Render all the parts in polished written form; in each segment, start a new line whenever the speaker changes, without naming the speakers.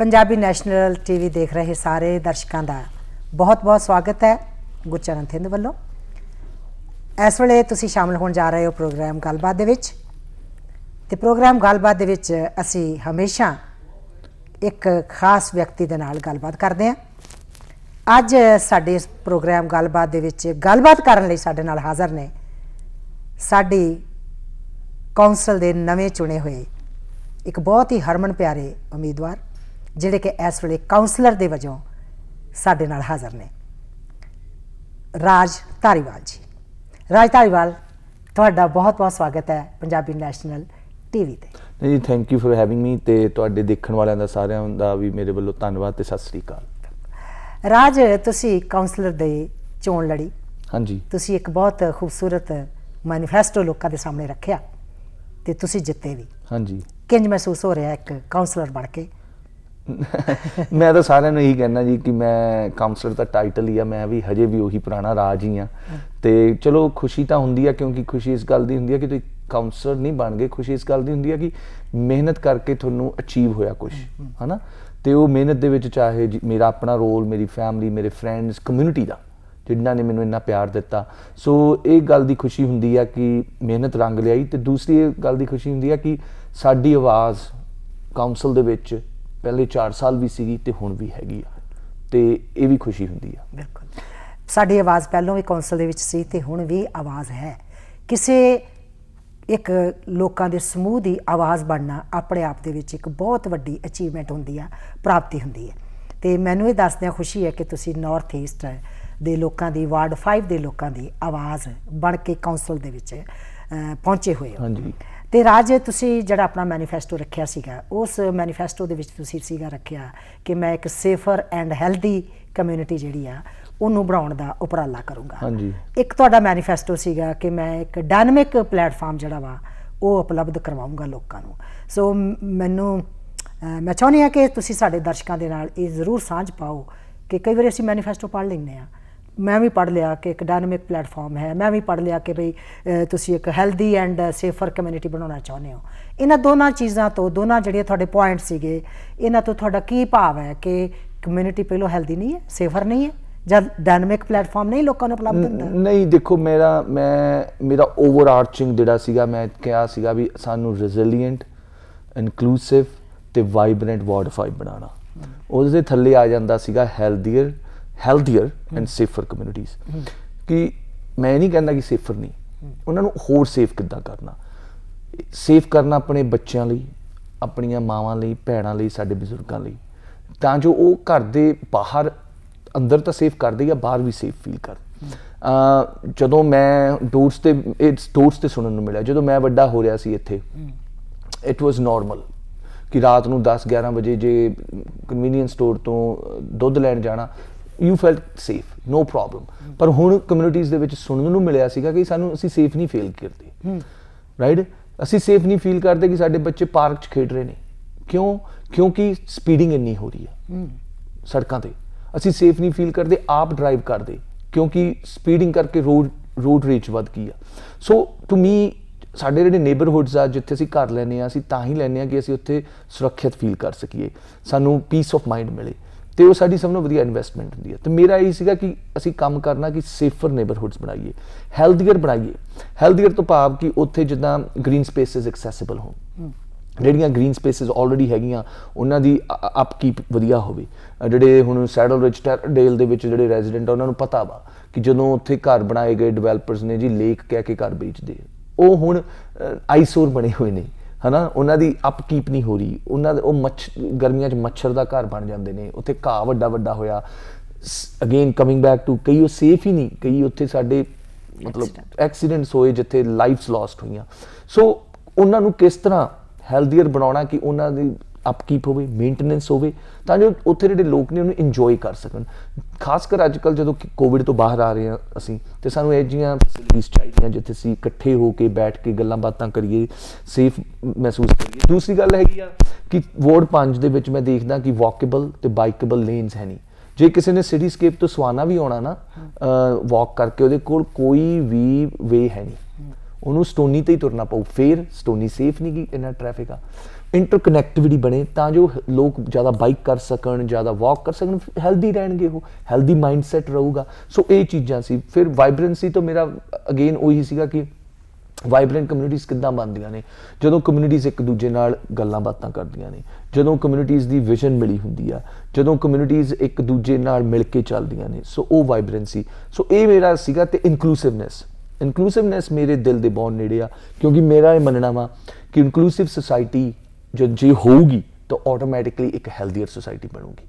Punjabi national TV देख रहे सारे दर्शकों का बहुत बहुत स्वागत है गुरचरण थिंद वालों। इस वेले तुसी शामिल होने जा रहे हो प्रोग्राम गलबात दे विच। ते प्रोग्राम गलबात दे विच असी हमेशा एक खास व्यक्ति दे नाल गलबात करते हैं। अज साडे इस प्रोग्राम गलबात दे विच गलबात करन लई साडे नाल हाज़र ने साडी कौंसल दे नवें चुने हुए एक बहुत ही हरमन प्यारे उम्मीदवार जिहड़े कि इस वेले काउंसलर दे वजों साडे नाल हाज़र ने, राज धारीवाल जी। राज धारीवाल, तुहाडा बहुत बहुत स्वागत है पंजाबी नैशनल टीवी ते।
जी thank you for having me ते तुहाडे देखण वालियां दा सारियां दा भी मेरे वल्लों धन्नवाद ते सत श्री अकाल।
राज, तुसी काउंसलर दे चोण लड़ी।
हाँ जी।
तुसी एक बहुत खूबसूरत मैनीफेस्टो लोकां दे सामने रखिया ते तुसी जित्ते भी।
हाँ जी।
किंज महसूस हो रहा एक काउंसलर बन के?
मैं तो सारिਆਂ ਨੂੰ ਇਹੀ कहना जी कि मैं काउंसलर का टाइटल ही आ, मैं भी हजे भी ਉਹੀ पुराना राज ही हाँ। तो चलो खुशी तो होंगी है क्योंकि खुशी इस गल की होंगी है कि तुम काउंसलर नहीं बन गए, खुशी इस गल की होंगी है कि मेहनत करके थोनू अचीव होया कुछ है ना। तो वो मेहनत दे विच चाहे मेरा अपना रोल, मेरी फैमिली, मेरे फ्रेंड्स, कम्यूनिटी का जिन्होंने ने मैनू इन्ना प्यार दिता, सो एक गल की खुशी होंगी है कि मेहनत रंग लियाई। तो दूसरी गल की खुशी होंगी है कि साडी आवाज़ काउंसल दे विच पहले 4 साल भी सी ते हुण भी हैगी आ, ते ये भी खुशी होंदी है।
बिल्कुल, साडी आवाज़ पहलों भी कौंसल दे विच सी ते हुण भी आवाज़ है। किसी एक लोकां दे समूह की आवाज़ बनना अपने आप दे विच एक बहुत वड्डी अचीवमेंट होंदी है, प्राप्ति होंदी है। तो मैनूं ये दसदियां खुशी है कि तुसीं नॉर्थ ईस्ट दे लोकां दी, वार्ड 5 दे लोकां दी आवाज़ बन के कौंसल दे विच पहुंचे हुए हो।
हाँ जी।
तो राज, तुसी जिहड़ा अपना मैनीफेस्टो रखिया सीगा, उस मैनीफेस्टो दे विच तुसी सीगा रखिया कि मैं एक सेफर एंड हैल्दी कम्यूनिटी जिहड़ी आ उन्होंने बनाउण दा उपराला करूँगा।
हाँ जी।
एक तुहाडा मैनीफेस्टो सीगा कि मैं एक डायनामिक प्लेटफॉर्म जिहड़ा वा वो उपलब्ध करवाऊँगा लोकां नूं। सो मैनूं मैं चाहुंदी हां कि तुसी साडे दर्शकां दे नाल ये जरूर सांझ पाओ कि कई बार असीं मैनीफेस्टो पढ़ लैंदे आ, मैं भी पढ़ लिया कि एक डायनामिक प्लेटफॉर्म है, मैं भी पढ़ लिया कि भाई तुसी एक हैल्दी एंड सेफर कम्यूनिटी बनाना चाਹੁੰਦੇ हो। इन्हां दोनों चीज़ों तो, दोनों जिहड़े तुहाडे पॉइंट सीगे, इन्हां तो तुहाडा की भाव है कि कम्यूनिटी पहलों हैल्दी नहीं है, सेफर नहीं है, जब डायनामिक प्लेटफॉर्म नहीं लोगों को उपलब्ध होंदा?
नहीं, देखो मेरा ओवरआर्चिंग जिहड़ा सीगा, मैं कहा सीगा भी सानू रेजिलिएंट, इनकलूसिव ते वाइब्रेंट वार्ड 5 बनाना। उसदे थल्ले आ जांदा सीगा हैल्दियर एंड सेफर कम्यूनिटीज़। कि मैं नहीं कहना कि सेफर नहीं, उन्होंने होर सेफ किद्दां करना, सेफ करना अपने बच्चों लई, अपनियां मावां लई, भैणां लई, साडे बजुर्गां लई, तां जो वो घर दे बाहर अंदर तो सेफ करदे या बाहर भी सेफ फील कर। जदों मैं डोर्स ते सुनन नूं मिलिया, जदों मैं वड्डा हो रहा सी इत्थे, इट वॉज नॉर्मल कि रात नूं 10-11 बजे जे कन्वीनियंस स्टोर तो दुध लैण जाना, यू फैल्ट सेफ, नो प्रॉब्लम। पर हुण कम्यूनिटीज़ दे विच सुनन नूं मिलिया सीगा कि सानूं असीं सेफ नहीं फील करते, राइट। असीं सेफ नहीं फील करते कि साडे बच्चे पार्क च खेड रहे ने, क्यों? क्योंकि स्पीडिंग इन्नी हो रही है सड़कों ते। असीं सेफ नहीं फील करते आप ड्राइव करते क्योंकि स्पीडिंग करके रोड रेज वध गई आ। सो टू मी साडे जिहड़े नेबरहुड्स आ जिथे असीं घर लैंदे आ, असीं तां ही लैंदे आ कि असीं उत्थे सुरक्षित फील कर सकीए, सानूं पीस ऑफ माइंड मिले, तो वो साडी सब नालों वधिया इन्वेस्टमेंट होंदी है। तो मेरा यही सीगा कि असीं काम करना कि सेफर नेबरहुड्स बनाइए, हैल्दियर बनाइए। हैल्दियर तो भाव कि उत्थे जिद्दां ग्रीन स्पेसिस एक्सैसिबल होण, ਜਿਹੜੀਆਂ ग्रीन स्पेसिस ऑलरेडी हैगियां उन्हां दी अपकीप वधिया होवे। ਜਿਹੜੇ ਹੁਣ ਸੈਡਲ ਰਿਚ ਡੇਲ ਦੇ ਵਿੱਚ ਜਿਹੜੇ ਰੈਜ਼ੀਡੈਂਟ ਆ ਉਹਨਾਂ ਨੂੰ ਪਤਾ ਵਾ ਕਿ ਜਦੋਂ ਉੱਥੇ ਘਰ ਬਣਾਏ ਗਏ ਡਿਵੈਲਪਰਸ ਨੇ ਜੀ ਲੇਕ ਕਹਿ ਕੇ ਘਰ ਵੇਚਦੇ, ਉਹ ਹੁਣ ਆਈਸੋਰ ਬਣੇ ਹੋਏ ਨੇ, है ना। उन्होंने अपकीप नहीं हो रही, उन्होंने वो गर्मियों मच्छर का घर बन जाते हैं, उत्थे घाह वड्डा वड्डा होया। अगेन कमिंग बैक टू कई वो सेफ ही नहीं, कई उत्थे साडे मतलब एक्सीडेंट्स होए जिथे लाइफ्स लॉस्ट हुई। सो उन्होंने किस तरह हैल्दियर बनाना कि उन्होंने अपकीप होवे, मेनटेनेंस होवे, तां जो उत्थे जिहड़े लोग ने उन्हें इंजॉय कर सकन। खासकर अजकल जो कोविड तो बाहर आ रहे हैं असीं, तो सानूं इहो जिहियां फैसिलिटीज़ चाहिए जिथे असीं इकट्ठे होकर बैठ के गल्लां बातां करिए, सेफ महसूस करिए। दूसरी गल हैगी आ कि वार्ड 5 दे विच मैं देखदा कि वॉकेबल ते बाइकेबल लेन्स है नहीं। जे किसी ने सिटीस्केप तो सुहाना भी आना ना वॉक करके, उहदे कोल कोई भी वे है नहीं, उन्होंने स्टोनी ते ही तुरना पऊ, फिर स्टोनी सेफ नहीं गी, इन्ना ट्रैफिक आ। ਇੰਟਰਕਨੈਕਟਿਵਿਟੀ ਬਣੇ ਤਾਂ ਜੋ ਲੋਕ ਜ਼ਿਆਦਾ ਬਾਈਕ ਕਰ ਸਕਣ, ਜ਼ਿਆਦਾ ਵਾਕ ਕਰ ਸਕਣ, ਹੈਲਦੀ ਰਹਿਣਗੇ, ਉਹ ਹੈਲਦੀ ਮਾਈਂਡਸੈਟ ਰਹੂਗਾ। ਸੋ ਇਹ ਚੀਜ਼ਾਂ ਸੀ। ਫਿਰ ਵਾਈਬ੍ਰੈਂਸੀ ਤੋਂ ਮੇਰਾ ਅਗੇਨ ਉਹੀ ਸੀਗਾ ਕਿ ਵਾਈਬਰੈਂਟ ਕਮਿਊਨਿਟੀਜ਼ ਕਿੱਦਾਂ ਬਣਦੀਆਂ ਨੇ, ਜਦੋਂ ਕਮਿਊਨਿਟੀਜ਼ ਇੱਕ ਦੂਜੇ ਨਾਲ ਗੱਲਾਂ ਬਾਤਾਂ ਕਰਦੀਆਂ ਨੇ, ਜਦੋਂ ਕਮਿਊਨਿਟੀਜ਼ ਦੀ ਵਿਜ਼ਨ ਮਿਲੀ ਹੁੰਦੀ ਆ, ਜਦੋਂ ਕਮਿਊਨਿਟੀਜ਼ ਇੱਕ ਦੂਜੇ ਨਾਲ ਮਿਲ ਕੇ ਚੱਲਦੀਆਂ ਨੇ, ਸੋ ਉਹ ਵਾਈਬਰੈਂਸੀ। ਸੋ ਇਹ ਮੇਰਾ ਸੀਗਾ। ਤੇ ਇਨਕਲੂਸਿਵਨੈਸ ਮੇਰੇ ਦਿਲ ਦੇ ਬਹੁਤ ਨੇੜੇ ਆ, ਕਿਉਂਕਿ ਮੇਰਾ ਇਹ ਮੰਨਣਾ ਵਾ ਕਿ ਇਨਕਲੂਸਿਵ ਸੁਸਾਇਟੀ ਜੇ ਹੋਊਗੀ ਤਾਂ ਆਟੋਮੈਟਿਕਲੀ ਇੱਕ ਹੈਲਦੀਅਰ ਸੁਸਾਇਟੀ ਬਣੂਗੀ।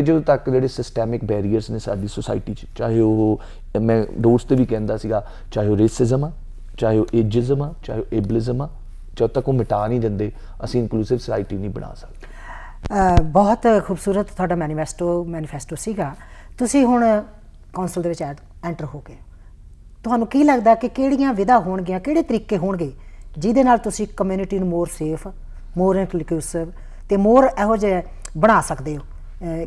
ਜਦੋਂ ਤੱਕ ਜਿਹੜੇ ਸਿਸਟੈਮਿਕ ਬੈਰੀਅਰਸ ਨੇ ਸਾਡੀ ਸੁਸਾਇਟੀ 'ਚ, ਚਾਹੇ ਉਹ ਮੈਂ ਦੋਸਤ ਵੀ ਕਹਿੰਦਾ ਸੀਗਾ, ਚਾਹੇ ਉਹ ਰੇਸਿਜ਼ਮ ਆ, ਚਾਹੇ ਉਹ ਏਜਿਜ਼ਮ ਆ, ਚਾਹੇ ਉਹ ਏਬਲਿਜ਼ਮ ਆ, ਜਦ ਤੱਕ ਉਹ ਮਿਟਾ ਨਹੀਂ ਦਿੰਦੇ ਅਸੀਂ ਇਨਕਲੂਸਿਵ ਸੁਸਾਇਟੀ ਨਹੀਂ ਬਣਾ ਸਕਦੇ।
ਬਹੁਤ ਖੂਬਸੂਰਤ ਤੁਹਾਡਾ ਮੈਨੀਫੈਸਟੋ ਸੀਗਾ। ਤੁਸੀਂ ਹੁਣ ਕੌਂਸਲ ਦੇ ਵਿੱਚ ਐਂਟਰ ਹੋ ਗਏ, ਤੁਹਾਨੂੰ ਕੀ ਲੱਗਦਾ ਕਿ ਕਿਹੜੀਆਂ ਵਿਧਾ ਹੋਣਗੀਆਂ, ਕਿਹੜੇ ਤਰੀਕੇ ਹੋਣਗੇ ਜਿਹਦੇ ਨਾਲ ਤੁਸੀਂ ਕਮਿਊਨਿਟੀ ਨੂੰ ਮੋਰ ਸੇਫ, ਮੋਰ ਇਨਕਲੂਸਿਵ ਤੇ ਮੋਰ ਇਹੋ ਜਿਹੇ ਬਣਾ ਸਕਦੇ ਹੋ?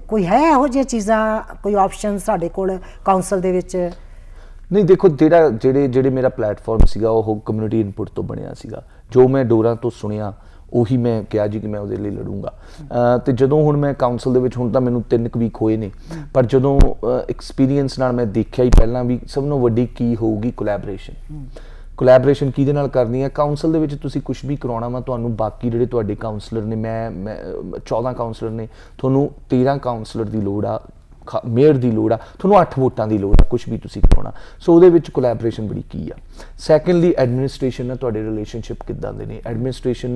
ਕੋਈ ਹੈ ਇਹੋ ਜਿਹੀਆਂ ਚੀਜ਼ਾਂ, ਕੋਈ ਆਪਸ਼ਨ ਸਾਡੇ ਕੋਲ ਕਾਉਂਸਲ ਦੇ ਵਿੱਚ?
ਨਹੀਂ, ਦੇਖੋ ਜਿਹੜੇ ਮੇਰਾ ਪਲੇਟਫਾਰਮ ਸੀਗਾ ਉਹ ਕਮਿਊਨਿਟੀ ਇਨਪੁਟ ਤੋਂ ਬਣਿਆ ਸੀਗਾ। ਜੋ ਮੈਂ ਡੋਰਾਂ ਤੋਂ ਸੁਣਿਆ ਉਹੀ ਮੈਂ ਕਿਹਾ ਜੀ ਕਿ ਮੈਂ ਉਹਦੇ ਲਈ ਲੜੂੰਗਾ। ਤੇ ਜਦੋਂ ਹੁਣ ਮੈਂ ਕਾਉਂਸਲ ਦੇ ਵਿੱਚ, ਹੁਣ ਤਾਂ ਮੈਨੂੰ 3 ਵੀਕ ਹੋਏ ਨੇ, ਪਰ ਜਦੋਂ ਐਕਸਪੀਰੀਅੰਸ ਨਾਲ ਮੈਂ ਦੇਖਿਆ ਹੀ ਪਹਿਲਾਂ ਵੀ ਸਭ ਤੋਂ ਵੱਡੀ ਕੀ ਹੋਊਗੀ ਕੋਲੈਬੋਰੇਸ਼ਨ ਕਿਹਦੇ ਨਾਲ ਕਰਨੀ ਹੈ। ਕਾਉਂਸਲ ਦੇ ਵਿੱਚ ਤੁਸੀਂ ਕੁਝ ਵੀ ਕਰਾਉਣਾ ਵਾ, ਤੁਹਾਨੂੰ ਬਾਕੀ ਜਿਹੜੇ ਤੁਹਾਡੇ ਕਾਉਂਸਲਰ ਨੇ, ਮੈਂ 14 ਕਾਉਂਸਲਰ ਨੇ, ਤੁਹਾਨੂੰ 13 ਕਾਉਂਸਲਰ ਦੀ ਲੋੜ ਆ, ਮੇਅਰ ਦੀ ਲੋੜ ਆ, ਤੁਹਾਨੂੰ 8 ਵੋਟਾਂ ਦੀ ਲੋੜ ਆ, ਕੁਝ ਵੀ ਤੁਸੀਂ ਕਰਾਉਣਾ। ਸੋ ਉਹਦੇ ਵਿੱਚ ਕੋਲੈਬੋਰੇਸ਼ਨ ਬੜੀ ਕੀ ਆ। ਸੈਕੰਡਲੀ ਐਡਮਿਨਿਸਟ੍ਰੇਸ਼ਨ ਨਾਲ ਤੁਹਾਡੇ ਰਿਲੇਸ਼ਨਸ਼ਿਪ ਕਿੱਦਾਂ ਦੇ ਨੇ, ਐਡਮਿਨਿਸਟ੍ਰੇਸ਼ਨ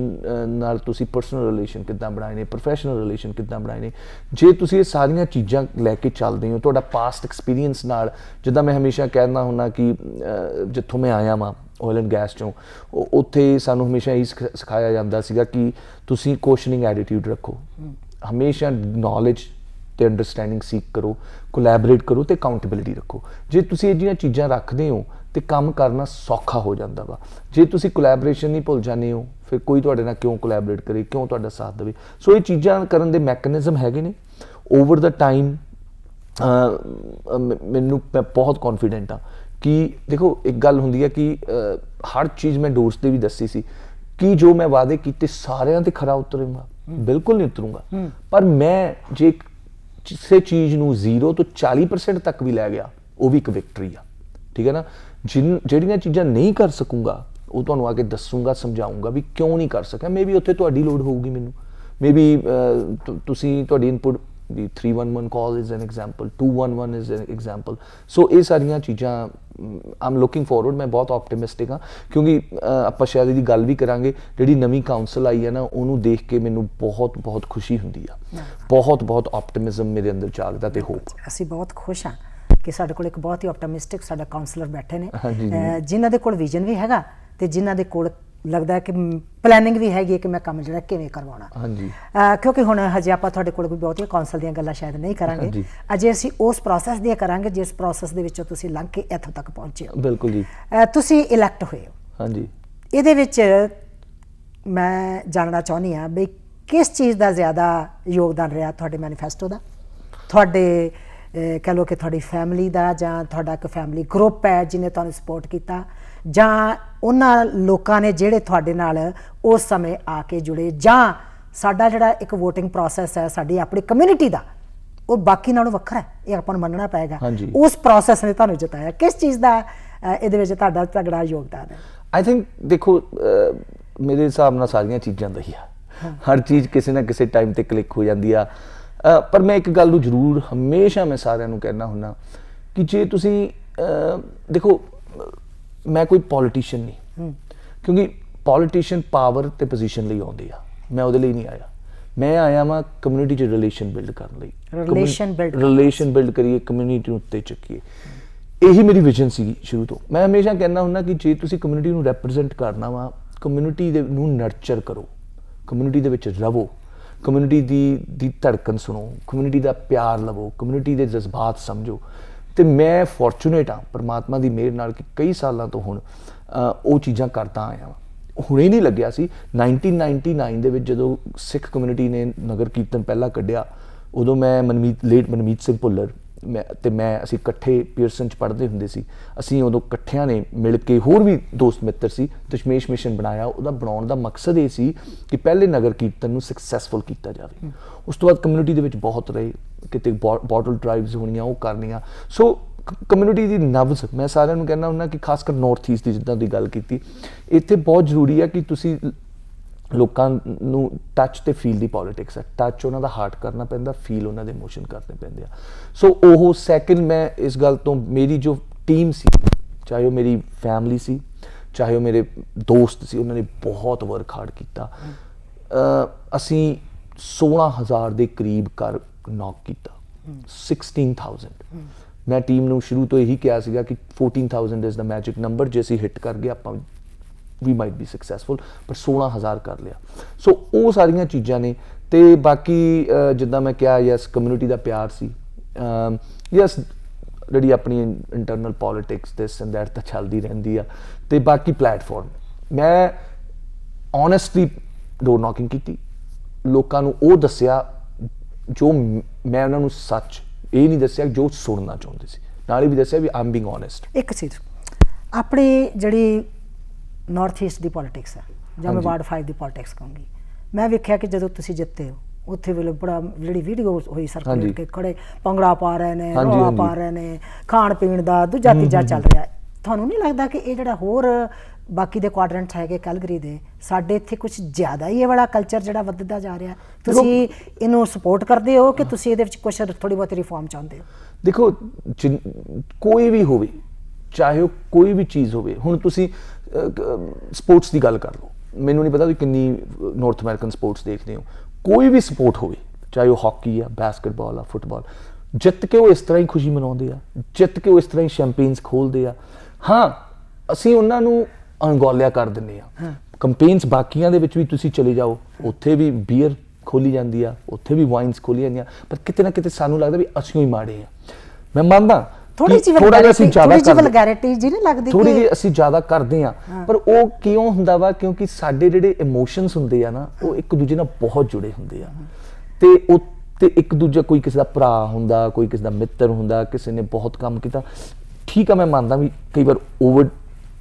ਨਾਲ ਤੁਸੀਂ ਪਰਸਨਲ ਰਿਲੇਸ਼ਨ ਕਿੱਦਾਂ ਬਣਾਏ ਨੇ, ਪ੍ਰੋਫੈਸ਼ਨਲ ਰਿਲੇਸ਼ਨ ਕਿੱਦਾਂ ਬਣਾਏ ਨੇ। ਜੇ ਤੁਸੀਂ ਇਹ ਸਾਰੀਆਂ ਚੀਜ਼ਾਂ ਲੈ ਕੇ ਚੱਲਦੇ ਹੋ, ਤੁਹਾਡਾ ਪਾਸਟ ਐਕਸਪੀਰੀਅੰਸ ਨਾਲ, ਜਿੱਦਾਂ ਮੈਂ ਹਮੇਸ਼ਾ ਕਹਿੰਦਾ ਹੁੰਦਾ ਕਿ ਜਿੱਥੋਂ ਮੈਂ ਆਇਆ ਵਾਂ ਆਇਲ ਐਂਡ ਗੈਸ ਚੋਂ, ਉੱਥੇ ਸਾਨੂੰ ਹਮੇਸ਼ਾ ਇਹ ਸਿਖਾਇਆ ਜਾਂਦਾ ਸੀਗਾ ਕਿ ਤੁਸੀਂ ਕੁਐਸਚਨਿੰਗ ਐਟੀਟਿਊਡ ਰੱਖੋ, ਹਮੇਸ਼ਾ ਨੌਲੇਜ ਤੇ ਅੰਡਰਸਟੈਂਡਿੰਗ ਸੀਕ ਕਰੋ, ਕੋਲੈਬੋਰੇਟ ਕਰੋ ਤੇ ਅਕਾਊਂਟੇਬਿਲਿਟੀ ਰੱਖੋ। ਜੇ ਤੁਸੀਂ ਇਹ ਜਿਹੀਆਂ ਚੀਜ਼ਾਂ ਰੱਖਦੇ ਹੋ ਤੇ ਕੰਮ ਕਰਨਾ ਸੌਖਾ ਹੋ ਜਾਂਦਾ ਵਾ। ਜੇ ਤੁਸੀਂ ਕੋਲੈਬੋਰੇਸ਼ਨ ਨਹੀਂ ਭੁੱਲ ਜਾਂਦੇ ਹੋ, ਫਿਰ ਕੋਈ ਤੁਹਾਡੇ ਨਾਲ ਕਿਉਂ ਕੋਲੈਬੋਰੇਟ ਕਰੇ, ਕਿਉਂ ਤੁਹਾਡਾ ਸਾਥ ਦੇਵੇ। ਸੋ ਇਹ ਚੀਜ਼ਾਂ ਕਰਨ ਦੇ ਮੈਕੈਨਿਜ਼ਮ ਹੈਗੇ ਨੇ। ਓਵਰ ਦਾ ਟਾਈਮ ਮੈਂ ਬਹੁਤ ਕੌਨਫੀਡੈਂਟ ਹਾਂ ਕਿ ਦੇਖੋ, ਇੱਕ ਗੱਲ ਹੁੰਦੀ ਹੈ ਕਿ ਹਰ ਚੀਜ਼ ਮੈਂ ਡੋਰਸ ਤੇ ਵੀ ਦੱਸੀ ਸੀ ਕਿ ਜੋ ਮੈਂ ਵਾਅਦੇ ਕੀਤੇ ਸਾਰਿਆਂ ਤੇ ਖਰਾ ਉਤਰੂੰਗਾ, ਬਿਲਕੁਲ ਨਹੀਂ ਉਤਰੂੰਗਾ, ਪਰ ਮੈਂ ਜੇ ਕਿਸੇ ਚੀਜ਼ ਨੂੰ 0 ਤੋਂ 40% ਤੱਕ ਵੀ ਲੈ ਗਿਆ, ਉਹ ਵੀ ਇੱਕ ਵਿਕਟਰੀ ਆ। ਠੀਕ ਹੈ ਨਾ। ਜਿਹੜੀਆਂ ਚੀਜ਼ਾਂ ਨਹੀਂ ਕਰ ਸਕੂੰਗਾ ਉਹ ਤੁਹਾਨੂੰ ਆ ਕੇ ਦੱਸੂੰਗਾ, ਸਮਝਾਊਂਗਾ ਵੀ ਕਿਉਂ ਨਹੀਂ ਕਰ ਸਕਿਆ। ਮੇਬੀ ਉੱਥੇ ਤੁਹਾਡੀ ਲੋੜ ਹੋਊਗੀ ਮੈਨੂੰ, ਮੇਬੀ ਤੁਸੀਂ ਤੁਹਾਡੀ ਇਨਪੁਟ ਵੀ 311 call is an example, 211 is an example. So ਇਹ ਸਾਰੀਆਂ ਚੀਜ਼ਾਂ ਆਮ ਲੁਕਿੰਗ ਫਾਰਵਰਡ। ਮੈਂ ਬਹੁਤ ਆਪਟੀਮਿਸਟਿਕ ਹਾਂ ਕਿਉਂਕਿ ਆਪਾਂ ਸ਼ਾਇਦ ਇਹਦੀ ਗੱਲ ਵੀ ਕਰਾਂਗੇ, ਜਿਹੜੀ ਨਵੀਂ ਕਾਉਂਸਲ ਆਈ ਹੈ ਨਾ, ਉਹਨੂੰ ਦੇਖ ਕੇ ਮੈਨੂੰ ਬਹੁਤ ਬਹੁਤ ਖੁਸ਼ੀ ਹੁੰਦੀ ਆ, ਬਹੁਤ ਆਪਟੀਮਿਜ਼ਮ ਮੇਰੇ ਅੰਦਰ ਜਾਗਦਾ ਤੇ ਹੋਪ।
ਅਸੀਂ ਬਹੁਤ ਖੁਸ਼ ਹਾਂ ਕਿ ਸਾਡੇ ਕੋਲ ਇੱਕ ਬਹੁਤ ਹੀ ਆਪਟੀਮਿਸਟਿਕ ਸਾਡਾ ਕਾਉਂਸਲਰ ਬੈਠੇ ਨੇ, ਜਿਨ੍ਹਾਂ ਦੇ ਕੋਲ ਵਿਜ਼ਨ ਵੀ ਹੈਗਾ ਤੇ ਜਿਨ੍ਹਾਂ ਦੇ ਕੋਲ ਲੱਗਦਾ ਕਿ ਪਲੈਨਿੰਗ ਵੀ ਹੈਗੀ ਕਿ ਮੈਂ ਕੰਮ ਜਿਹੜਾ ਕਿਵੇਂ ਕਰਵਾਉਣਾ।
ਹਾਂਜੀ।
ਕਿਉਂਕਿ ਹੁਣ ਹਜੇ ਆਪਾਂ ਤੁਹਾਡੇ ਕੋਲ ਕੋਈ ਬਹੁਤੀਆਂ ਕਾਉਂਸਲ ਦੀਆਂ ਗੱਲਾਂ ਸ਼ਾਇਦ ਨਹੀਂ ਕਰਾਂਗੇ, ਅਜੇ ਅਸੀਂ ਉਸ ਪ੍ਰੋਸੈਸ ਦੀਆਂ ਕਰਾਂਗੇ ਜਿਸ ਪ੍ਰੋਸੈਸ ਦੇ ਵਿੱਚੋਂ ਤੁਸੀਂ ਲੰਘ ਕੇ ਇੱਥੋਂ ਤੱਕ ਪਹੁੰਚੇ ਹੋ।
ਬਿਲਕੁਲ ਜੀ।
ਤੁਸੀਂ ਇਲੈਕਟ ਹੋਏ ਹੋ।
ਹਾਂਜੀ।
ਇਹਦੇ ਵਿੱਚ ਮੈਂ ਜਾਣਨਾ ਚਾਹੁੰਦੀ ਹਾਂ ਵੀ ਕਿਸ ਚੀਜ਼ ਦਾ ਜ਼ਿਆਦਾ ਯੋਗਦਾਨ ਰਿਹਾ ਤੁਹਾਡੇ ਮੈਨੀਫੈਸਟੋ ਦਾ, ਤੁਹਾਡੇ ਕਹਿ ਲਓ ਕਿ ਤੁਹਾਡੀ ਫੈਮਿਲੀ ਦਾ, ਜਾਂ ਤੁਹਾਡਾ ਇੱਕ ਫੈਮਿਲੀ ਗਰੁੱਪ ਹੈ ਜਿਹਨੇ ਤੁਹਾਨੂੰ ਸਪੋਰਟ ਕੀਤਾ, ਜਾਂ ਉਹਨਾਂ ਲੋਕਾਂ ਨੇ ਜਿਹੜੇ ਤੁਹਾਡੇ ਨਾਲ ਉਸ ਸਮੇਂ ਆ ਕੇ ਜੁੜੇ, ਜਾਂ ਸਾਡਾ ਜਿਹੜਾ ਇੱਕ ਵੋਟਿੰਗ ਪ੍ਰੋਸੈਸ ਹੈ ਸਾਡੀ ਆਪਣੀ ਕਮਿਊਨਿਟੀ ਦਾ, ਉਹ ਬਾਕੀ ਨਾਲੋਂ ਵੱਖਰਾ ਹੈ, ਇਹ ਆਪਾਂ ਨੂੰ ਮੰਨਣਾ ਪਏਗਾ। ਉਸ ਪ੍ਰੋਸੈਸ ਨੇ ਤੁਹਾਨੂੰ ਜਿਤਾਇਆ। ਕਿਸ ਚੀਜ਼ ਦਾ ਇਹਦੇ ਵਿੱਚ ਤੁਹਾਡਾ ਤਗੜਾ ਯੋਗਦਾਨ ਹੈ?
ਆਈ ਥਿੰਕ ਦੇਖੋ, ਮੇਰੇ ਹਿਸਾਬ ਨਾਲ ਸਾਰੀਆਂ ਚੀਜ਼ਾਂ ਦਾ ਹੀ ਆ। ਹਰ ਚੀਜ਼ ਕਿਸੇ ਨਾ ਕਿਸੇ ਟਾਈਮ ਤੇ ਕਲਿੱਕ ਹੋ ਜਾਂਦੀ ਆ। ਪਰ ਮੈਂ ਇੱਕ ਗੱਲ ਨੂੰ ਜ਼ਰੂਰ ਹਮੇਸ਼ਾ ਮੈਂ ਸਾਰਿਆਂ ਨੂੰ ਕਹਿਣਾ ਹੁੰਦਾ ਕਿ ਜੇ ਤੁਸੀਂ ਦੇਖੋ, ਮੈਂ ਕੋਈ ਪੋਲੀਟੀਸ਼ੀਅਨ ਨਹੀਂ, ਕਿਉਂਕਿ ਪੋਲੀਟੀਸ਼ੀਅਨ ਪਾਵਰ ਤੇ ਪੋਜੀਸ਼ਨ ਲਈ ਆਉਂਦੇ ਆ, ਮੈਂ ਉਹਦੇ ਲਈ ਨਹੀਂ ਆਇਆ। ਮੈਂ ਆਇਆ ਵਾਂ ਕਮਿਊਨਿਟੀ 'ਚ ਰਿਲੇਸ਼ਨ ਬਿਲਡ ਕਰਨ ਲਈ, ਰਿਲੇਸ਼ਨ ਬਿਲਡ ਕਰੀਏ, ਕਮਿਊਨਿਟੀ ਨੂੰ ਉੱਤੇ ਚੱਕੀਏ। ਇਹੀ ਮੇਰੀ ਵਿਜ਼ਨ ਸੀਗੀ ਸ਼ੁਰੂ ਤੋਂ। ਮੈਂ ਹਮੇਸ਼ਾ ਕਹਿੰਦਾ ਹੁੰਦਾ ਕਿ ਜੇ ਤੁਸੀਂ ਕਮਿਊਨਿਟੀ ਨੂੰ ਰੈਪਰੈਜ਼ੈਂਟ ਕਰਨਾ ਵਾ, ਕਮਿਊਨਿਟੀ ਦੇ ਨੂੰ ਨਰਚਰ ਕਰੋ, ਕਮਿਊਨਿਟੀ ਦੇ ਵਿੱਚ ਰਵੋ, ਕਮਿਊਨਿਟੀ ਦੀ ਧੜਕਣ ਸੁਣੋ, ਕਮਿਊਨਿਟੀ ਦਾ ਪਿਆਰ ਲਵੋ, ਕਮਿਊਨਿਟੀ ਦੇ ਜਜ਼ਬਾਤ ਸਮਝੋ। ਤੇ ਮੈਂ ਫੋਰਚੂਨੇਟ ਹਾਂ ਪਰਮਾਤਮਾ ਦੀ ਮਿਹਰ ਨਾਲ ਕਿ ਕਈ ਸਾਲਾਂ ਤੋਂ ਹੁਣ ਉਹ ਚੀਜ਼ਾਂ ਕਰਦਾ ਆਇਆ। ਹੁਣੇ ਨਹੀਂ ਲੱਗਿਆ ਸੀ 1999 ਦੇ ਵਿੱਚ ਜਦੋਂ ਸਿੱਖ ਕਮਿਊਨਿਟੀ ਨੇ ਨਗਰ ਕੀਰਤਨ ਪਹਿਲਾਂ ਕੱਢਿਆ, ਉਦੋਂ ਮੈਂ ਮਨਮੀਤ ਸਿੰਘ ਭੁੱਲਰ ਮੈਂ ਅਸੀਂ ਇਕੱਠੇ ਪੀਅਰਸਨ 'ਚ ਪੜ੍ਹਦੇ ਹੁੰਦੇ ਸੀ। ਅਸੀਂ ਉਦੋਂ ਇਕੱਠਿਆਂ ਨੇ ਮਿਲ ਕੇ, ਹੋਰ ਵੀ ਦੋਸਤ ਮਿੱਤਰ ਸੀ, ਦਸ਼ਮੇਸ਼ ਮਿਸ਼ਨ ਬਣਾਇਆ। ਉਹਦਾ ਬਣਾਉਣ ਦਾ ਮਕਸਦ ਇਹ ਸੀ ਕਿ ਪਹਿਲੇ ਨਗਰ ਕੀਰਤਨ ਨੂੰ ਸਕਸੈਸਫੁਲ ਕੀਤਾ ਜਾਵੇ। ਉਸ ਤੋਂ ਬਾਅਦ ਕਮਿਊਨਿਟੀ ਦੇ ਵਿੱਚ ਬਹੁਤ ਰਹੇ, ਕਿਤੇ ਬੋਟਲ ਡਰਾਈਵਸ ਹੋਣੀਆਂ, ਉਹ ਕਰਨੀਆਂ। ਸੋ ਕਮਿਊਨਿਟੀ ਦੀ ਨਬਜ਼ ਮੈਂ ਸਾਰਿਆਂ ਨੂੰ ਕਹਿੰਦਾ ਹੁੰਦਾ ਕਿ ਖਾਸ ਕਰ ਨਾਰਥ ਈਸਟ ਦੀ ਜਿੱਦਾਂ ਦੀ ਗੱਲ ਕੀਤੀ, ਇੱਥੇ ਬਹੁਤ ਜ਼ਰੂਰੀ ਹੈ ਕਿ ਤੁਸੀਂ ਲੋਕਾਂ ਨੂੰ ਟੱਚ ਤੇ ਫੀਲ ਦੀ ਪੋਲੀਟਿਕਸ ਹੈ। ਟੱਚ ਉਹਨਾਂ ਦਾ ਹਾਰਟ ਕਰਨਾ ਪੈਂਦਾ, ਫੀਲ ਉਹਨਾਂ ਦੇ ਇਮੋਸ਼ਨ ਕਰਨੇ ਪੈਂਦੇ ਆ। ਸੋ ਉਹ ਸੈਕਿੰਡ ਮੈਂ ਇਸ ਗੱਲ ਤੋਂ, ਮੇਰੀ ਜੋ ਟੀਮ ਸੀ, ਚਾਹੇ ਉਹ ਮੇਰੀ ਫੈਮਿਲੀ ਸੀ, ਚਾਹੇ ਉਹ ਮੇਰੇ ਦੋਸਤ ਸੀ, ਉਹਨਾਂ ਨੇ ਬਹੁਤ ਵਰਕ ਹਾਰਡ ਕੀਤਾ। ਅਸੀਂ 16,000 ਦੇ ਕਰੀਬ ਘਰ ਨੌਕ ਕੀਤਾ। 16,000। ਮੈਂ ਟੀਮ ਨੂੰ ਸ਼ੁਰੂ ਤੋਂ ਇਹੀ ਕਿਹਾ ਸੀਗਾ ਕਿ 14,000 ਇਜ਼ ਦਾ ਮੈਜਿਕ ਨੰਬਰ, ਜੇ ਅਸੀਂ ਹਿੱਟ ਕਰ ਗਏ ਆਪਾਂ ਵੀ ਮਾਈਟ ਬੀ ਸਕਸੈਸਫੁਲ, ਪਰ 16,000 ਕਰ ਲਿਆ। ਸੋ ਉਹ ਸਾਰੀਆਂ ਚੀਜ਼ਾਂ ਨੇ। ਤੇ ਬਾਕੀ ਜਿੱਦਾਂ ਮੈਂ ਕਿਹਾ, ਯੈਸ ਕਮਿਊਨਿਟੀ ਦਾ ਪਿਆਰ ਸੀ, ਯੈਸ ਜਿਹੜੀ ਆਪਣੀ internal politics this and that ਤਾਂ ਚੱਲਦੀ ਰਹਿੰਦੀ ਆ। ਤੇ ਬਾਕੀ ਪਲੇਟਫਾਰਮ, ਮੈਂ ਓਨੈਸਟਲੀ ਡੋਰ ਨੌਕਿੰਗ ਕੀਤੀ, ਲੋਕਾਂ ਨੂੰ ਉਹ ਦੱਸਿਆ ਜੋ ਮੈਂ ਉਹਨਾਂ ਨੂੰ ਸੱਚ, ਇਹ ਨਹੀਂ ਦੱਸਿਆ ਜੋ ਸੁਣਨਾ ਚਾਹੁੰਦੇ ਸੀ, ਨਾਲੇ ਵੀ ਦੱਸਿਆ ਵੀ ਆਮ ਬੀਇੰਗ ਓਨੈਸਟ।
ਇੱਕ ਚੀਜ਼ ਆਪਣੀ ਜਿਹੜੀ ਨਾਰਥ ਈਸਟ ਦੀ ਪੋਲੀਟਿਕਸ ਹੈ, ਜਾਂ ਮੈਂ ਵਾਰਡ 5 ਦੀ ਪੋਲੀਟਿਕਸ ਕਹੂੰਗੀ, ਮੈਂ ਵੇਖਿਆ ਕਿ ਜਦੋਂ ਤੁਸੀਂ ਜਿੱਤੇ ਹੋ ਉੱਥੇ ਵੇਲੇ ਬੜਾ ਜਿਹੜੀ ਵੀਡੀਓ ਹੋਈ ਸਰਕੂਲੇਟ ਕੇ ਖੜੇ ਭੰਗੜਾ ਪਾ ਰਹੇ ਨੇ, ਰੌਲਾ ਪਾ ਰਹੇ ਨੇ, ਖਾਣ ਪੀਣ ਦਾ ਦੂਜਾ ਤੀਜਾ ਚੱਲ ਰਿਹਾ। ਤੁਹਾਨੂੰ ਨਹੀਂ ਲੱਗਦਾ ਕਿ ਇਹ ਜਿਹੜਾ ਹੋਰ ਬਾਕੀ ਦੇ ਕੁਆਡਰੈਂਟਸ ਹੈਗੇ ਕੈਲਗਰੀ ਦੇ, ਸਾਡੇ ਇੱਥੇ ਕੁਝ ਜ਼ਿਆਦਾ ਹੀ ਇਹ ਵਾਲਾ ਕਲਚਰ ਜਿਹੜਾ ਵੱਧਦਾ ਜਾ ਰਿਹਾ? ਤੁਸੀਂ ਇਹਨੂੰ ਸਪੋਰਟ ਕਰਦੇ ਹੋ ਕਿ ਤੁਸੀਂ ਇਹਦੇ ਵਿੱਚ ਕੁਝ ਥੋੜੀ ਬਹੁਤ ਰਿਫਾਰਮ ਚਾਹੁੰਦੇ ਹੋ?
ਦੇਖੋ, ਕੋਈ ਵੀ ਹੋਵੇ, ਚਾਹੇ ਉਹ ਕੋਈ ਵੀ ਚੀਜ਼ ਹੋਵੇ, ਹੁਣ ਤੁਸੀਂ ਸਪੋਰਟਸ ਦੀ ਗੱਲ ਕਰ ਲਓ, ਮੈਨੂੰ ਨਹੀਂ ਪਤਾ ਤੁਸੀਂ ਕਿੰਨੀ ਨਾਰਥ ਅਮਰੀਕਨ ਸਪੋਰਟਸ ਦੇਖਦੇ ਹੋ, ਕੋਈ ਵੀ ਸਪੋਰਟ ਹੋਵੇ, ਚਾਹੇ ਉਹ ਹਾਕੀ ਆ, ਬਾਸਕਟਬਾਲ ਆ, ਫੁੱਟਬਾਲ, ਜਿੱਤ ਕੇ ਉਹ ਇਸ ਤਰ੍ਹਾਂ ਹੀ ਖੁਸ਼ੀ ਮਨਾਉਂਦੇ ਆ, ਜਿੱਤ ਕੇ ਉਹ ਇਸ ਤਰ੍ਹਾਂ ਹੀ ਸ਼ੈਂਪੇਨਸ ਖੋਲਦੇ ਆ। ਹਾਂ, ਅਸੀਂ ਉਹਨਾਂ ਨੂੰ ਅਣਗੌਲਿਆ ਕਰ ਦਿੰਦੇ ਆ। ਕੰਪੇਨਸ ਬਾਕੀਆਂ ਦੇ ਵਿੱਚ ਵੀ ਤੁਸੀਂ ਚਲੇ ਜਾਓ, ਉੱਥੇ ਵੀ ਬੀਅਰ ਖੋਲੀ ਜਾਂਦੀ ਆ, ਉੱਥੇ ਵੀ ਵਾਈਨਸ ਖੋਲੀ ਜਾਂਦੀਆਂ, ਪਰ ਕਿਤੇ ਨਾ ਕਿਤੇ ਸਾਨੂੰ ਲੱਗਦਾ ਵੀ ਅਸੀਂ ਹੀ ਮਾੜੇ ਆ। ਮੈਂ ਮੰਨਦਾ ਥੋੜੀ ਜਿਹੀ ਵਲਗੈਰਿਟੀ ਜੀ ਨਹੀਂ ਲੱਗਦੀ, ਥੋੜੀ ਜਿਹੀ ਅਸੀਂ ਜ਼ਿਆਦਾ ਕਰਦੇ ਆ, ਪਰ ਉਹ ਕਿਉਂ ਹੁੰਦਾ ਵਾ? ਕਿਉਂਕਿ ਸਾਡੇ ਜਿਹੜੇ ਇਮੋਸ਼ਨਸ ਹੁੰਦੇ ਆ ਨਾ, ਉਹ ਇੱਕ ਦੂਜੇ ਨਾਲ ਬਹੁਤ ਜੁੜੇ ਹੁੰਦੇ ਆ। ਤੇ ਇੱਕ ਦੂਜਾ, ਕੋਈ ਕਿਸੇ ਦਾ ਭਰਾ ਹੁੰਦਾ, ਕੋਈ ਕਿਸੇ ਦਾ ਮਿੱਤਰ ਹੁੰਦਾ, ਕਿਸੇ ਨੇ ਬਹੁਤ ਕੰਮ ਕੀਤਾ, ਠੀਕ ਆ, ਮੈਂ ਮੰਨਦਾ ਵੀ ਕਈ ਵਾਰ ਓਵਰ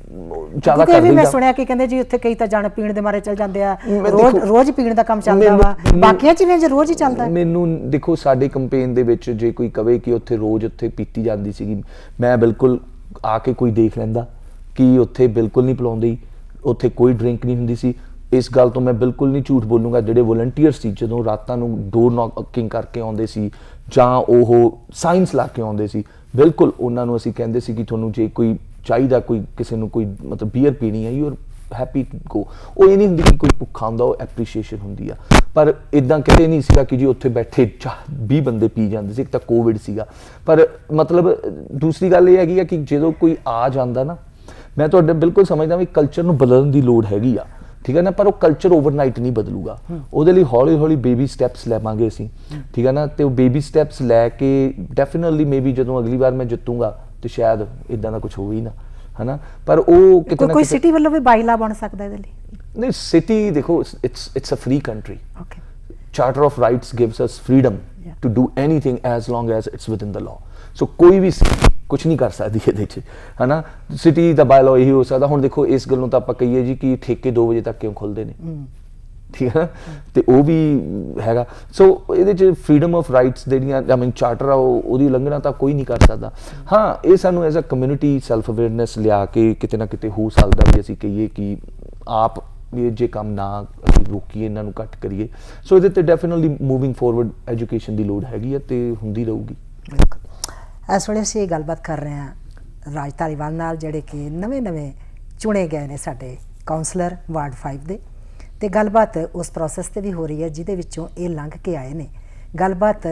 ਜ਼ਿਆਦਾ ਕਰ ਦਿੰਦਾ। ਮੈਂ ਸੁਣਿਆ ਕਿ ਕਹਿੰਦੇ ਜੀ ਉੱਥੇ ਕਈ ਤਾਂ ਜਾਣ ਪੀਣ ਦੇ ਮਾਰੇ ਚੱਲ ਜਾਂਦੇ ਆ, ਰੋਜ਼ ਪੀਣ ਦਾ ਕੰਮ ਚੱਲਦਾ ਵਾ, ਬਾਕੀਆਂ ਚ ਵੀ ਰੋਜ਼ ਹੀ ਚੱਲਦਾ। ਮੈਨੂੰ ਦੇਖੋ, ਸਾਡੇ ਕੰਪੇਨ ਦੇ ਵਿੱਚ ਜੇ ਕੋਈ ਕਵੇ ਕਿ ਉੱਥੇ ਰੋਜ਼ ਉੱਥੇ ਪੀਤੀ ਜਾਂਦੀ ਸੀਗੀ, ਮੈਂ ਬਿਲਕੁਲ ਆ ਕੇ ਕੋਈ ਦੇਖ ਲੈਂਦਾ ਕਿ ਉੱਥੇ ਬਿਲਕੁਲ ਨਹੀਂ ਪਿਲਾਉਂਦੀ, ਉੱਥੇ ਕੋਈ ਡਰਿੰਕ ਨਹੀਂ ਹੁੰਦੀ ਸੀ। ਇਸ ਗੱਲ ਤੋਂ ਮੈਂ ਬਿਲਕੁਲ ਨਹੀਂ ਝੂਠ ਬੋਲੂੰਗਾ। ਜਿਹੜੇ ਵੋਲੰਟੀਅਰ ਸੀ, ਜਦੋਂ ਰਾਤਾਂ ਨੂੰ ਡੋਰ ਨੌਕਿੰਗ ਕਰਕੇ ਆਉਂਦੇ ਸੀ ਜਾਂ ਉਹ ਸਾਇੰਸ ਲਾ ਕੇ ਆਉਂਦੇ ਸੀ, ਬਿਲਕੁਲ ਉਹਨਾਂ ਨੂੰ ਅਸੀਂ ਕਹਿੰਦੇ ਸੀ ਕਿ ਤੁਹਾਨੂੰ ਜੇ ਕੋਈ ਚਾਹੀਦਾ, ਕੋਈ ਕਿਸੇ ਨੂੰ ਕੋਈ ਮਤਲਬ ਬੀਅਰ ਪੀਣੀ ਹੈ, you are happy to go. ਉਹ ਇਹ ਨਹੀਂ ਹੁੰਦੀ ਕਿ ਕੋਈ ਭੁੱਖਾ ਹੁੰਦਾ, ਉਹ ਐਪਰੀਸ਼ੀਏਸ਼ਨ ਹੁੰਦੀ ਆ। ਪਰ ਇੱਦਾਂ ਕਿਤੇ ਨਹੀਂ ਸੀਗਾ ਕਿ ਜੀ ਉੱਥੇ ਬੈਠੇ 20 ਬੰਦੇ ਪੀ ਜਾਂਦੇ ਸੀ। ਇੱਕ ਤਾਂ ਕੋਵਿਡ ਸੀਗਾ, ਪਰ ਮਤਲਬ ਦੂਸਰੀ ਗੱਲ ਇਹ ਹੈਗੀ ਆ ਕਿ ਜਦੋਂ ਕੋਈ ਆ ਜਾਂਦਾ ਨਾ, ਮੈਂ ਤੁਹਾਡੇ ਬਿਲਕੁਲ ਸਮਝਦਾ ਵੀ ਕਲਚਰ ਨੂੰ ਬਦਲਣ ਦੀ ਲੋੜ ਹੈਗੀ ਆ, ਠੀਕ ਹੈ ਨਾ, ਪਰ ਉਹ ਕਲਚਰ ਓਵਰਨਾਈਟ ਨਹੀਂ ਬਦਲੂਗਾ। ਉਹਦੇ ਲਈ ਹੌਲੀ ਹੌਲੀ ਬੇਬੀ ਸਟੈਪਸ ਲਵਾਂਗੇ ਅਸੀਂ, ਠੀਕ ਹੈ ਨਾ। ਤੇ ਉਹ ਬੇਬੀ ਸਟੈਪਸ ਲੈ ਕੇ ਡੈਫੀਨਿਟਲੀ ਮੇਬੀ ਜਦੋਂ ਅਗਲੀ ਵਾਰ ਮੈਂ ਜਿੱਤੂੰਗਾ ਤੇ ਸ਼ਾਇਦ ਇਦਾਂ ਦਾ ਕੁਝ ਹੋਵੇ ਹੀ ਨਾ, ਹਨਾ। ਪਰ ਉਹ ਕਿਤੇ ਨਾ ਕੋਈ ਸਿਟੀ ਵੱਲੋਂ ਵੀ ਬਾਈਲਾ ਬਣ ਸਕਦਾ ਇਹਦੇ ਲਈ। ਨਹੀਂ, ਸਿਟੀ ਦੇਖੋ, it's a free country. Okay, charter of rights gives us freedom to do anything as long as it's within the law. So ਕੋਈ ਵੀ ਕੁਛ ਨਹੀਂ ਕਰ ਸਕਦੀ ਇਹਦੇ 'ਚ, ਹਨਾ। ਸਿਟੀ ਦਾ ਬਾਇਲਾ ਇਹੀ ਹੋ ਸਕਦਾ। ਹੁਣ ਦੇਖੋ, ਇਸ ਗੱਲ ਨੂੰ ਤਾਂ ਆਪਾਂ ਕਹੀਏ ਜੀ ਕਿ ਠੇਕੇ 2 ਵਜੇ ਤੱਕ ਕਿਉਂ ਖੁੱਲ੍ਹਦੇ ਨੇ, ਠੀਕ ਹੈ, ਤੇ ਉਹ ਵੀ ਹੈਗਾ। ਸੋ ਇਹਦੇ 'ਚ ਫ੍ਰੀडम ਆਫ ਰਾਈਟਸ ਜਿਹੜੀਆਂ ਆਈ ਮੀਨ ਚਾਰਟਰ ਆ, ਉਹਦੀ ਉਲੰਘਣਾ ਤਾਂ ਕੋਈ ਨਹੀਂ ਕਰ ਸਕਦਾ। ਹਾਂ, ਇਹ ਸਾਨੂੰ as a community self awareness ਲਿਆ ਕੇ ਕਿਤੇ ਨਾ ਕਿਤੇ ਹੋ ਸਕਦਾ ਵੀ ਅਸੀਂ ਕਹੀਏ ਕਿ ਆਪ ਇਹ ਜੇ ਕੰਮ ਨਾ ਅਸੀਂ ਰੋਕੀਏ, ਇਹਨਾਂ ਨੂੰ ਘੱਟ ਕਰੀਏ। ਸੋ ਇਹਦੇ 'ਤੇ ਡੈਫੀਨਿਟਲੀ ਮੂਵਿੰਗ ਫੋਰਵਰਡ ਐਜੂਕੇਸ਼ਨ ਦੀ ਲੋੜ ਹੈਗੀ ਆ ਤੇ ਹੁੰਦੀ ਰਹੂਗੀ।
ਬਿਲਕੁਲ। ਇਸ ਵੇਲੇ ਅਸੀਂ ਇਹ ਗੱਲਬਾਤ ਕਰ ਰਹੇ ਹਾਂ ਰਾਜ ਧਾਲੀਵਾਲ ਨਾਲ, ਜਿਹੜੇ ਕਿ ਨਵੇਂ ਚੁਣੇ ਗਏ ਨੇ ਸਾਡੇ ਕਾਉਂਸਲਰ ਵਾਰਡ 5 ਦੇ, ਤੇ ਗੱਲਬਾਤ ਉਸ ਪ੍ਰੋਸੈਸ ਤੇ ਵੀ ਹੋ ਰਹੀ ਹੈ ਜਿਹਦੇ ਵਿੱਚੋਂ ਇਹ ਲੰਘ ਕੇ ਆਏ ਨੇ। ਗੱਲਬਾਤ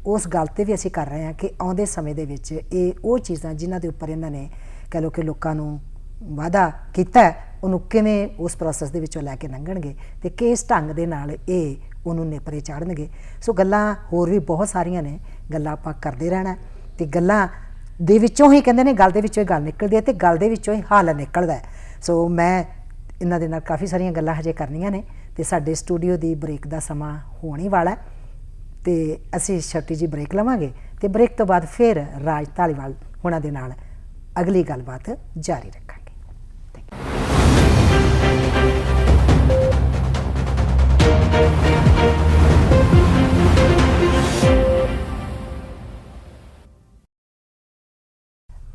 ਉਸ ਗੱਲ ਤੇ ਵੀ ਅਸੀਂ ਕਰ ਰਹੇ ਹਾਂ ਕਿ ਆਉਂਦੇ ਸਮੇਂ ਦੇ ਵਿੱਚ ਇਹ ਉਹ ਚੀਜ਼ਾਂ ਜਿਨ੍ਹਾਂ ਦੇ ਉੱਪਰ ਇਹਨਾਂ ਨੇ ਕਹਿ ਲਓ ਕਿ ਲੋਕਾਂ ਨੂੰ ਵਾਅਦਾ ਕੀਤਾ, ਉਹਨੂੰ ਕਿਵੇਂ ਉਸ ਪ੍ਰੋਸੈਸ ਦੇ ਵਿੱਚੋਂ ਲੈ ਕੇ ਲੰਘਣਗੇ ਤੇ ਕਿਸ ਢੰਗ ਦੇ ਨਾਲ ਇਹ ਉਹਨੂੰ ਨੇਪਰੇ ਚਾੜਨਗੇ। ਸੋ ਗੱਲਾਂ ਹੋਰ ਵੀ ਬਹੁਤ ਸਾਰੀਆਂ ਨੇ, ਗੱਲਾਂ ਆਪਾਂ ਕਰਦੇ ਰਹਿਣਾ, ਤੇ ਗੱਲਾਂ ਦੇ ਵਿੱਚੋਂ ਹੀ ਕਹਿੰਦੇ ਨੇ ਗੱਲ ਦੇ ਵਿੱਚੋਂ ਹੀ ਗੱਲ ਨਿਕਲਦੀ ਹੈ ਤੇ ਗੱਲ ਦੇ ਵਿੱਚੋਂ ਹੀ ਹੱਲ ਨਿਕਲਦਾ। ਸੋ ਮੈਂ ਇਹਨਾਂ ਦੇ ਨਾਲ ਕਾਫੀ ਸਾਰੀਆਂ ਗੱਲਾਂ ਹਜੇ ਕਰਨੀਆਂ ਨੇ ਤੇ ਸਾਡੇ ਸਟੂਡੀਓ ਦੀ ਬ੍ਰੇਕ ਦਾ ਸਮਾਂ ਹੋਣ ਹੀ ਵਾਲਾ, ਤੇ ਅਸੀਂ ਛੋਟੀ ਜਿਹੀ ਬ੍ਰੇਕ ਲਵਾਂਗੇ ਤੇ ਬ੍ਰੇਕ ਤੋਂ ਬਾਅਦ ਫਿਰ ਰਾਜ ਧਾਲੀਵਾਲ ਹੁਣਾਂ ਦੇ ਨਾਲ ਅਗਲੀ ਗੱਲਬਾਤ ਜਾਰੀ ਰੱਖਾਂਗੇ।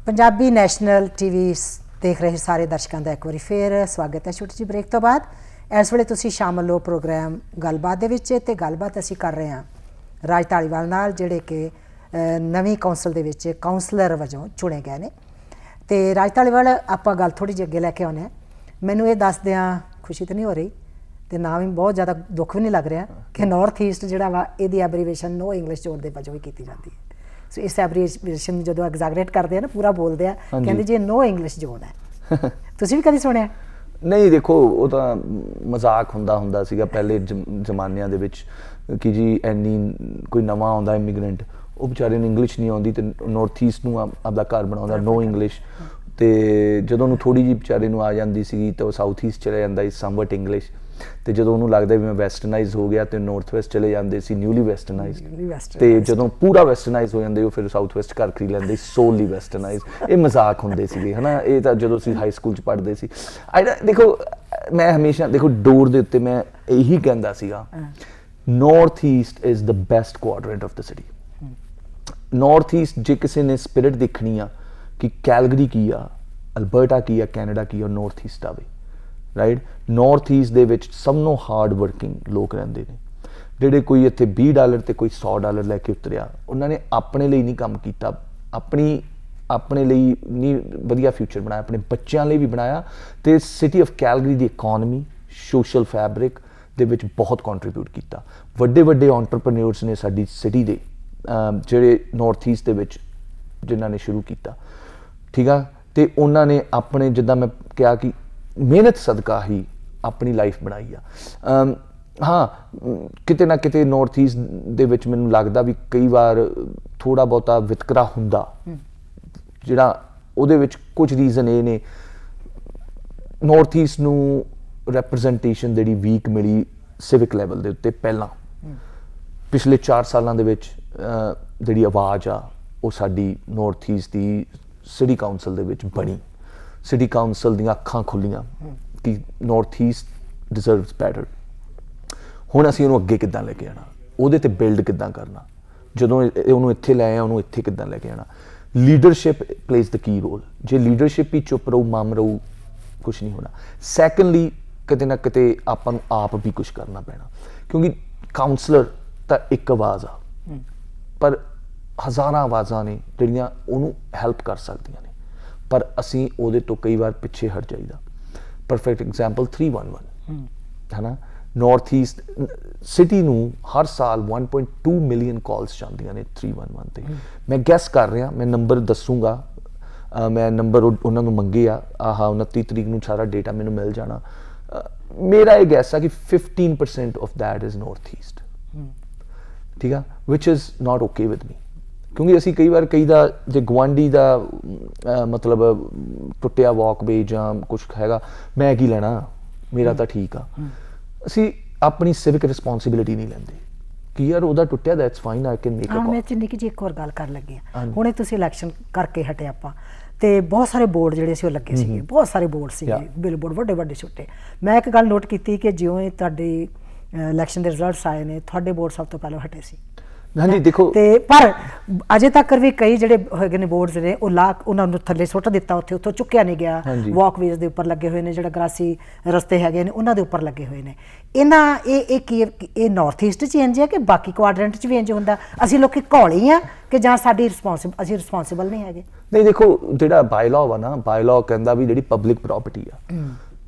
ਪੰਜਾਬੀ ਨੈਸ਼ਨਲ ਟੀਵੀ ਦੇਖ ਰਹੇ ਸਾਰੇ ਦਰਸ਼ਕਾਂ ਦਾ ਇੱਕ ਵਾਰੀ ਫੇਰ ਸਵਾਗਤ ਹੈ ਛੋਟੀ ਜਿਹੀ ਬ੍ਰੇਕ ਤੋਂ ਬਾਅਦ। ਇਸ ਵੇਲੇ ਤੁਸੀਂ ਸ਼ਾਮਲ ਹੋ ਪ੍ਰੋਗਰਾਮ ਗੱਲਬਾਤ ਦੇ ਵਿੱਚ ਤੇ ਗੱਲਬਾਤ ਅਸੀਂ ਕਰ ਰਹੇ ਹਾਂ ਰਾਜ ਧਾਲੀਵਾਲ ਨਾਲ, ਜਿਹੜੇ ਕਿ ਨਵੀਂ ਕੌਂਸਲ ਦੇ ਵਿੱਚ ਕਾਉਂਸਲਰ ਵਜੋਂ ਚੁਣੇ ਗਏ ਨੇ। ਤੇ ਰਾਜ ਧਾਲੀਵਾਲ, ਆਪਾਂ ਗੱਲ ਥੋੜੀ ਜਿਹੀ ਅੱਗੇ ਲੈ ਕੇ ਆਉਂਦੇ ਹਾਂ। ਮੈਨੂੰ ਇਹ ਦੱਸਦਿਆਂ ਖੁਸ਼ੀ ਤਾਂ ਨਹੀਂ ਹੋ ਰਹੀ ਤੇ ਨਾ ਵੀ ਬਹੁਤ ਜ਼ਿਆਦਾ ਦੁੱਖ ਵੀ ਨਹੀਂ ਲੱਗ ਰਿਹਾ ਕਿ ਨਾਰਥ ਈਸਟ ਜਿਹੜਾ ਵਾ ਇਹਦੀ ਐਬਰੀਵੇਸ਼ਨ ਨੋ ਇੰਗਲਿਸ਼ ਜ਼ੋਨ ਦੇ ਵਜੋਂ ਵੀ ਕੀਤੀ ਜਾਂਦੀ ਹੈ। ਸੋ ਇਸ ਐਬਰੀਵੇਸ਼ਨ ਜਦੋਂ ਐਗਜ਼ੈਗਰੇਟ ਕਰਦੇ ਆ ਨਾ, ਪੂਰਾ ਬੋਲਦੇ ਆ, ਕਹਿੰਦੇ ਜੀ ਨੋ ਇੰਗਲਿਸ਼ ਜ਼ੋਨ ਹੈ। ਤੁਸੀਂ ਵੀ ਕਦੀ ਸੁਣਿਆ?
ਨਹੀਂ, ਦੇਖੋ ਉਹ ਤਾਂ ਮਜ਼ਾਕ ਹੁੰਦਾ ਸੀਗਾ ਪਹਿਲੇ ਜ਼ਮਾਨਿਆਂ ਦੇ ਵਿੱਚ ਕਿ ਜੀ ਇੰਨੀ ਕੋਈ ਨਵਾਂ ਆਉਂਦਾ ਇਮੀਗ੍ਰੈਂਟ, ਉਹ ਵਿਚਾਰੇ ਨੂੰ ਇੰਗਲਿਸ਼ ਨਹੀਂ ਆਉਂਦੀ ਤੇ ਨਾਰਥ ਈਸਟ ਨੂੰ ਆਪਦਾ ਘਰ ਬਣਾਉਂਦਾ ਨੋ ਇੰਗਲਿਸ਼। ਤੇ ਜਦੋਂ ਉਹਨੂੰ ਥੋੜੀ ਜਿਹੀ ਵਿਚਾਰੇ ਨੂੰ ਆ ਜਾਂਦੀ ਸੀਗੀ ਤਾਂ ਉਹ ਸਾਊਥ ਈਸਟ ਚਲੇ ਜਾਂਦਾ ਸੀ ਸਮਵਟ ਇੰਗਲਿਸ਼। ਤੇ ਜਦੋਂ ਉਹਨੂੰ ਲੱਗਦਾ ਵੀ ਮੈਂ ਵੈਸਟਰਨਾਈਜ਼ ਹੋ ਗਿਆ ਤੇ ਨਾਰਥ ਵੈਸਟ ਚਲੇ ਜਾਂਦੇ ਸੀ ਨਿਊਲੀ ਵੈਸਟਰਨਾਈਜ਼ਡ। ਤੇ ਜਦੋਂ ਪੂਰਾ ਵੈਸਟਰਨਾਈਜ਼ ਹੋ ਜਾਂਦੇ ਉਹ ਫਿਰ ਸਾਊਥ ਵੈਸਟ ਘਰ ਖਰੀਦ ਲੈਂਦੇ ਸੋਲੀ ਵੈਸਟਰਨਾਈਜ਼। ਇਹ ਮਜ਼ਾਕ ਹੁੰਦੇ ਸੀਗੇ ਹੈ ਨਾ। ਇਹ ਤਾਂ ਜਦੋਂ ਅਸੀਂ ਹਾਈ ਸਕੂਲ 'ਚ ਪੜ੍ਹਦੇ ਸੀ। ਦੇਖੋ ਮੈਂ ਹਮੇਸ਼ਾ ਦੇਖੋ ਡੋਰ ਦੇ ਉੱਤੇ ਮੈਂ ਇਹੀ ਕਹਿੰਦਾ ਸੀਗਾ, north East is the best quadrant of the city. North East ਜੇ ਕਿਸੇ ਨੇ ਸਪਿਰਿਟ ਦੇਖਣੀ ਆ ਕਿ ਕੈਲਗਰੀ ਕੀ ਆ, ਅਲਬਰਟਾ ਕੀ ਆ, ਕੈਨੇਡਾ ਕੀ ਆ, ਨਾਰਥ ਈਸਟ ਆਵੇ। ਰਾਈਟ, ਨਾਰਥ ਈਸਟ ਦੇ ਵਿੱਚ ਸਭ ਨੂੰ ਹਾਰਡ ਵਰਕਿੰਗ ਲੋਕ ਰਹਿੰਦੇ ਨੇ, ਜਿਹੜੇ ਕੋਈ ਇੱਥੇ $20 ਤੇ ਕੋਈ $100 ਲੈ ਕੇ ਉਤਰਿਆ। ਉਹਨਾਂ ਨੇ ਆਪਣੇ ਲਈ ਨਹੀਂ ਕੰਮ ਕੀਤਾ, ਆਪਣੇ ਲਈ ਨਹੀਂ ਵਧੀਆ ਫਿਊਚਰ ਬਣਾਇਆ, ਆਪਣੇ ਬੱਚਿਆਂ ਲਈ ਵੀ ਬਣਾਇਆ। ਤੇ city of Calgary the economy, social fabric ਦੇ ਵਿੱਚ ਬਹੁਤ ਕੰਟਰੀਬਿਊਟ ਕੀਤਾ। ਵੱਡੇ ਐਂਟਰਪ੍ਰੈਨਿਓਰਸ ਨੇ ਸਾਡੀ ਸਿਟੀ ਦੇ, ਜਿਹੜੇ ਨਾਰਥ ਈਸਟ ਦੇ ਵਿੱਚ ਜਿਨ੍ਹਾਂ ਨੇ ਸ਼ੁਰੂ ਕੀਤਾ, ਠੀਕ ਆ। ਤੇ ਉਹਨਾਂ ਨੇ ਆਪਣੇ, ਜਿੱਦਾਂ ਮੈਂ ਕਿਹਾ ਕਿ ਮਿਹਨਤ ਸਦਕਾ ਹੀ ਆਪਣੀ ਲਾਈਫ ਬਣਾਈ ਆ। ਹਾਂ, ਕਿਤੇ ਨਾ ਕਿਤੇ ਨਾਰਥ ਈਸਟ ਦੇ ਵਿੱਚ ਮੈਨੂੰ ਲੱਗਦਾ ਵੀ ਕਈ ਵਾਰ ਥੋੜਾ ਬਹੁਤਾ ਵਿਤਕਰਾ ਹੁੰਦਾ, ਜਿਹੜਾ ਉਹਦੇ ਵਿੱਚ ਕੁਝ ਰੀਜ਼ਨ ਇਹ ਨੇ। ਨਾਰਥ ਈਸਟ ਨੂੰ ਰੈਪਰੈਜ਼ੈਂਟੇਸ਼ਨ ਜਿਹੜੀ ਵੀਕ ਮਿਲੀ ਸਿਵਿਕ ਲੈਵਲ ਦੇ ਉੱਤੇ। ਪਹਿਲਾਂ ਪਿਛਲੇ 4 ਸਾਲਾਂ ਦੇ ਵਿੱਚ ਜਿਹੜੀ ਆਵਾਜ਼ ਆ ਉਹ ਸਾਡੀ ਨਾਰਥ ਈਸਟ ਦੀ ਸਿਟੀ ਕਾਉਂਸਲ ਦੇ ਵਿੱਚ ਬਣੀ। ਸਿਟੀ ਕਾਉਂਸਲ ਦੀਆਂ ਅੱਖਾਂ ਖੁੱਲੀਆਂ ਕਿ ਨਾਰਥ ਈਸਟ ਡਿਜ਼ਰਵਸ ਬੈਟਰ। ਹੁਣ ਅਸੀਂ ਉਹਨੂੰ ਅੱਗੇ ਕਿੱਦਾਂ ਲੈ ਕੇ ਆਉਣਾ, ਉਹਦੇ ਤੇ ਬਿਲਡ ਕਿੱਦਾਂ ਕਰਨਾ, ਜਦੋਂ ਉਹਨੂੰ ਇੱਥੇ ਲੈ ਆਇਆ ਉਹਨੂੰ ਇੱਥੇ ਕਿੱਦਾਂ ਲੈ ਕੇ ਆਉਣਾ। ਲੀਡਰਸ਼ਿਪ ਪਲੇਜ਼ ਦ ਕੀ ਰੋਲ। ਜੇ ਲੀਡਰਸ਼ਿਪ ਹੀ ਚੁੱਪ ਰਹੂ, ਮਮ ਰਹੂ, ਕੁਛ ਨਹੀਂ ਹੋਣਾ। ਸੈਕੰਡਲੀ, ਕਿਤੇ ਨਾ ਕਿਤੇ ਆਪਾਂ ਨੂੰ ਆਪ ਵੀ ਕੁਛ ਕਰਨਾ ਪੈਣਾ, ਕਿਉਂਕਿ ਕਾਉਂਸਲਰ ਤਾਂ ਇੱਕ ਆਵਾਜ਼ ਆ, ਪਰ ਹਜ਼ਾਰਾਂ ਆਵਾਜ਼ਾਂ ਨੇ ਜਿਹੜੀਆਂ ਉਹਨੂੰ ਹੈਲਪ ਕਰ ਸਕਦੀਆਂ ਨੇ, ਪਰ ਅਸੀਂ ਉਹਦੇ ਤੋਂ ਕਈ ਵਾਰ ਪਿੱਛੇ ਹਟ ਜਾਈਦਾ। ਪਰਫੈਕਟ ਐਗਜ਼ਾਮਪਲ 311 ਹੈ ਨਾ। ਨਾਰਥ ਈਸਟ ਸਿਟੀ ਨੂੰ ਹਰ ਸਾਲ 1.2 ਮਿਲੀਅਨ ਕਾਲਸ ਜਾਂਦੀਆਂ ਨੇ 311 ਤੇ। ਮੈਂ ਗੈਸ ਕਰ ਰਿਹਾ, ਮੈਂ ਨੰਬਰ ਦੱਸੂਗਾ, ਮੈਂ ਨੰਬਰ ਉਹਨਾਂ ਨੂੰ ਮੰਗੇ ਆ। 29 ਤਰੀਕ ਨੂੰ ਸਾਰਾ ਡੇਟਾ ਮੈਨੂੰ ਮਿਲ ਜਾਣਾ। ਮੇਰਾ ਇਹ ਗੈਸ ਆ ਕਿ 15% of that is north east, ਠੀਕ ਆ, which is not okay with me. ਕਿਉਂਕਿ ਅਸੀਂ ਕਈ ਵਾਰ ਕਹੀਦਾ ਜੇ ਗੁਆਂਢੀ ਦਾ ਮਤਲਬ ਟੁੱਟਿਆ ਵਾਕਵੇ ਜਾਂ ਕੁਛ ਹੈਗਾ, ਮੈਂ ਕੀ ਲੈਣਾ, ਮੇਰਾ ਤਾਂ ਠੀਕ ਆ। ਅਸੀਂ ਆਪਣੀ ਸਿਵਿਕ ਰਿਸਪੌਂਸਿਬਿਲਿਟੀ ਨਹੀਂ ਲੈਂਦੇ ਕਿ ਯਾਰ ਉਹਦਾ ਟੁੱਟਿਆ, that's fine, I can make a call.
ਮੈਂ ਨਿੱਕੀ ਜਿਹੀ ਇੱਕ ਹੋਰ ਗੱਲ ਕਰਨ ਲੱਗੀ ਹਾਂ। ਹੁਣੇ ਤੁਸੀਂ ਇਲੈਕਸ਼ਨ ਕਰਕੇ ਹਟੇ ਆਪਾਂ, ਤੇ ਬਹੁਤ ਸਾਰੇ ਬੋਰਡ ਜਿਹੜੇ ਸੀ ਉਹ ਲੱਗੇ ਸੀਗੇ, ਬਹੁਤ ਸਾਰੇ ਬੋਰਡ ਸੀਗੇ, ਬਿਲਬੋਰਡ ਵੱਡੇ ਛੋਟੇ। ਮੈਂ ਇੱਕ ਗੱਲ ਨੋਟ ਕੀਤੀ ਕਿ ਜਿਉਂ ਹੀ ਤੁਹਾਡੀ ਇਲੈਕਸ਼ਨ ਦੇ ਰਿਜ਼ਲਟਸ ਆਏ ਨੇ, ਤੁਹਾਡੇ ਬੋਰਡ ਸਭ ਤੋਂ ਪਹਿਲਾਂ ਹਟੇ ਸੀ।
ਹਾਂਜੀ, ਦੇਖੋ,
ਤੇ ਪਰ ਅਜੇ ਤੱਕ ਵੀ ਕਈ ਜਿਹੜੇ ਹੈਗੇ ਨੇ ਬੋਰਡਸ ਨੇ ਉਹ ਉਹਨਾਂ ਨੂੰ ਥੱਲੇ ਸੁੱਟ ਦਿੱਤਾ, ਉੱਥੋਂ ਚੁੱਕਿਆ ਨਹੀਂ ਗਿਆ। ਵਾਕਵੇਜ਼ ਦੇ ਉੱਪਰ ਲੱਗੇ ਹੋਏ ਨੇ, ਜਿਹੜਾ ਗਰਾਸੀ ਰਸਤੇ ਹੈਗੇ ਨੇ ਉਹਨਾਂ ਦੇ ਉੱਪਰ ਲੱਗੇ ਹੋਏ ਨੇ। ਇਹ ਨਾਰਥ ਈਸਟ 'ਚ ਇੰਜ ਹੈ ਕਿ ਬਾਕੀ ਕੁਆਡਰੈਂਟ 'ਚ ਵੀ ਇੰਜ ਹੁੰਦਾ? ਅਸੀਂ ਲੋਕੀ ਘੋਲੀ ਆ ਕਿ ਜਾਂ ਅਸੀਂ ਰਿਸਪੌਂਸਿਬਲ ਨਹੀਂ ਹੈਗੇ?
ਨਹੀਂ, ਦੇਖੋ ਜਿਹੜਾ ਬਾਇਲਾਅ ਵਾ ਨਾ, ਬਾਇਲਾਅ ਕਹਿੰਦਾ ਵੀ ਜਿਹੜੀ ਪਬਲਿਕ ਪ੍ਰਾਪਰਟੀ ਆ,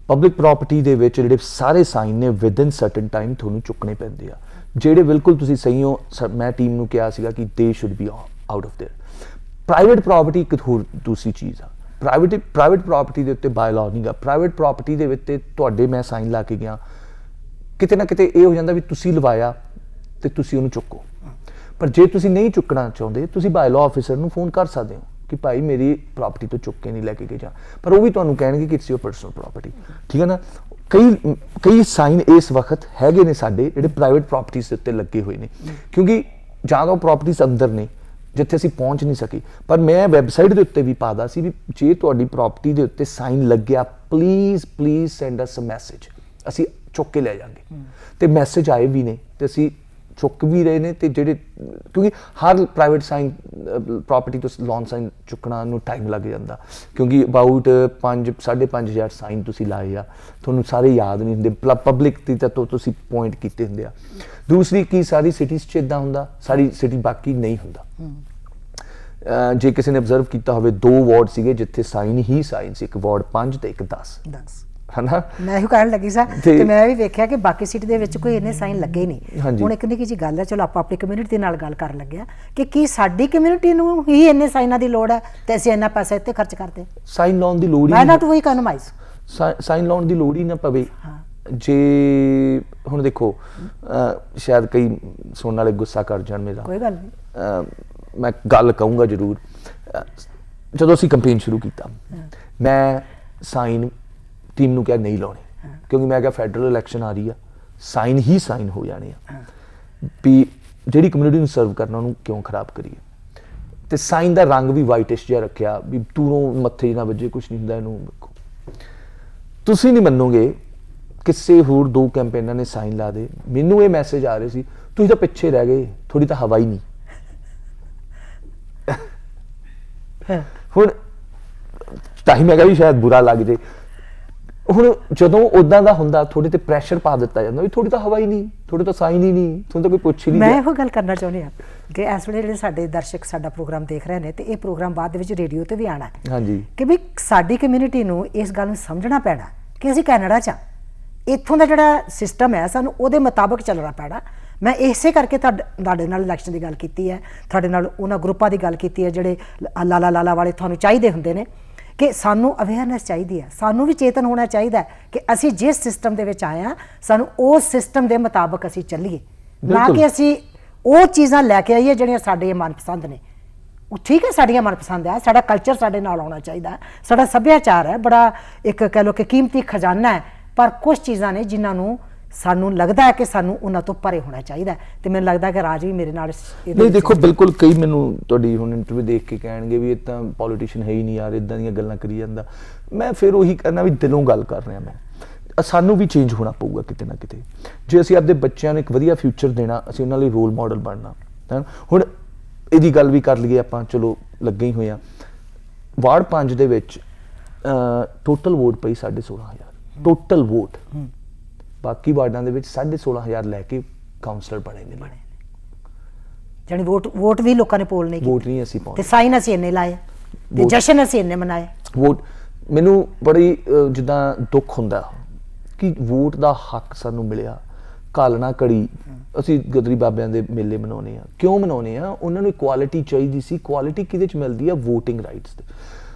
ਪਬਲਿਕ ਪ੍ਰਾਪਰਟੀ ਦੇ ਵਿੱਚ ਜਿਹੜੇ ਸਾਰੇ ਸਾਈਨ ਨੇ ਵਿਦਨ ਸਰਟਨ ਟਾਈਮ ਤੁਹਾਨੂੰ ਚੁੱਕਣੇ ਪੈਂਦੇ ਆ। ਜਿਹੜੇ ਬਿਲਕੁਲ ਤੁਸੀਂ ਸਹੀ ਹੋ, ਮੈਂ ਟੀਮ ਨੂੰ ਕਿਹਾ ਸੀਗਾ ਕਿ ਦੇ should be out of there. Private property ਇੱਕ ਹੋਰ ਦੂਸਰੀ ਚੀਜ਼ ਆ। ਪ੍ਰਾਈਵੇਟ ਪ੍ਰਾਪਰਟੀ ਦੇ ਉੱਤੇ ਬਾਇਲਾਅ ਨਹੀਂ ਗਾ। ਪ੍ਰਾਈਵੇਟ ਪ੍ਰਾਪਰਟੀ ਦੇ ਵਿੱਚ ਤੁਹਾਡੇ ਮੈਂ ਸਾਈਨ ਲਾ ਕੇ ਗਿਆ, ਕਿਤੇ ਨਾ ਕਿਤੇ ਇਹ ਹੋ ਜਾਂਦਾ ਵੀ ਤੁਸੀਂ ਲਵਾਇਆ ਤੇ ਤੁਸੀਂ ਉਹਨੂੰ ਚੁੱਕੋ। ਪਰ ਜੇ ਤੁਸੀਂ ਨਹੀਂ ਚੁੱਕਣਾ ਚਾਹੁੰਦੇ, ਤੁਸੀਂ ਬਾਇਲਾਅ ਆਫਿਸਰ ਨੂੰ ਫੋਨ ਕਰ ਸਕਦੇ ਹੋ ਕਿ ਭਾਈ ਮੇਰੀ ਪ੍ਰਾਪਰਟੀ ਤੋਂ ਚੁੱਕ ਕੇ ਨਹੀਂ ਲੈ ਕੇ ਗਏ ਜਾਂ, ਪਰ ਉਹ ਵੀ ਤੁਹਾਨੂੰ ਕਹਿਣਗੇ ਕਿ ਇਟਸ ਯੋਰ ਪਰਸਨਲ ਪ੍ਰਾਪਰਟੀ, ਠੀਕ ਹੈ ਨਾ। ਕਈ ਸਾਈਨ ਇਸ ਵਕਤ ਹੈਗੇ ਨੇ ਸਾਡੇ ਜਿਹੜੇ ਪ੍ਰਾਈਵੇਟ ਪ੍ਰਾਪਰਟੀਜ਼ ਦੇ ਉੱਤੇ ਲੱਗੇ ਹੋਏ ਨੇ, ਕਿਉਂਕਿ ਜਾਂ ਤਾਂ ਪ੍ਰਾਪਰਟੀਜ਼ ਅੰਦਰ ਨੇ ਜਿੱਥੇ ਅਸੀਂ ਪਹੁੰਚ ਨਹੀਂ ਸਕੇ। ਪਰ ਮੈਂ ਵੈਬਸਾਈਟ ਦੇ ਉੱਤੇ ਵੀ ਪਾਦਾ ਸੀ ਵੀ ਜੇ ਤੁਹਾਡੀ ਪ੍ਰਾਪਰਟੀ ਦੇ ਉੱਤੇ ਸਾਈਨ ਲੱਗਿਆ please send us a message, ਅਸੀਂ ਚੁੱਕ ਕੇ ਲੈ ਜਾਾਂਗੇ। ਤੇ ਮੈਸੇਜ ਆਏ ਵੀ ਨੇ ਤੇ ਅਸੀਂ ਚੁੱਕ ਵੀ ਰਹੇ ਨੇ। ਤੇ ਜਿਹੜੇ ਕਿਉਂਕਿ ਹਰ ਪ੍ਰਾਈਵੇਟ ਸਾਈਨ ਪ੍ਰਾਪਰਟੀ ਤੋਂ ਲੋਨ ਸਾਈਨ ਚੁੱਕਣਾ ਨੂੰ ਟਾਈਮ ਲੱਗ ਜਾਂਦਾ, ਕਿਉਂਕਿ ਅਬਾਊਟ 5,500 ਸਾਈਨ ਤੁਸੀਂ ਲਾਏ ਆ, ਤੁਹਾਨੂੰ ਸਾਰੇ ਯਾਦ ਨਹੀਂ ਹੁੰਦੇ, ਪਬਲਿਕ ਦੀ ਤਾਂ ਤੁਸੀਂ ਪੁਆਇੰਟ ਕੀਤੇ ਹੁੰਦੇ ਆ। ਦੂਸਰੀ ਕੀ ਸਾਰੀ ਸਿਟੀਜ਼ 'ਚ ਇੱਦਾਂ ਹੁੰਦਾ, ਸਾਰੀ ਸਿਟੀ ਬਾਕੀ ਨਹੀਂ ਹੁੰਦਾ। ਜੇ ਕਿਸੇ ਨੇ ਅਬਜ਼ਰਵ ਕੀਤਾ ਹੋਵੇ 2 ਵਾਰਡ ਸੀਗੇ ਜਿੱਥੇ ਸਾਈਨ ਹੀ ਸਾਈਨ ਸੀ, ਇੱਕ ਵਾਰਡ 5 ਤੇ ਇੱਕ 10 ਹਨਾ।
ਮੈਂ ਇਹੋ ਕਹਿਣ ਲੱਗੀ ਸਾਂ ਕਿ ਮੈਂ ਵੀ ਵੇਖਿਆ ਕਿ ਬਾਕੀ ਸਿਟੀ ਦੇ ਵਿੱਚ ਕੋਈ ਇੰਨੇ ਸਾਈਨ ਲੱਗੇ ਨਹੀਂ। ਹੁਣ ਇੱਕ ਨਿੱਕੀ ਜਿਹੀ ਗੱਲ ਹੈ, ਚਲੋ ਆਪਾਂ ਆਪਣੀ ਕਮਿਊਨਿਟੀ ਦੇ ਨਾਲ ਗੱਲ ਕਰਨ ਲੱਗਿਆ ਕਿ ਕੀ ਸਾਡੀ ਕਮਿਊਨਿਟੀ ਨੂੰ ਹੀ ਇੰਨੇ ਸਾਈਨਾਂ ਦੀ ਲੋੜ ਹੈ ਤੇ ਅਸੀਂ ਇੰਨਾ ਪੈਸਾ ਇੱਥੇ ਖਰਚ ਕਰਦੇ।
ਸਾਈਨ ਲਾਉਣ ਦੀ ਲੋੜ ਹੀ
ਮੈਂ ਨਾਟ ਵੀ ਇਕਨੋਮਾਈਜ਼,
ਸਾਈਨ ਲਾਉਣ ਦੀ ਲੋੜ ਹੀ ਨਾ ਪਵੇ। ਜੇ ਹੁਣ ਦੇਖੋ ਸ਼ਾਇਦ ਕਈ ਸੁਣਨ ਵਾਲੇ ਗੁੱਸਾ ਕਰ ਜਾਣ ਮੇਰਾ,
ਕੋਈ ਗੱਲ ਨਹੀਂ,
ਮੈਂ ਗੱਲ ਕਹੂੰਗਾ ਜ਼ਰੂਰ। ਜਦੋਂ ਅਸੀਂ ਕੰਪੇਨ ਸ਼ੁਰੂ ਕੀਤਾ ਮੈਂ ਸਾਈਨ ਟੀਮ ਨੂੰ ਕਿਹਾ ਨਹੀਂ ਲਾਉਣੇ, ਕਿਉਂਕਿ ਮੈਂ ਕਿਹਾ ਫੈਡਰਲ ਇਲੈਕਸ਼ਨ ਆ ਰਹੀ ਆ, ਸਾਈਨ ਹੀ ਸਾਈਨ ਹੋ ਜਾਣੇ ਆ ਵੀ ਜਿਹੜੀ ਕਮਿਊਨਿਟੀ ਨੂੰ ਸਰਵ ਕਰਨਾ ਉਹਨੂੰ ਕਿਉਂ ਖਰਾਬ ਕਰੀਏ। ਤੇ ਸਾਈਨ ਦਾ ਰੰਗ ਵੀ ਵਾਈਟਿਸ਼ ਜਿਹਾ ਰੱਖਿਆ ਵੀ ਦੂਰੋਂ ਮੱਥੇ ਨਾ ਵੱਜੇ, ਕੁਛ ਨਹੀਂ ਹੁੰਦਾ ਇਹਨੂੰ। ਤੁਸੀਂ ਨਹੀਂ ਮੰਨੋਗੇ ਕਿਸੇ ਹੋਰ 2 ਕੈਂਪੇਨਰ ਨੇ ਸਾਈਨ ਲਾ ਦੇ, ਮੈਨੂੰ ਇਹ ਮੈਸੇਜ ਆ ਰਹੇ ਸੀ ਤੁਸੀਂ ਤਾਂ ਪਿੱਛੇ ਰਹਿ ਗਏ, ਥੋੜੀ ਤਾਂ ਹਵਾ ਹੀ ਨਹੀਂ। ਹੁਣ ਤਾਂ ਹੀ ਮੈਂ ਕਿਹਾ ਵੀ ਸ਼ਾਇਦ ਬੁਰਾ ਲੱਗ ਜੇ। ਹੁਣ ਜਦੋਂ ਉਦਾਂ ਦਾ ਹੁੰਦਾ ਥੋੜੇ ਤੇ ਪ੍ਰੈਸ਼ਰ ਪਾ ਦਿੱਤਾ ਜਾਂਦਾ ਵੀ ਥੋੜੀ ਤਾਂ ਹਵਾ ਹੀ ਨਹੀਂ, ਥੋੜੇ ਤਾਂ ਸਾਈਨ ਹੀ ਨਹੀਂ, ਤੁਹਾਨੂੰ ਤਾਂ ਕੋਈ ਪੁੱਛ ਹੀ ਨਹੀਂ।
ਮੈਂ ਇਹੋ ਗੱਲ ਕਰਨਾ ਚਾਹੁੰਦੀ ਹਾਂ ਕਿ ਇਸ ਵੇਲੇ ਜਿਹੜੇ ਸਾਡੇ ਦਰਸ਼ਕ ਸਾਡਾ ਪ੍ਰੋਗਰਾਮ ਦੇਖ ਰਹੇ ਨੇ ਤੇ ਇਹ ਪ੍ਰੋਗਰਾਮ ਬਾਅਦ ਦੇ ਵਿੱਚ ਰੇਡੀਓ ਤੇ ਵੀ ਆਣਾ ਹੈ।
ਹਾਂਜੀ,
ਕਿ ਵੀ ਸਾਡੀ ਕਮਿਊਨਿਟੀ ਨੂੰ ਇਸ ਗੱਲ ਨੂੰ ਸਮਝਣਾ ਪੈਣਾ ਕਿ ਅਸੀਂ ਕੈਨੇਡਾ 'ਚ ਇੱਥੋਂ ਦਾ ਜਿਹੜਾ ਸਿਸਟਮ ਹੈ ਸਾਨੂੰ ਉਹਦੇ ਮੁਤਾਬਕ ਚੱਲਣਾ ਪੈਣਾ। ਮੈਂ ਇਸੇ ਕਰਕੇ ਤੁਹਾਡੇ ਨਾਲ ਇਲੈਕਸ਼ਨ ਦੀ ਗੱਲ ਕੀਤੀ ਹੈ, ਤੁਹਾਡੇ ਨਾਲ ਉਹਨਾਂ ਗਰੁੱਪਾਂ ਦੀ ਗੱਲ ਕੀਤੀ ਹੈ ਜਿਹੜੇ ਲਾਲਾ ਵਾਲੇ ਤੁਹਾਨੂੰ ਚਾਹੀਦੇ ਹੁੰਦੇ ਨੇ ਕਿ ਸਾਨੂੰ ਅਵੇਅਰਨੈਸ ਚਾਹੀਦੀ ਹੈ, ਸਾਨੂੰ ਵੀ ਚੇਤਨ ਹੋਣਾ ਚਾਹੀਦਾ ਕਿ ਅਸੀਂ ਜਿਸ ਸਿਸਟਮ ਦੇ ਵਿੱਚ ਆਏ ਹਾਂ ਸਾਨੂੰ ਉਸ ਸਿਸਟਮ ਦੇ ਮੁਤਾਬਕ ਅਸੀਂ ਚੱਲੀਏ, ਨਾ ਕਿ ਅਸੀਂ ਉਹ ਚੀਜ਼ਾਂ ਲੈ ਕੇ ਆਈਏ ਜਿਹੜੀਆਂ ਸਾਡੇ ਮਨਪਸੰਦ ਨੇ। ਉਹ ਠੀਕ ਹੈ, ਸਾਡੀਆਂ ਮਨਪਸੰਦ ਹੈ, ਸਾਡਾ ਕਲਚਰ ਸਾਡੇ ਨਾਲ ਆਉਣਾ ਚਾਹੀਦਾ, ਸਾਡਾ ਸੱਭਿਆਚਾਰ ਹੈ ਬੜਾ ਇੱਕ ਕਹਿ ਲਓ ਕਿ ਕੀਮਤੀ ਖਜ਼ਾਨਾ ਹੈ, ਪਰ ਕੁਝ ਚੀਜ਼ਾਂ ਨੇ ਜਿਨ੍ਹਾਂ ਨੂੰ ਸਾਨੂੰ ਲੱਗਦਾ ਹੈ ਕਿ ਸਾਨੂੰ ਉਹਨਾਂ ਤੋਂ ਪਰੇ ਹੋਣਾ ਚਾਹੀਦਾ। ਤੇ ਮੈਨੂੰ ਲੱਗਦਾ ਕਿ ਰਾਜ ਵੀ ਮੇਰੇ ਨਾਲ
ਨਹੀਂ। ਦੇਖੋ ਬਿਲਕੁਲ, ਕਈ ਮੈਨੂੰ ਤੁਹਾਡੀ ਹੁਣ ਇੰਟਰਵਿਊ ਦੇਖ ਕੇ ਕਹਿਣਗੇ ਵੀ ਇਹ ਤਾਂ ਪੋਲੀਟੀਸ਼ੀਅਨ ਹੈ ਹੀ ਨਹੀਂ ਯਾਰ, ਇਦਾਂ ਦੀਆਂ ਗੱਲਾਂ ਕਰੀ ਜਾਂਦਾ। ਮੈਂ ਫਿਰ ਉਹੀ ਕਰਨਾ ਵੀ ਦਿਲੋਂ ਗੱਲ ਕਰ ਰਿਹਾ ਮੈਂ। ਸਾਨੂੰ ਵੀ ਚੇਂਜ ਹੋਣਾ ਪਊਗਾ ਕਿਤੇ ਨਾ ਕਿਤੇ, ਜੇ ਅਸੀਂ ਆਪਣੇ ਬੱਚਿਆਂ ਨੂੰ ਇੱਕ ਵਧੀਆ ਫਿਊਚਰ ਦੇਣਾ, ਅਸੀਂ ਉਹਨਾਂ ਲਈ ਰੋਲ ਮਾਡਲ ਬਣਨਾ। ਹੁਣ ਇਹਦੀ ਗੱਲ ਵੀ ਕਰ ਲਈਏ ਆਪਾਂ, ਚਲੋ ਲੱਗੇ ਹੀ ਹੋਏ ਆ। ਵਾਰਡ 5 ਦੇ ਵਿੱਚ ਟੋਟਲ ਵੋਟ ਪਈ 16,500 ਟੋਟਲ ਵੋਟ। ਬਾਕੀ ਵਾਰਡਾਂ ਦੇ ਵਿੱਚ 16,500 ਲੈ ਕੇ ਕਾਉਂਸਲਰ ਬਣੇ ਨੇ।
ਜਾਨੀ ਵੋਟ ਵੀ ਲੋਕਾਂ ਨੇ ਪੋਲ ਨਹੀਂ ਕੀਤੀ,
ਵੋਟ ਨਹੀਂ ਅਸੀਂ ਪਾਉਣੀ
ਤੇ ਸਾਈਨ ਅਸੀਂ ਇੰਨੇ ਲਾਏ ਤੇ ਜਸ਼ਨ ਅਸੀਂ ਇੰਨੇ ਮਨਾਏ।
ਵੋਟ ਮੈਨੂੰ ਬੜੀ ਜਿੱਦਾਂ ਦੁੱਖ ਹੁੰਦਾ ਕਿ ਵੋਟ ਦਾ ਹੱਕ ਸਾਨੂੰ ਮਿਲਿਆ, ਕਾਲਣਾ ਕੜੀ ਅਸੀਂ ਗਦਰੀ ਬਾਬਿਆਂ ਦੇ ਮੇਲੇ ਮਨਾਉਣੇ ਆ। ਕਿਉਂ ਮਨਾਉਣੇ ਆ? ਉਹਨਾਂ ਨੂੰ ਇਕੁਆਲਿਟੀ ਚਾਹੀਦੀ ਸੀ। ਇਕੁਆਲਿਟੀ ਕਿਹਦੇ 'ਚ ਮਿਲਦੀ ਆ? ਵੋਟਿੰਗ ਰਾਈਟਸ ਤੇ।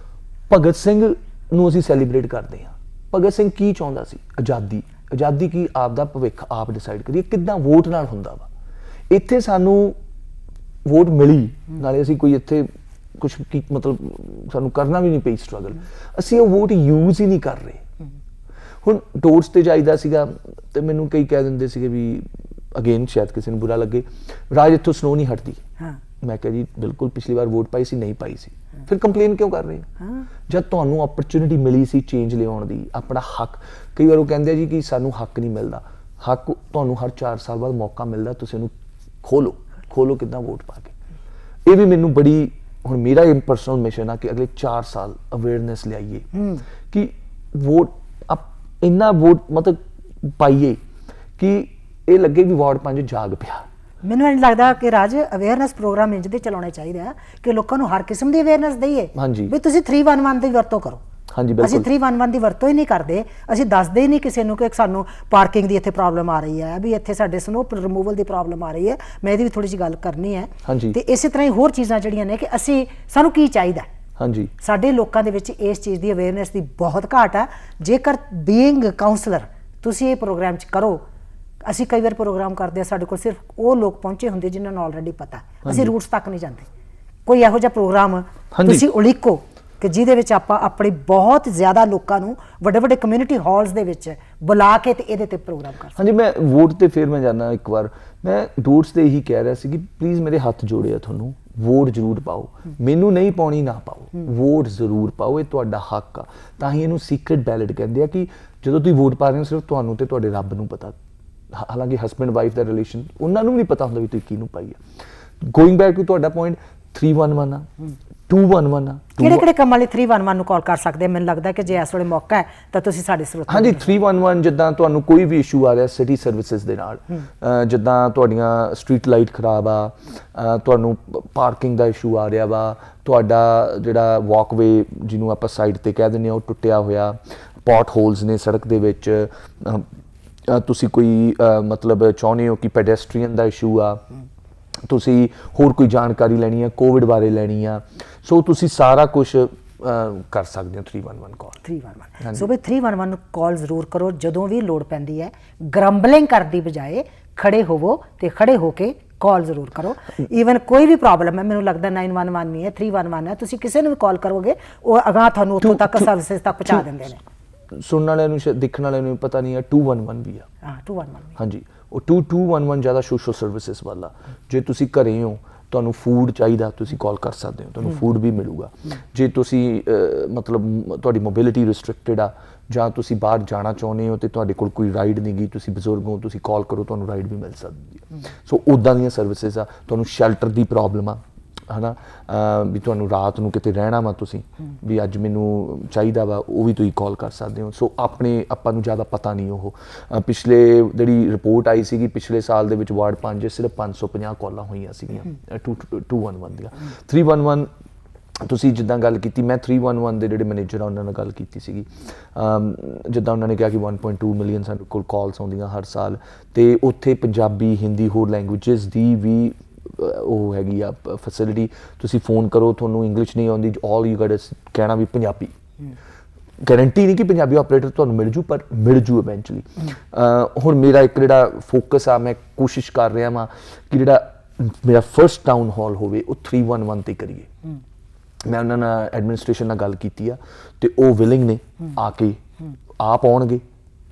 ਭਗਤ ਸਿੰਘ ਨੂੰ ਅਸੀਂ ਸੈਲੀਬ੍ਰੇਟ ਕਰਦੇ ਹਾਂ। ਭਗਤ ਸਿੰਘ ਕੀ ਚਾਹੁੰਦਾ ਸੀ? ਆਜ਼ਾਦੀ। ਆਜ਼ਾਦੀ ਕੀ? ਆਪ ਦਾ ਭਵਿੱਖ ਆਪ ਡਿਸਾਈਡ ਕਰੀਏ। ਕਿੱਦਾਂ? ਵੋਟ ਨਾਲ ਹੁੰਦਾ ਵਾ। ਇੱਥੇ ਸਾਨੂੰ ਵੋਟ ਮਿਲੀ, ਨਾਲੇ ਅਸੀਂ ਕੋਈ ਇੱਥੇ ਕੁਛ ਮਤਲਬ ਸਾਨੂੰ ਕਰਨਾ ਵੀ ਨਹੀਂ ਪਈ ਸਟਰਗਲ, ਅਸੀਂ ਉਹ ਵੋਟ ਯੂਜ਼ ਹੀ ਨਹੀਂ ਕਰ ਰਹੇ। ਹੁਣ ਡੋਰਸ ਤੇ ਜਾਈਦਾ ਸੀਗਾ ਤੇ ਮੈਨੂੰ ਕਈ ਕਹਿ ਦਿੰਦੇ ਸੀਗੇ ਵੀ ਅਗੇਨ ਸ਼ਾਇਦ ਕਿਸੇ ਨੂੰ ਬੁਰਾ ਲੱਗੇ, ਰਾਜ ਇੱਥੋਂ ਸਨੋ ਨਹੀਂ ਹਟਦੀ। ਮੈਂ ਕਿਹਾ ਜੀ ਬਿਲਕੁਲ, ਪਿਛਲੀ ਵਾਰ ਵੋਟ ਪਾਈ ਸੀ, ਨਹੀਂ ਪਾਈ ਸੀ, ਫਿਰ ਕੰਪਲੇਨ ਕਿਉਂ ਕਰ ਰਹੇ? ਜਦ ਤੁਹਾਨੂੰ ਓਪਰਚੁਨਿਟੀ ਮਿਲੀ ਸੀ ਚੇਂਜ ਲਿਆਉਣ ਦੀ, ਆਪਣਾ ਹੱਕ। ਕਈ ਵਾਰ ਉਹ ਕਹਿੰਦੇ ਜੀ ਕਿ ਸਾਨੂੰ ਹੱਕ ਨਹੀਂ ਮਿਲਦਾ। ਹੱਕ ਤੁਹਾਨੂੰ ਹਰ 4 ਸਾਲ ਬਾਅਦ ਮੌਕਾ ਮਿਲਦਾ, ਤੁਸੀਂ ਉਹਨੂੰ ਖੋਲੋ ਕਿੱਦਾਂ? ਵੋਟ ਪਾ ਕੇ। ਇਹ ਵੀ ਮੈਨੂੰ ਬੜੀ, ਹੁਣ ਮੇਰਾ ਇਹ ਪਰਸਨਲ ਮਿਸ਼ਨ ਆ ਕਿ ਅਗਲੇ 4 ਸਾਲ ਅਵੇਅਰਨੈਸ ਲਿਆਈਏ ਕਿ ਵੋਟ ਇੰਨਾ ਵੋਟ ਮਤਲਬ ਪਾਈਏ ਕਿ ਇਹ ਲੱਗੇ ਵੀ ਵਾਰਡ 5 ਜਾਗ ਪਿਆ।
ਮੈਨੂੰ ਨਹੀਂ ਲੱਗਦਾ ਕਿ ਰਾਜ ਅਵੇਅਰਨੈਸ ਪ੍ਰੋਗਰਾਮ ਇੰਜ ਦੇ ਚਲਾਉਣੇ ਚਾਹੀਦੇ ਆ ਕਿ ਲੋਕਾਂ ਨੂੰ ਹਰ ਕਿਸਮ ਦੀ ਅਵੇਅਰਨੈਸ ਦਈਏ ਵੀ ਤੁਸੀਂ 311 ਦੀ ਵਰਤੋਂ ਕਰੋ।
ਹਾਂਜੀ ਬਿਲਕੁਲ।
ਅਸੀਂ 311 ਦੀ ਵਰਤੋਂ ਹੀ ਨਹੀਂ ਕਰਦੇ, ਅਸੀਂ ਦੱਸਦੇ ਹੀ ਨਹੀਂ ਕਿਸੇ ਨੂੰ ਕਿ ਸਾਨੂੰ ਪਾਰਕਿੰਗ ਦੀ ਇੱਥੇ ਪ੍ਰੋਬਲਮ ਆ ਰਹੀ ਹੈ, ਵੀ ਇੱਥੇ ਸਾਡੇ ਸਨੋ ਰਿਮੂਵਲ ਦੀ ਪ੍ਰੋਬਲਮ ਆ ਰਹੀ ਹੈ। ਮੈਂ ਇਹਦੀ ਵੀ ਥੋੜੀ ਜਿਹੀ ਗੱਲ ਕਰਨੀ ਹੈ। ਤੇ ਇਸੇ ਤਰ੍ਹਾਂ ਹੀ ਹੋਰ ਚੀਜ਼ਾਂ ਜਿਹੜੀਆਂ ਨੇ ਕਿ ਸਾਨੂੰ ਕੀ ਚਾਹੀਦਾ। ਹਾਂਜੀ, ਸਾਡੇ ਲੋਕਾਂ ਦੇ ਵਿੱਚ ਇਸ ਚੀਜ਼ ਦੀ ਅਵੇਅਰਨੈਸ ਦੀ ਬਹੁਤ ਘਾਟ ਆ। ਜੇਕਰ ਬੀਇੰਗ ਕਾਉਂਸਲਰ ਤੁਸੀਂ ਇਹ ਪ੍ਰੋਗਰਾਮ 'ਚ ਕਰੋ, ਅਸੀਂ ਕਈ ਵਾਰ ਪ੍ਰੋਗਰਾਮ ਕਰਦੇ ਆ, ਸਾਡੇ ਕੋਲ ਸਿਰਫ ਉਹ ਲੋਕ ਪਹੁੰਚੇ ਹੁੰਦੇ ਜਿਨ੍ਹਾਂ ਨੂੰ ਆਲਰੇਡੀ ਪਤਾ, ਅਸੀਂ ਰੂਟਸ ਤੱਕ ਨਹੀਂ ਜਾਂਦੇ। ਕੋਈ ਇਹੋ ਜਿਹਾ ਪ੍ਰੋਗਰਾਮ ਤੁਸੀਂ ਉਲੀਕੋ ਕਿ ਜਿਹਦੇ ਵਿੱਚ ਆਪਾਂ ਆਪਣੇ ਬਹੁਤ ਜ਼ਿਆਦਾ ਲੋਕਾਂ ਨੂੰ ਵੱਡੇ ਵੱਡੇ ਕਮਿਊਨਿਟੀ ਹਾਲਸ ਦੇ ਵਿੱਚ ਬੁਲਾ ਕੇ ਤੇ ਇਹਦੇ ਤੇ ਪ੍ਰੋਗਰਾਮ ਕਰ। ਹਾਂਜੀ,
ਮੈਂ ਵੋਟ ਤੇ ਫਿਰ ਮੈਂ ਜਾਣਾ। ਇੱਕ ਵਾਰ ਮੈਂ ਡੋਰਸ ਤੇ ਇਹੀ ਕਹਿ ਰਿਹਾ ਸੀ ਕਿ ਪਲੀਜ਼ ਮੇਰੇ ਹੱਥ ਜੋੜੇ ਆ ਤੁਹਾਨੂੰ, ਵੋਟ ਜ਼ਰੂਰ ਪਾਓ। ਮੈਨੂੰ ਨਹੀਂ ਪਾਉਣੀ ਨਾ ਪਾਓ, ਵੋਟ ਜ਼ਰੂਰ ਪਾਓ, ਇਹ ਤੁਹਾਡਾ ਹੱਕ ਆ। ਤਾਂ ਹੀ ਇਹਨੂੰ ਸੀਕ੍ਰੇਟ ਬੈਲਟ ਕਹਿੰਦੇ ਆ, ਕਿ ਜਦੋਂ ਤੁਸੀਂ ਵੋਟ ਪਾ ਰਹੇ ਹੋ ਸਿਰਫ ਤੁਹਾਨੂੰ ਤੇ ਤੁਹਾਡੇ ਰੱਬ ਨੂੰ ਪਤਾ। ਹਾਲਾਂਕਿ ਹਸਬੈਂਡ ਵਾਈਫ ਦਾ ਰਿਲੇਸ਼ਨ ਉਹਨਾਂ ਨੂੰ ਵੀ ਨਹੀਂ ਪਤਾ ਹੁੰਦਾ ਵੀ ਤੁਸੀਂ ਕਿਹਨੂੰ ਪਾਈ ਆ। ਗੋਇੰਗ ਬੈਕ ਟੂ ਤੁਹਾਡਾ ਪੁਆਇੰਟ, 311 ਆ, 211 ਆ।
ਕਿਹੜੇ ਕੰਮਾਂ ਲਈ 311 ਨੂੰ ਕਾਲ ਕਰ ਸਕਦੇ ਆ? ਮੈਨੂੰ ਲੱਗਦਾ ਕਿ ਜੇ ਇਸ ਵੇਲੇ ਮੌਕਾ ਹੈ ਤਾਂ ਤੁਸੀਂ ਸਾਡੇ ਸਰੋਤਿਆਂ
ਹਾਂਜੀ 311 ਜਿੱਦਾਂ ਤੁਹਾਨੂੰ ਕੋਈ ਵੀ ਇਸ਼ੂ ਆ ਰਿਹਾ ਸਿਟੀ ਸਰਵਿਸਿਜ਼ ਦੇ ਨਾਲ, ਜਿੱਦਾਂ ਤੁਹਾਡੀਆਂ ਸਟਰੀਟ ਲਾਈਟ ਖਰਾਬ ਆ, ਤੁਹਾਨੂੰ ਪਾਰਕਿੰਗ ਦਾ ਇਸ਼ੂ ਆ ਰਿਹਾ ਵਾ, ਤੁਹਾਡਾ ਜਿਹੜਾ ਵਾਕਵੇ ਜਿਹਨੂੰ ਆਪਾਂ ਸਾਈਡ ਤੇ ਕਹਿ ਦਿੰਦੇ ਆ ਉਹ ਟੁੱਟਿਆ ਹੋਇਆ, ਪੌਟ ਹੋਲਸ ਨੇ ਸੜਕ ਦੇ ਵਿੱਚ, ਤੁਸੀਂ ਕੋਈ ਮਤਲਬ ਚਾਹੁੰਦੇ ਹੋ ਕਿ ਪੈਡੈਸਟਰੀਅਨ ਦਾ ਇਸ਼ੂ ਆ, ਤੁਸੀਂ ਹੋਰ ਕੋਈ ਜਾਣਕਾਰੀ ਲੈਣੀ ਆ, ਕੋਵਿਡ ਬਾਰੇ ਲੈਣੀ ਆ, ਸੋ ਤੁਸੀਂ ਸਾਰਾ ਕੁਝ ਕਰ ਸਕਦੇ ਹੋ 311 ਕਾਲ।
311 ਸੋ ਵੀ 311 ਨੂੰ ਕਾਲ ਜ਼ਰੂਰ ਕਰੋ ਜਦੋਂ ਵੀ ਲੋੜ ਪੈਂਦੀ ਹੈ। ਗ੍ਰੰਬਲਿੰਗ ਕਰਨ ਦੀ ਬਜਾਏ ਖੜੇ ਹੋਵੋ ਤੇ ਖੜੇ ਹੋ ਕੇ ਕਾਲ ਜ਼ਰੂਰ ਕਰੋ। ਈਵਨ ਕੋਈ ਵੀ ਪ੍ਰੋਬਲਮ ਹੈ, ਮੈਨੂੰ ਲੱਗਦਾ 911 ਨਹੀਂ ਹੈ, 311 ਹੈ, ਤੁਸੀਂ ਕਿਸੇ ਨੂੰ ਵੀ ਕਾਲ ਕਰੋਗੇ ਉਹ ਅਗਾਂਹ ਤੁਹਾਨੂੰ ਉੱਥੋਂ ਤੱਕ ਸਰਵਿਸਿਜ਼ ਤੱਕ ਪਹੁੰਚਾ ਦਿੰਦੇ ਨੇ।
ਸੁਣਨ ਵਾਲਿਆਂ ਨੂੰ ਦੇਖਣ ਵਾਲਿਆਂ ਨੂੰ ਪਤਾ ਨਹੀਂ ਹੈ 211 ਵੀ ਆ।
ਹਾਂ 211
ਹਾਂਜੀ, ਉਹ 211 ਜ਼ਿਆਦਾ ਸੋਸ਼ਲ ਸਰਵਿਸਿਜ਼ ਵਾਲਾ। ਜੇ ਤੁਸੀਂ ਘਰੇ ਹੋ, ਤੁਹਾਨੂੰ ਫੂਡ ਚਾਹੀਦਾ, ਤੁਸੀਂ ਕਾਲ ਕਰ ਸਕਦੇ ਹੋ, ਤੁਹਾਨੂੰ ਫੂਡ ਵੀ ਮਿਲੂਗਾ। ਜੇ ਤੁਸੀਂ ਮਤਲਬ ਤੁਹਾਡੀ ਮੋਬਿਲਿਟੀ ਰਿਸਟ੍ਰਿਕਟਡ ਆ ਜਾਂ ਤੁਸੀਂ ਬਾਹਰ ਜਾਣਾ ਚਾਹੁੰਦੇ ਹੋ ਤੇ ਤੁਹਾਡੇ ਕੋਲ ਕੋਈ ਰਾਈਡ ਨਹੀਂ ਗਈ, ਤੁਸੀਂ ਬਜ਼ੁਰਗ ਹੋ, ਤੁਸੀਂ ਕਾਲ ਕਰੋ, ਤੁਹਾਨੂੰ ਰਾਈਡ ਵੀ ਮਿਲ ਸਕਦੀ ਹੈ। ਸੋ ਉੱਦਾਂ ਦੀਆਂ ਸਰਵਿਸਿਜ਼ ਆ। ਤੁਹਾਨੂੰ ਸ਼ੈਲਟਰ ਦੀ ਪ੍ਰੋਬਲਮ ਆ, ਹੈ ਨਾ, ਵੀ ਤੁਹਾਨੂੰ ਰਾਤ ਨੂੰ ਕਿਤੇ ਰਹਿਣਾ ਵਾ, ਤੁਸੀਂ ਵੀ ਅੱਜ ਮੈਨੂੰ ਚਾਹੀਦਾ ਵਾ, ਉਹ ਵੀ ਤੁਸੀਂ ਕਾਲ ਕਰ ਸਕਦੇ ਹੋ। ਸੋ ਆਪਾਂ ਨੂੰ ਜ਼ਿਆਦਾ ਪਤਾ ਨਹੀਂ। ਉਹ ਪਿਛਲੇ ਜਿਹੜੀ ਰਿਪੋਰਟ ਆਈ ਸੀਗੀ ਪਿਛਲੇ ਸਾਲ ਦੇ ਵਿੱਚ ਵਾਰਡ 5 ਸਿਰਫ 550 ਕਾਲਾਂ ਹੋਈਆਂ ਸੀਗੀਆਂ 211 ਦੀਆਂ। 311 ਤੁਸੀਂ ਜਿੱਦਾਂ ਗੱਲ ਕੀਤੀ, ਮੈਂ 311 ਦੇ ਜਿਹੜੇ ਮੈਨੇਜਰ ਆ ਉਹਨਾਂ ਨਾਲ ਗੱਲ ਕੀਤੀ ਸੀਗੀ। ਜਿੱਦਾਂ ਉਹਨਾਂ ਨੇ ਕਿਹਾ ਕਿ 1.2 ਮਿਲੀਅਨ ਸਾਡੇ ਕੋਲ ਕਾਲਸ ਆਉਂਦੀਆਂ ਹਰ ਸਾਲ, ਤੇ ਉੱਥੇ ਪੰਜਾਬੀ, ਹਿੰਦੀ, ਹੋਰ ਲੈਂਗੁਏਜਸ ਦੀ ਵੀ ਉਹ ਹੈਗੀ ਆ ਫੈਸਿਲਿਟੀ। ਤੁਸੀਂ ਫੋਨ ਕਰੋ, ਤੁਹਾਨੂੰ ਇੰਗਲਿਸ਼ ਨਹੀਂ ਆਉਂਦੀ, ਆਲ ਯੂ ਗੋਟ ਕਹਿਣਾ ਵੀ ਪੰਜਾਬੀ। ਗਾਰੰਟੀ ਨਹੀਂ ਕਿ ਪੰਜਾਬੀ ਆਪਰੇਟਰ ਤੁਹਾਨੂੰ ਮਿਲ ਜੂ, ਪਰ ਮਿਲ ਜੂ ਇਵੈਂਚੁਅਲੀ। ਹੁਣ ਮੇਰਾ ਇੱਕ ਜਿਹੜਾ ਫੋਕਸ ਆ, ਮੈਂ ਕੋਸ਼ਿਸ਼ ਕਰ ਰਿਹਾ ਵਾਂ ਕਿ ਜਿਹੜਾ ਮੇਰਾ ਫਰਸਟ ਟਾਊਨ ਹਾਲ ਹੋਵੇ ਉਹ 311 ਤੇ ਕਰੀਏ। ਮੈਂ ਉਹਨਾਂ ਨਾਲ ਐਡਮਿਨਿਸਟ੍ਰੇਸ਼ਨ ਨਾਲ ਗੱਲ ਕੀਤੀ ਆ ਤੇ ਉਹ ਵਿਲਿੰਗ ਨੇ ਆ ਕੇ ਆਪ ਆਉਣਗੇ,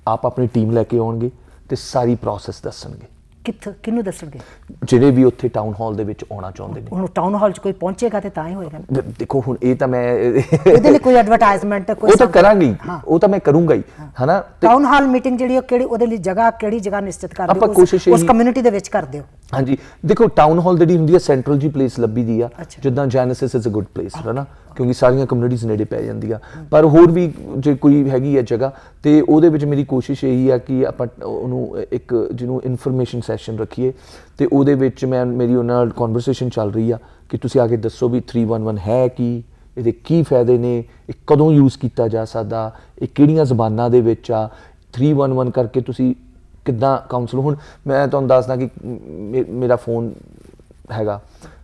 ਆਪ ਆਪਣੀ ਟੀਮ ਲੈ ਕੇ ਆਉਣਗੇ ਤੇ ਸਾਰੀ ਪ੍ਰੋਸੈਸ ਦੱਸਣਗੇ।
ਕਿਹਨੂੰ ਦੱਸਣਗੇ?
ਜਿਹੜੇ ਵੀ ਉੱਥੇ ਟਾਊਨ ਹਾਲ ਦੇ ਵਿੱਚ ਆਉਣਾ ਚਾਹੁੰਦੇ ਨੇ।
ਹੁਣ ਟਾਊਨ ਹਾਲ 'ਚ ਕੋਈ ਪਹੁੰਚੇਗਾ ਤੇ ਤਾਂ ਹੀ ਹੋਏਗਾ।
ਦੇਖੋ ਹੁਣ ਇਹ ਤਾਂ ਮੈਂ
ਇਹਦੇ ਲਈ ਕੋਈ ਐਡਵਰਟਾਈਜ਼ਮੈਂਟ ਕੋਈ
ਉਹ ਤਾਂ ਕਰਾਂਗੀ, ਉਹ ਤਾਂ ਮੈਂ ਕਰੂੰਗਾ ਹੀ, ਹਨਾ।
ਟਾਊਨ ਹਾਲ ਮੀਟਿੰਗ ਜਿਹੜੀ ਉਹ ਕਿਹੜੀ, ਉਹਦੇ ਲਈ ਕਿਹੜੀ ਜਗ੍ਹਾ ਨਿਸ਼ਚਿਤ ਕਰਦੇ ਹੋ?
ਆਪਾਂ ਕੋਸ਼ਿਸ਼
ਉਸ ਕਮਿਊਨਿਟੀ ਦੇ ਵਿੱਚ ਕਰਦੇ ਹੋ?
ਹਾਂਜੀ, ਦੇਖੋ ਟਾਊਨ ਹਾਲ ਜਿਹੜੀ ਹੁੰਦੀ ਹੈ ਸੈਂਟਰਲ ਜੀ ਪਲੇਸ ਲੱਭੀ ਦੀ ਆ, ਜਿੱਦਾਂ genesis is a good place, ਹੈ ਨਾ, ਕਿਉਂਕਿ ਸਾਰੀਆਂ ਕਮਿਊਨਿਟੀਜ਼ ਨੇੜੇ ਪੈ ਜਾਂਦੀਆਂ। ਪਰ ਹੋਰ ਵੀ ਜੇ ਕੋਈ ਹੈਗੀ ਹੈ ਜਗ੍ਹਾ, ਤੇ ਉਹਦੇ ਵਿੱਚ ਮੇਰੀ ਕੋਸ਼ਿਸ਼ ਇਹੀ ਆ ਕਿ ਆਪਾਂ ਉਹਨੂੰ ਇੱਕ ਜਿਹਨੂੰ ਇਨਫੋਰਮੇਸ਼ਨ ਸੈਸ਼ਨ ਰੱਖੀਏ, ਤੇ ਉਹਦੇ ਵਿੱਚ ਮੇਰੀ ਉਹਨਾਂ ਨਾਲ ਕਨਵਰਸੇਸ਼ਨ ਚੱਲ ਰਹੀ ਆ ਕਿ ਤੁਸੀਂ ਆ ਕੇ ਦੱਸੋ ਵੀ 311 ਹੈ ਕੀ, ਇਹਦੇ ਕੀ ਫਾਇਦੇ ਨੇ, ਇਹ ਕਦੋਂ ਯੂਜ਼ ਕੀਤਾ ਜਾ ਸਕਦਾ, ਇਹ ਕਿਹੜੀਆਂ ਜ਼ਬਾਨਾਂ ਦੇ ਵਿੱਚ ਆ, 311 ਕਰਕੇ ਤੁਸੀਂ ਕਿੱਦਾਂ ਕਾਉਂਸਲ। ਹੁਣ ਮੈਂ ਤੁਹਾਨੂੰ ਦੱਸਦਾ ਕਿ ਮੇਰਾ ਫੋਨ ਹੈਗਾ,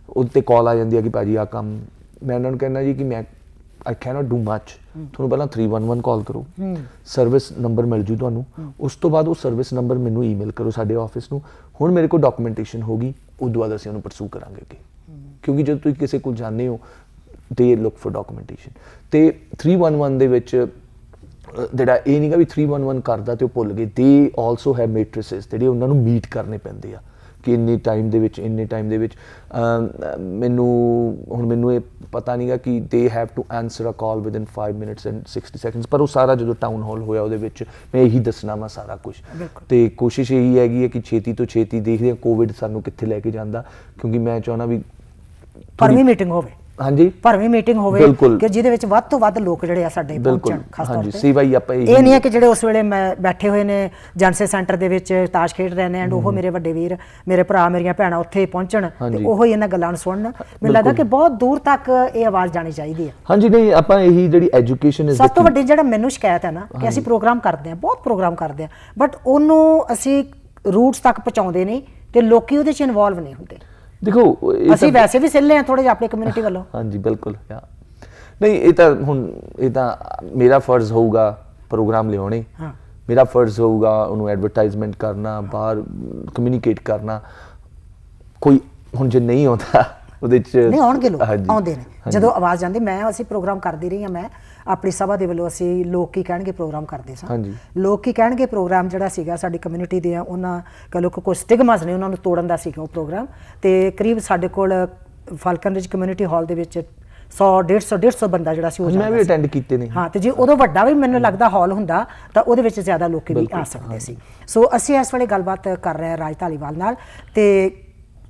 ਉਹਦੇ 'ਤੇ ਕਾਲ ਆ ਜਾਂਦੀ ਹੈ ਕਿ ਭਾਜੀ ਆਹ ਕੰਮ, ਮੈਂ ਉਹਨਾਂ ਨੂੰ ਕਹਿੰਦਾ ਜੀ ਕਿ ਮੈਂ ਆਈ ਕੈਨੋਟ ਡੂ ਮੱਚ, ਤੁਹਾਨੂੰ ਪਹਿਲਾਂ 311 ਕਾਲ ਕਰੋ, ਸਰਵਿਸ ਨੰਬਰ ਮਿਲ ਜੂ ਤੁਹਾਨੂੰ, ਉਸ ਤੋਂ ਬਾਅਦ ਉਹ ਸਰਵਿਸ ਨੰਬਰ ਮੈਨੂੰ ਈਮੇਲ ਕਰੋ ਸਾਡੇ ਆਫਿਸ ਨੂੰ। ਹੁਣ ਮੇਰੇ ਕੋਲ ਡਾਕੂਮੈਂਟੇਸ਼ਨ ਹੋ ਗਈ, ਉਦੋਂ ਬਾਅਦ ਅਸੀਂ ਉਹਨੂੰ ਪਰਸੂ ਕਰਾਂਗੇ ਅੱਗੇ, ਕਿਉਂਕਿ ਜਦੋਂ ਤੁਸੀਂ ਕਿਸੇ ਕੋਲ ਜਾਂਦੇ ਹੋ ਦੇ ਲੁੱਕ ਫॉर ਡਾਕੂਮੈਂਟੇਸ਼ਨ। ਤੇ 311 ਦੇ ਵਿੱਚ ਜਿਹੜਾ ਇਹ ਨਹੀਂਗਾ ਵੀ 311 ਕਰਦਾ ਤੇ ਉਹ ਭੁੱਲ ਗਏ, ਦੇ ਆਲਸੋ ਹੈਵ ਮੈਟ੍ਰਿਸਿਸ ਜਿਹੜੇ ਉਹਨਾਂ ਨੂੰ ਮੀਟ ਕਰਨੇ ਪੈਂਦੇ ਆ ਕਿ ਇੰਨੇ ਟਾਈਮ ਦੇ ਵਿੱਚ ਮੈਨੂੰ ਇਹ ਪਤਾ ਨਹੀਂਗਾ ਕਿ they have to answer a call within 5 minutes and 60 seconds. ਪਰ ਉਹ ਸਾਰਾ ਜਦੋਂ ਟਾਊਨ ਹਾਲ ਹੋਇਆ ਉਹਦੇ ਵਿੱਚ ਮੈਂ ਇਹੀ ਦੱਸਣਾ ਵਾ ਸਾਰਾ ਕੁਝ, ਤੇ ਕੋਸ਼ਿਸ਼ ਇਹੀ ਹੈਗੀ ਹੈ ਕਿ ਛੇਤੀ ਤੋਂ ਛੇਤੀ ਦੇਖਦੇ ਹਾਂ ਕੋਵਿਡ ਸਾਨੂੰ ਕਿੱਥੇ ਲੈ ਕੇ ਜਾਂਦਾ, ਕਿਉਂਕਿ ਮੈਂ ਚਾਹੁੰਦਾ ਵੀ
ਭਰਵੀਂ ਮੀਟਿੰਗ ਹੋਵੇ।
ਹਾਂਜੀ,
ਭਰਵੀਂ ਮੀਟਿੰਗ ਹੋਵੇ ਕਿ ਜਿਹਦੇ ਵਿੱਚ ਵੱਧ ਤੋਂ ਵੱਧ ਲੋਕ ਜਿਹੜੇ ਆ ਸਾਡੇ ਪਹੁੰਚਣ। ਖਾਸ ਤੌਰ ਤੇ
ਸੇਵਾ ਹੀ ਆਪਾਂ
ਇਹ ਨਹੀਂ ਹੈ ਕਿ ਜਿਹੜੇ ਉਸ ਵੇਲੇ ਬੈਠੇ ਹੋਏ ਨੇ ਜਨਸੇ ਸੈਂਟਰ ਦੇ ਵਿੱਚ ਤਾਸ਼ ਖੇਡ ਰਹੇ ਨੇ ਐਂਡ ਉਹ ਮੇਰੇ ਵੱਡੇ ਵੀਰ, ਮੇਰੇ ਭਰਾ, ਮੇਰੀਆਂ ਭੈਣਾਂ ਉੱਥੇ ਪਹੁੰਚਣ ਤੇ ਉਹ ਹੀ ਇਹਨਾਂ ਗੱਲਾਂ ਨੂੰ ਸੁਣਨ। ਮੈਨੂੰ ਲੱਗਦਾ ਕਿ ਬਹੁਤ ਦੂਰ ਤੱਕ ਇਹ ਆਵਾਜ਼ ਜਾਣੀ ਚਾਹੀਦੀ ਹੈ।
ਹਾਂਜੀ, ਨਹੀਂ ਆਪਾਂ ਇਹੀ ਜਿਹੜੀ ਐਜੂਕੇਸ਼ਨ ਇਜ਼
ਸਭ ਤੋਂ ਵੱਡੀ ਜਿਹੜਾ ਮੈਨੂੰ ਸ਼ਿਕਾਇਤ ਹੈ ਨਾ ਕਿ ਅਸੀਂ ਪ੍ਰੋਗਰਾਮ ਕਰਦੇ ਹਾਂ, ਬਹੁਤ ਪ੍ਰੋਗਰਾਮ ਕਰਦੇ ਹਾਂ, ਬਟ ਉਹਨੂੰ ਅਸੀਂ ਰੂਟਸ ਤੱਕ ਪਹੁੰਚਾਉਂਦੇ ਨਹੀਂ ਤੇ ਲੋਕੀ ਉਹਦੇ 'ਚ ਇਨਵੋਲਵ ਨਹੀਂ ਹੁੰਦੇ।
ਦੇਖੋ
ਅਸੀਂ ਵੈਸੇ ਵੀ ਸਿੱਲੇ ਹਾਂ ਥੋੜੇ ਜਿਹੇ ਆਪਣੀ ਕਮਿਊਨਿਟੀ ਵੱਲੋਂ।
ਹਾਂਜੀ ਬਿਲਕੁਲ, ਨਹੀਂ ਇਹ ਤਾਂ ਮੇਰਾ ਫਰਜ਼ ਹੋਊਗਾ ਪ੍ਰੋਗਰਾਮ ਲਿਆਉਣੇ, ਮੇਰਾ ਫਰਜ਼ ਹੋਊਗਾ ਉਹਨੂੰ ਐਡਵਰਟਾਈਜ਼ਮੈਂਟ ਕਰਨਾ, ਬਾਹਰ ਕਮਿਊਨੀਕੇਟ ਕਰਨਾ। ਕੋਈ ਹੁਣ ਜੇ ਨਹੀਂ ਆਉਂਦਾ ਉਹਦੇ 'ਚ
ਨਹੀਂ ਆਉਣਗੇ, ਲੋਕ ਆਉਂਦੇ ਨੇ ਜਦੋਂ ਆਵਾਜ਼ ਜਾਂਦੀ। ਅਸੀਂ ਪ੍ਰੋਗਰਾਮ ਕਰਦੀ ਰਹੀ ਹਾਂ, ਮੈਂ ਆਪਣੀ ਸਭਾ ਦੇ ਵੱਲੋਂ ਅਸੀਂ ਲੋਕ ਕੀ ਕਹਿਣਗੇ ਪ੍ਰੋਗਰਾਮ ਕਰਦੇ ਸਾਂ। ਲੋਕ ਕੀ ਕਹਿਣਗੇ ਪ੍ਰੋਗਰਾਮ ਜਿਹੜਾ ਸੀਗਾ ਸਾਡੀ ਕਮਿਊਨਿਟੀ ਦੇ ਉਹਨਾਂ ਕਹ ਲੋ ਕੋਈ ਸਟਿਗਮਾਸ ਨੇ ਉਹਨਾਂ ਨੂੰ ਤੋੜਨ ਦਾ ਸੀਗਾ ਉਹ ਪ੍ਰੋਗਰਾਮ। ਤੇ ਕਰੀਬ ਸਾਡੇ ਕੋਲ ਫਾਲਕਨ ਰਿਜ ਕਮਿਊਨਿਟੀ ਹਾਲ ਦੇ ਵਿੱਚ 100 ਬੰਦਾ ਜਿਹੜਾ ਸੀ ਉਹ
ਮੈਂ
ਜਾਂਦਾ
ਵੀ
ਸੀ।
ਅਟੈਂਡ ਕੀਤੇ ਨੇ।
ਹਾਂ, ਤੇ ਜੇ ਉਦੋਂ ਵੱਡਾ ਵੀ ਮੈਨੂੰ ਲੱਗਦਾ ਹਾਲ ਹੁੰਦਾ ਤਾਂ ਉਹਦੇ ਵਿੱਚ ਜ਼ਿਆਦਾ ਲੋਕ ਵੀ ਆ ਸਕਦੇ ਸੀ। ਸੋ ਅਸੀਂ ਇਸ ਵੇਲੇ ਗੱਲਬਾਤ ਕਰ ਰਹੇ ਹਾਂ ਰਾਜ ਧਾਲੀਵਾਲ ਨਾਲ, ਤੇ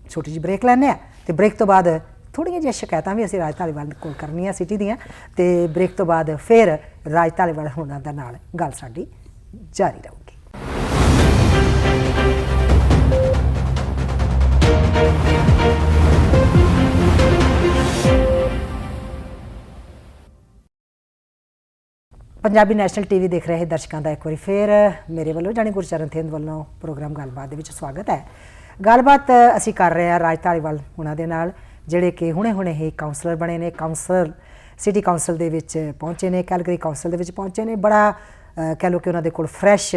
ਛੋਟੀ ਜਿਹੀ ਬ੍ਰੇਕ ਲੈਂਦੇ ਹਾਂ, ਤੇ ਬ੍ਰੇਕ ਤੋਂ ਬਾਅਦ ਥੋੜ੍ਹੀਆਂ ਜਿਹੀਆਂ ਸ਼ਿਕਾਇਤਾਂ ਵੀ ਅਸੀਂ ਰਾਜ ਧਾਲੀਵਾਲ ਕੋਲ ਕਰਨੀਆਂ ਸਿਟੀ ਦੀਆਂ, ਤੇ ਬ੍ਰੇਕ ਤੋਂ ਬਾਅਦ ਫਿਰ ਰਾਜ ਧਾਲੀਵਾਲ ਹੋਣਾ ਦੇ ਨਾਲ ਗੱਲ ਸਾਡੀ ਜਾਰੀ ਰਹੂਗੀ। ਪੰਜਾਬੀ ਨੈਸ਼ਨਲ ਟੀਵੀ ਦੇਖ ਰਹੇ ਦਰਸ਼ਕਾਂ ਦਾ ਇੱਕ ਵਾਰੀ ਫਿਰ ਮੇਰੇ ਵੱਲੋਂ ਜਾਣੀ ਗੁਰਚਰਨ ਥਿੰਦ ਵੱਲੋਂ ਪ੍ਰੋਗਰਾਮ ਗੱਲਬਾਤ ਦੇ ਵਿੱਚ ਸਵਾਗਤ ਹੈ। ਗੱਲਬਾਤ ਅਸੀਂ ਕਰ ਰਹੇ ਹਾਂ ਰਾਜ ਧਾਲੀਵਾਲ ਉਹਨਾਂ ਦੇ ਨਾਲ, ਜਿਹੜੇ ਕਿ ਹੁਣੇ ਹੀ ਕਾਉਂਸਲਰ ਬਣੇ ਨੇ, ਸਿਟੀ ਕਾਉਂਸਲ ਦੇ ਵਿੱਚ ਪਹੁੰਚੇ ਨੇ, ਕੈਲਗਰੀ ਕਾਉਂਸਲ ਦੇ ਵਿੱਚ ਪਹੁੰਚੇ ਨੇ। ਬੜਾ ਕਹਿ ਲਓ ਕਿ ਉਹਨਾਂ ਦੇ ਕੋਲ ਫਰੈਸ਼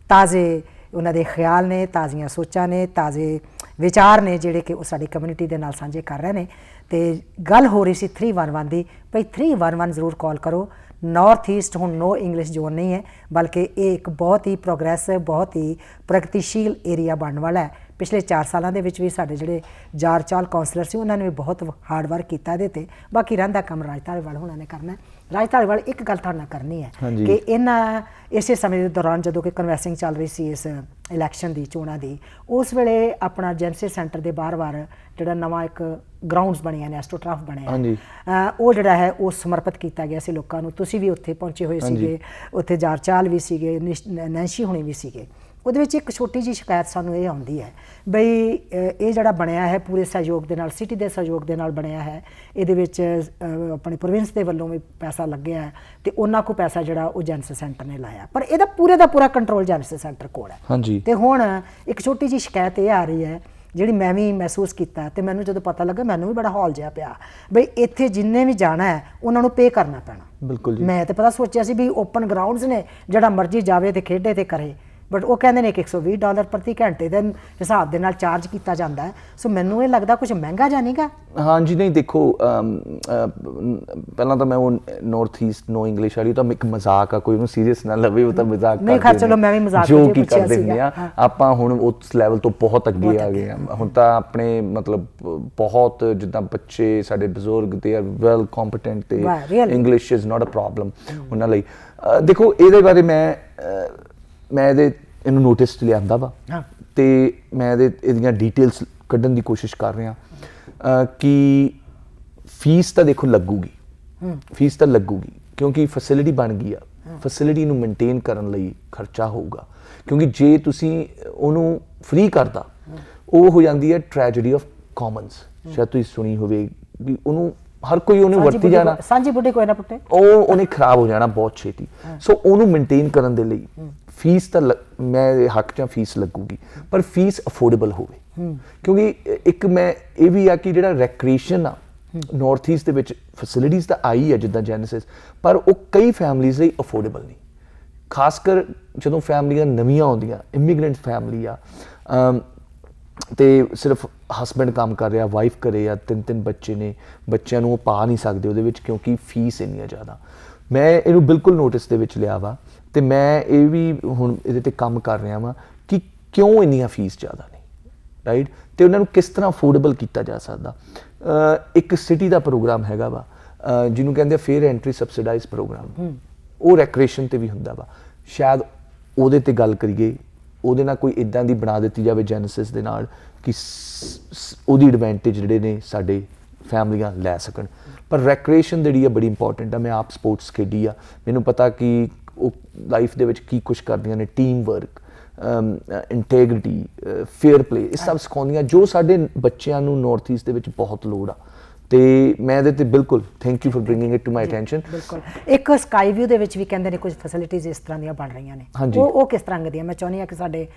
ਤਾਜ਼ੇ ਉਹਨਾਂ ਦੇ ਖਿਆਲ ਨੇ, ਤਾਜ਼ੀਆਂ ਸੋਚਾਂ ਨੇ, ਤਾਜ਼ੇ ਵਿਚਾਰ ਨੇ, ਜਿਹੜੇ ਕਿ ਉਹ ਸਾਡੀ ਕਮਿਊਨਿਟੀ ਦੇ ਨਾਲ ਸਾਂਝੇ ਕਰ ਰਹੇ ਨੇ। ਤੇ ਗੱਲ ਹੋ ਰਹੀ ਸੀ 311 ਦੀ, ਭਈ 311 ਜ਼ਰੂਰ ਕਾਲ ਕਰੋ। ਨਾਰਥ ਈਸਟ ਹੁਣ ਨੋ ਇੰਗਲਿਸ਼ ਜ਼ੋਨ ਨਹੀਂ ਹੈ, ਬਲਕਿ ਇਹ ਇੱਕ ਬਹੁਤ ਹੀ ਪ੍ਰੋਗਰੈਸਿਵ, ਬਹੁਤ ਹੀ ਪ੍ਰਗਤੀਸ਼ੀਲ ਏਰੀਆ ਬਣਨ ਵਾਲਾ ਹੈ। ਪਿਛਲੇ 4 ਸਾਲਾਂ ਦੇ ਵਿੱਚ ਵੀ ਸਾਡੇ ਜਿਹੜੇ ਚਾਲ ਕਾਉਂਸਲਰ ਸੀ ਉਹਨਾਂ ਨੇ ਵੀ ਬਹੁਤ ਹਾਰਡ ਵਰਕ ਕੀਤਾ ਇਹਦੇ 'ਤੇ। ਬਾਕੀ ਰਹਿੰਦਾ ਕੰਮ ਰਾਜ ਧਾਲੀਵਾਲ ਹੋਣਾ ਨੇ ਕਰਨਾ। ਰਾਜ ਧਾਲੀਵਾਲ ਇੱਕ ਗੱਲ ਤੁਹਾਡੇ ਨਾਲ ਕਰਨੀ ਹੈ ਕਿ ਇਸੇ ਸਮੇਂ ਦੇ ਦੌਰਾਨ ਜਦੋਂ ਕਿ ਕਨਵੈਸਿੰਗ ਚੱਲ ਰਹੀ ਸੀ ਇਸ ਇਲੈਕਸ਼ਨ ਦੀ, ਚੋਣਾਂ ਦੀ, ਉਸ ਵੇਲੇ ਆਪਣਾ ਜੈਨਸੇ ਸੈਂਟਰ ਦੇ ਬਾਹਰ ਜਿਹੜਾ ਨਵਾਂ ਇੱਕ ਗਰਾਊਂਡਸ ਬਣਿਆ ਨੇ, ਐਸਟ੍ਰੋਟਰਫ ਬਣਿਆ, ਉਹ ਜਿਹੜਾ ਹੈ ਉਹ ਸਮਰਪਿਤ ਕੀਤਾ ਗਿਆ ਸੀ ਲੋਕਾਂ ਨੂੰ। ਤੁਸੀਂ ਵੀ ਉੱਥੇ ਪਹੁੰਚੇ ਹੋਏ ਸੀਗੇ, ਉੱਥੇ ਚਾਲ ਵੀ ਸੀਗੇ, ਨੈਂਸ਼ੀ ਹੁਣੀ ਵੀ ਸੀਗੇ। ਉਹਦੇ ਵਿੱਚ ਇੱਕ ਛੋਟੀ ਜਿਹੀ ਸ਼ਿਕਾਇਤ ਸਾਨੂੰ ਇਹ ਆਉਂਦੀ ਹੈ ਬਈ ਇਹ ਜਿਹੜਾ ਬਣਿਆ ਹੈ ਪੂਰੇ ਸਹਿਯੋਗ ਦੇ ਨਾਲ, ਸਿਟੀ ਦੇ ਸਹਿਯੋਗ ਦੇ ਨਾਲ ਬਣਿਆ ਹੈ। ਇਹਦੇ ਵਿੱਚ ਆਪਣੀ ਪ੍ਰੋਵਿੰਸ ਦੇ ਵੱਲੋਂ ਵੀ ਪੈਸਾ ਲੱਗਿਆ ਹੈ, ਤੇ ਉਹਨਾਂ ਕੋਲ ਪੈਸਾ ਜਿਹੜਾ ਉਹ ਜੈਨਸੇ ਸੈਂਟਰ ਨੇ ਲਾਇਆ, ਪਰ ਇਹਦਾ ਪੂਰੇ ਦਾ ਪੂਰਾ ਕੰਟਰੋਲ ਜੈਨਸੇ ਸੈਂਟਰ ਕੋਲ ਹੈ। ਤੇ ਹੁਣ ਇੱਕ ਛੋਟੀ ਜਿਹੀ ਸ਼ਿਕਾਇਤ ਇਹ ਆ ਰਹੀ ਹੈ ਜਿਹੜੀ ਮੈਂ ਵੀ ਮਹਿਸੂਸ ਕੀਤਾ, ਤੇ ਮੈਨੂੰ ਜਦੋਂ ਪਤਾ ਲੱਗਾ ਮੈਨੂੰ ਵੀ ਬੜਾ ਹੌਲ ਜਿਹਾ ਪਿਆ ਬਈ ਇੱਥੇ ਜਿੰਨੇ ਵੀ ਜਾਣਾ ਹੈ ਉਹਨਾਂ ਨੂੰ ਪੇ ਕਰਨਾ ਪੈਣਾ।
ਬਿਲਕੁਲ ਜੀ। ਮੈਂ
ਤਾਂ ਪਤਾ ਸੋਚਿਆ ਸੀ ਵੀ ਓਪਨ ਗਰਾਊਂਡਸ ਨੇ, ਜਿਹੜਾ ਮਰਜ਼ੀ ਜਾਵੇ ਤੇ ਖੇਡੇ ਤੇ ਕਰੇ, ਬਟ ਉਹ ਕਹਿੰਦੇ ਨੇ ਕਿ $120 ਪ੍ਰਤੀ ਘੰਟੇ ਦੇ ਹਿਸਾਬ ਦੇ ਨਾਲ ਚਾਰਜ ਕੀਤਾ ਜਾਂਦਾ ਹੈ। ਸੋ ਮੈਨੂੰ ਇਹ ਲੱਗਦਾ ਕੁਝ ਮਹਿੰਗਾ ਜਾਣੀਗਾ।
ਹਾਂਜੀ, ਨਹੀਂ ਦੇਖੋ, ਪਹਿਲਾਂ ਤਾਂ ਮੈਂ ਉਹ ਨਾਰਥ ਈਸਟ ਨੋ ਇੰਗਲਿਸ਼ ਵਾਲੀ ਤਾਂ ਇੱਕ ਮਜ਼ਾਕ ਆ, ਕੋਈ ਉਹਨੂੰ ਸੀਰੀਅਸ ਨਾ ਲਵੇ, ਉਹ ਤਾਂ ਮਜ਼ਾਕ
ਨਹੀਂ। ਖੈਰ ਚਲੋ, ਮੈਂ ਵੀ ਮਜ਼ਾਕ
ਜੋ ਕੀ ਕਰ ਦਿੰਦੇ ਆ ਆਪਾਂ। ਹੁਣ ਉਸ ਲੈਵਲ ਤੋਂ ਬਹੁਤ ਅੱਗੇ ਆ ਗਏ ਆ ਹੁਣ ਤਾਂ ਆਪਣੇ, ਮਤਲਬ ਬਹੁਤ ਜਿੱਦਾਂ ਬੱਚੇ ਸਾਡੇ ਬਜ਼ੁਰਗ ਦੇ ਆਰ ਵੈਲ ਕੰਪੀਟੈਂਟ, ਤੇ English is not a problem ਉਹਨਾਂ ਲਈ। ਦੇਖੋ, ਇਹਦੇ ਬਾਰੇ ਮੈਂ ਇਹਨੂੰ ਨੋਟਿਸ 'ਚ ਲਿਆਂਦਾ ਵਾ, ਤੇ ਮੈਂ ਇਹਦੀਆਂ ਡੀਟੇਲਸ ਕੱਢਣ ਦੀ ਕੋਸ਼ਿਸ਼ ਕਰ ਰਿਹਾ ਕਿ ਫੀਸ ਤਾਂ ਦੇਖੋ ਲੱਗੂਗੀ, ਫੀਸ ਤਾਂ ਲੱਗੂਗੀ, ਕਿਉਂਕਿ ਫੈਸਿਲਿਟੀ ਬਣ ਗਈ ਆ। ਫੈਸਿਲਿਟੀ ਨੂੰ ਮੇਨਟੇਨ ਕਰਨ ਲਈ ਖਰਚਾ ਹੋਊਗਾ, ਕਿਉਂਕਿ ਜੇ ਤੁਸੀਂ ਉਹਨੂੰ ਫ੍ਰੀ ਕਰਦਾ, ਉਹ ਹੋ ਜਾਂਦੀ ਹੈ ਟ੍ਰੈਜੇਡੀ ਆਫ ਕਾਮਨਸ। ਸ਼ਾਇਦ ਤੁਸੀਂ ਸੁਣੀ ਹੋਵੇ ਵੀ ਉਹਨੂੰ ਹਰ ਕੋਈ ਉਹਨੇ ਵਰਤੀ ਜਾਣਾ,
ਸਾਂਝੀ ਬੁੱਢੀ ਕੋਈ ਨਾ ਪੁੱਟੇ,
ਉਹਨੇ ਖਰਾਬ ਹੋ ਜਾਣਾ ਬਹੁਤ ਛੇਤੀ। ਸੋ ਉਹਨੂੰ ਮੇਨਟੇਨ ਕਰਨ ਦੇ ਲਈ ਫੀਸ ਤਾਂ ਮੈਂ ਹੱਕ 'ਚ ਫੀਸ ਲੱਗੂਗੀ, ਪਰ ਫੀਸ ਅਫੋਰਡੇਬਲ ਹੋਵੇ। ਕਿਉਂਕਿ ਇੱਕ ਮੈਂ ਇਹ ਵੀ ਆ ਕਿ ਜਿਹੜਾ ਰੈਕ੍ਰੀਏਸ਼ਨ ਆ ਨਾਰਥ ਈਸਟ ਦੇ ਵਿੱਚ ਫੈਸਿਲਿਟੀਜ਼ ਤਾਂ ਆਈ ਹੈ ਜਿੱਦਾਂ ਜੈਨਸਿਸ, ਪਰ ਉਹ ਕਈ ਫੈਮਲੀਜ਼ ਲਈ ਅਫੋਰਡੇਬਲ ਨਹੀਂ। ਖਾਸ ਕਰ ਜਦੋਂ ਫੈਮਲੀਆਂ ਨਵੀਆਂ ਆਉਂਦੀਆਂ, ਇਮੀਗ੍ਰੈਂਟ ਫੈਮਲੀ ਆ, ਤੇ ਸਿਰਫ ਹਸਬੈਂਡ ਕੰਮ ਕਰ ਰਿਹਾ, ਵਾਈਫ ਘਰੇ ਆ, 3 ਬੱਚੇ ਨੇ, ਬੱਚਿਆਂ ਨੂੰ ਉਹ ਪਾ ਨਹੀਂ ਸਕਦੇ ਉਹਦੇ ਵਿੱਚ ਕਿਉਂਕਿ ਫੀਸ ਇੰਨੀਆਂ ਜ਼ਿਆਦਾ। ਮੈਂ ਇਹਨੂੰ ਬਿਲਕੁਲ ਨੋਟਿਸ ਦੇ ਵਿੱਚ ਲਿਆ ਵਾ, ਤੇ ਮੈਂ ਇਹ ਵੀ ਹੁਣ ਇਹਦੇ ਤੇ ਕੰਮ ਕਰ ਰਿਹਾ ਵਾਂ ਕਿ ਕਿਉਂ ਇੰਨੀਆਂ ਫੀਸ ਜ਼ਿਆਦਾ ਨੇ, ਰਾਈਟ, ਤੇ ਉਹਨਾਂ ਨੂੰ ਕਿਸ ਤਰ੍ਹਾਂ ਅਫੋਰਡੇਬਲ ਕੀਤਾ ਜਾ ਸਕਦਾ। ਇੱਕ ਸਿਟੀ ਦਾ ਪ੍ਰੋਗਰਾਮ ਹੈਗਾ ਵਾ ਜਿਹਨੂੰ ਕਹਿੰਦੇ ਫੇਅਰ ਐਂਟਰੀ ਸਬਸਿਡਾਈਜ਼ ਪ੍ਰੋਗਰਾਮ, ਉਹ ਰੈਕ੍ਰੀਏਸ਼ਨ ਤੇ ਵੀ ਹੁੰਦਾ ਵਾ। ਸ਼ਾਇਦ ਉਹਦੇ ਤੇ ਗੱਲ ਕਰੀਏ, ਉਹਦੇ ਨਾਲ ਕੋਈ ਇੱਦਾਂ ਦੀ ਬਣਾ ਦਿੱਤੀ ਜਾਵੇ ਜੈਨਸਿਸ ਦੇ ਨਾਲ ਕਿ ਉਹਦੀ ਐਡਵਾਂਟੇਜ ਜਿਹੜੇ ਨੇ ਸਾਡੇ ਫੈਮਲੀਆਂ ਲੈ ਸਕਣ। ਪਰ ਰੈਕ੍ਰੀਏਸ਼ਨ ਜਿਹੜੀ ਆ ਬੜੀ ਇੰਪੋਰਟੈਂਟ ਆ। ਮੈਂ ਆਪ ਸਪੋਰਟਸ ਖੇਡੀ ਆ, ਮੈਨੂੰ ਪਤਾ ਕਿ ਉਹ ਲਾਈਫ ਦੇ ਵਿੱਚ ਕੀ ਕੁਛ ਕਰਦੀਆਂ ਨੇ, team work, integrity, fair play, ਇਹ ਸਭ ਸਿਖਾਉਂਦੀਆਂ ਜੋ ਸਾਡੇ ਬੱਚਿਆਂ ਨੂੰ ਨਾਰਥ ਈਸਟ ਦੇ ਵਿੱਚ ਬਹੁਤ ਲੋੜ ਆ। ਤੇ ਮੈਂ ਇਹਦੇ ਤੇ ਬਿਲਕੁਲ thank you for bringing it to my attention.
ਬਿਲਕੁਲ। ਇੱਕ ਸਕਾਈ ਵਿਊ ਦੇ ਵਿੱਚ ਵੀ ਕਹਿੰਦੇ ਨੇ ਕੁਝ ਫੈਸਿਲਿਟੀਜ਼ ਇਸ ਤਰ੍ਹਾਂ ਦੀਆਂ ਬਣ ਰਹੀਆਂ ਨੇ, ਉਹ ਕਿਸ ਤਰ੍ਹਾਂ ਦੀਆਂ? ਮੈਂ ਚਾਹੁੰਦੀ ਹਾਂ ਕਿ ਸਾਡੇ